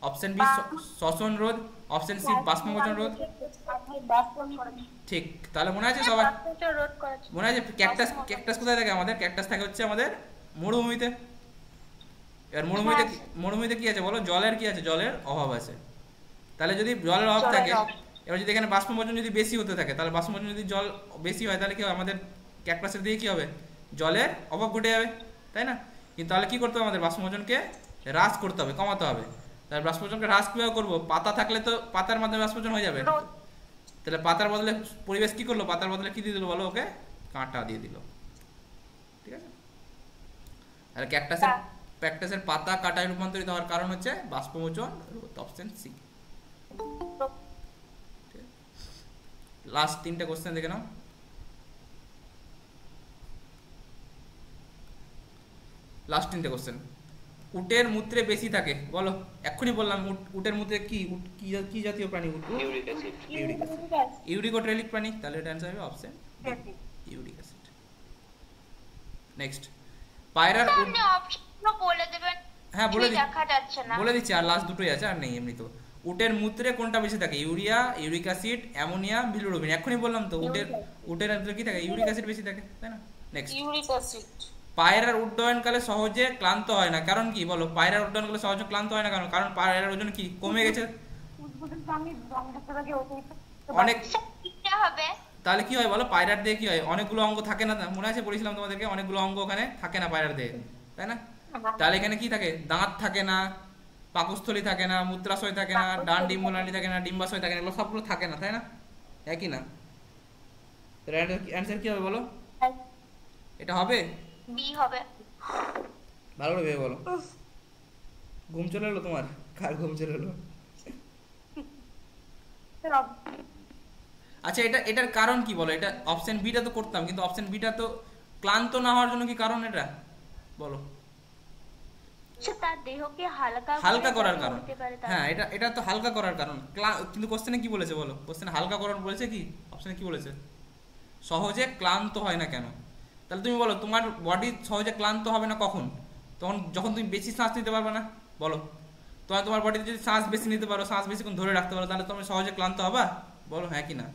অপশন বি শ্বসন রোধ, অপশন সি বাষ্পমোচন রোধ। ঠিক, তাহলে মনে আছে সবার? মনে আছে ক্যাকটাস কোথায় থাকে আমাদের? ক্যাকটাস থাকে হচ্ছে আমাদের মরুভূমিতে। এবার মরুভূমিতে কি আছে বলো? জলের কি আছে? জলের অভাব আছে। তাহলে যদি জলের অভাব থাকে, এবার যদি এখানে বাষ্পমোচন যদি বেশি হতে থাকে, তাহলে বাষ্পমোচন যদি জল বেশি হয়, তাহলে কি হবে? আমাদের ক্যাকটাসের দিয়ে কি হবে? জলের অভাব ঘটে যাবে, তাই না? কিন্তু তাহলে কি করতে হবে? আমাদের বাষ্পমোচনকে হ্রাস করতে হবে, কমাতে হবে। তাহলে বাষ্পমোচনকে হ্রাস কিভাবে করবো? পাতা থাকলে তো পাতার মাধ্যমে বাষ্পমোচন হয়ে যাবে। তাহলে পাতার বদলে পরিবেশ কি করলো? পাতার বদলে কি দিয়ে দিল বলো? ওকে কাঁটা দিয়ে দিল, ঠিক আছে? তাহলে ক্যাকটাসের পাতা কাটায় রূপান্তরিত হওয়ার কারণ হচ্ছে বাষ্পমোচন রোধ, অপশন সি। লাস্ট 3টে কোশ্চেন দেখে নাও। লাস্ট 3টে কোশ্চেন। উটের মূত্রে বেশি থাকে বলো? এক্ষুনি বললাম উটের মূত্রে কি জাতীয় প্রাণী? ইউরিক ও ট্রেলিক প্রাণী। তাহলে এটা অ্যানসার হবে অপশন ইউরিক অ্যাসিড। নেক্সট, পায়রার আপনি অপশনগুলো বলে দেবেন। হ্যাঁ বলে দিচ্ছি, আর লাস্ট দুটোই আছে, আর নেই এমনি তো। উটের মূত্রে কোনটা বেশি থাকে? Urea, uric acid, ammonia, bilirubin. এখনই বললাম তো উটের মধ্যে কি থাকে? ইউরিক অ্যাসিড বেশি থাকে, তাই না? Next, uric acid. পায়রার উড্ডয়নকালে সহজে ক্লান্ত হয় না, কারণ কি বলো? পায়রার উড্ডয়নকালে সহজে ক্লান্ত হয় না কারণ? কারণ পায়রার ওজন কি কমে গেছে অনেক। হবে তাহলে কি হয় বলো? পায়রার দিয়ে কি হয়? অনেকগুলো অঙ্গ থাকে না, মনে আছে পড়েছিলাম তোমাদেরকে? অনেকগুলো অঙ্গ ওখানে থাকে না পায়রার দিয়ে, তাই না? তাহলে এখানে কি থাকে? দাঁত থাকে না, পাকস্থলী থাকে না, মূত্রাশয় থাকে না, ডান ডিম্বনালী থাকে না, ডিম্বাশয় থাকে না, এগুলো সবগুলো থাকে না, তাই না? একই না? অ্যান্সার কি হবে বলো? এটা হবে? বি হবে। ভালো করে ভেবে বলো। ঘুম চলে এলো তোমার? কার ঘুম চলে এলো? আচ্ছা, এটার কারণ কি বলো? এটা অপশন বিটা তো করতাম, কিন্তু অপশন বিটা তো ক্লান্ত না হওয়ার জন্য কি কারণ এটা বলো? তার দেহকে হালকা করার কারণ। হ্যাঁ, এটা তো হালকা করার কারণ, কিন্তু কোশ্চেনে কি বলেছে বলো? কোশ্চেনে হালকা করার বলেছে কি? অপশনে কি বলেছে? সহজে ক্লান্ত হয় না কেন? তাহলে তুমি বলো, তোমার বডি সহজে ক্লান্ত হবে না কখন? তখন যখন তুমি বেশি শ্বাস নিতে পারবে না, বলো। তোমার বডিতে যদি শ্বাস বেশি নিতে পারো, শ্বাস বেশিক্ষণ ধরে রাখতে পারো, তাহলে তুমি সহজে ক্লান্ত হবা, বলো হ্যাঁ কি না?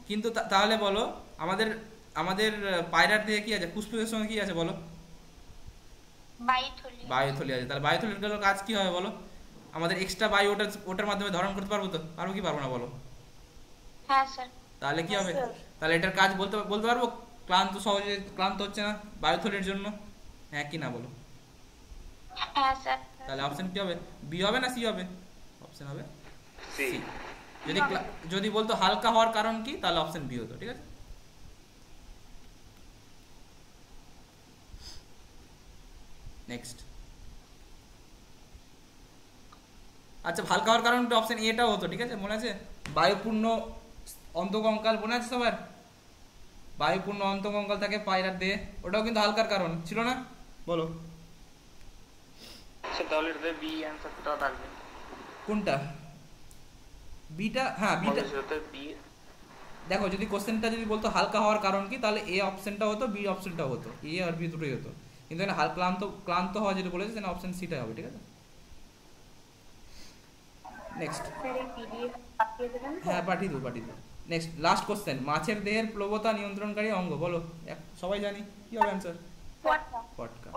কিন্তু তাহলে বলো, আমাদের পায়রার দিয়ে কি আছে? ফুসফুসের সঙ্গে কি আছে বলো? বায়ুথলি আছে। তাহলে বায়ুথলির কাজ কি হবে বলো? আমাদের এক্সট্রা বায়ু ওটার মাধ্যমে ধারণ করতে পারবো তো? পারবো কি পারবো না বলো? হ্যাঁ স্যার। তাহলে কি হবে? তাহলে এটার কাজ বলতে পারবো? সহজে ক্লান্ত হচ্ছে না বায়ুথলির জন্য, হ্যাঁ কি না বলো? হ্যাঁ স্যার। তাহলে অপশন কি হবে? বি হবে না সি হবে? অপশন হবে সি। যদি বলতো হালকা হওয়ার কারণ কি, তাহলে অপশন বি হতো, ঠিক আছে? নেক্সট। আচ্ছা, হালকা হওয়ার কারণ অপশন এটাও হতো, ঠিক আছে? মনে আছে? বায়ুপূর্ণ অন্তঃকঙ্কাল, মনে আছে সবার? বায়ুপূর্ণ অন্তঃকঙ্কাল থাকে পায়রার দেহে, ওটাও কিন্তু হালকার কারণ ছিল না, বলো? তাহলে এটাতে বি অ্যানসারটা থাকবে কোনটা? বিটা? হ্যাঁ, বিটা। দেখো, যদি কোশ্চেনটা যদি বলতো হালকা হওয়ার কারণ কি, তাহলে এ অপশনটা হতো, বি অপশনটা হতো, এ আর বি দুটোই হতো। কিন্তু এখানে ক্লান্ত হওয়া যেটা বলেছে, সেখানে অপশন সিটা হবে, ঠিক আছে? নেক্সট। হ্যাঁ, পাঠিয়ে দেবো। Next, last question. মাছের দেহের প্লবতা নিয়ন্ত্রণকারী অঙ্গ বলো? সবাই জানি, কি হবে অ্যানসার? পটকা।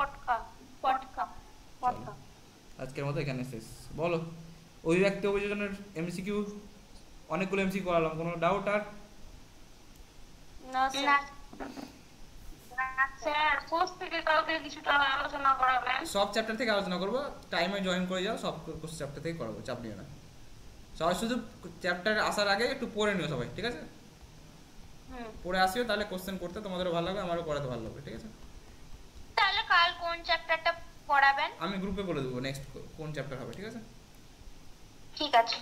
আজকের মতো এখানে শেষ। বলো, অভিব্যক্তি অভিযোজনের এমসিকিউ অনেকগুলো এমসিকিউ করালাম, কোনো ডাউট আর? না স্যার। স্যার কোর্স থেকে কালকে কিছুটা আলোচনা করাবেন? সব চ্যাপ্টার থেকে আলোচনা করবো, টাইমে জয়েন করে যাও, সব চ্যাপ্টার থেকে করাবো, চাপ নিও না। সবাই শুধু চ্যাপ্টার আসার আগে একটু পড়ে নিও সবাই, ঠিক আছে? পড়ে আসিও, তাহলে কোশ্চেন করতে তোমাদেরও ভালো লাগবে, আমারও পড়াতে ভালো লাগবে, ঠিক আছে? তাহলে কাল কোন চ্যাপ্টারটা পড়াবেন? আমি গ্রুপে বলে দেবো নেক্সট কোন চ্যাপ্টার হবে, ঠিক আছে? ঠিক আছে।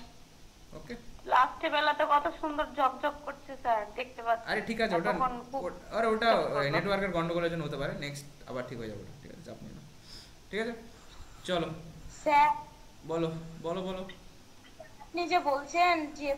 ওকে। লাস্টে বেলাতে কত সুন্দর ঝকঝক করছে স্যার, দেখতে পাচ্ছি। আরে ঠিক আছে, ওটা নেটওয়ার্কের গন্ডগোলের জন্য হতে পারে, নেক্সট আবার ঠিক হয়ে যাবে, ঠিক আছে? চাপ নিও না, ঠিক আছে? চলো স্যার বলো। আপনি যে বলছেন যে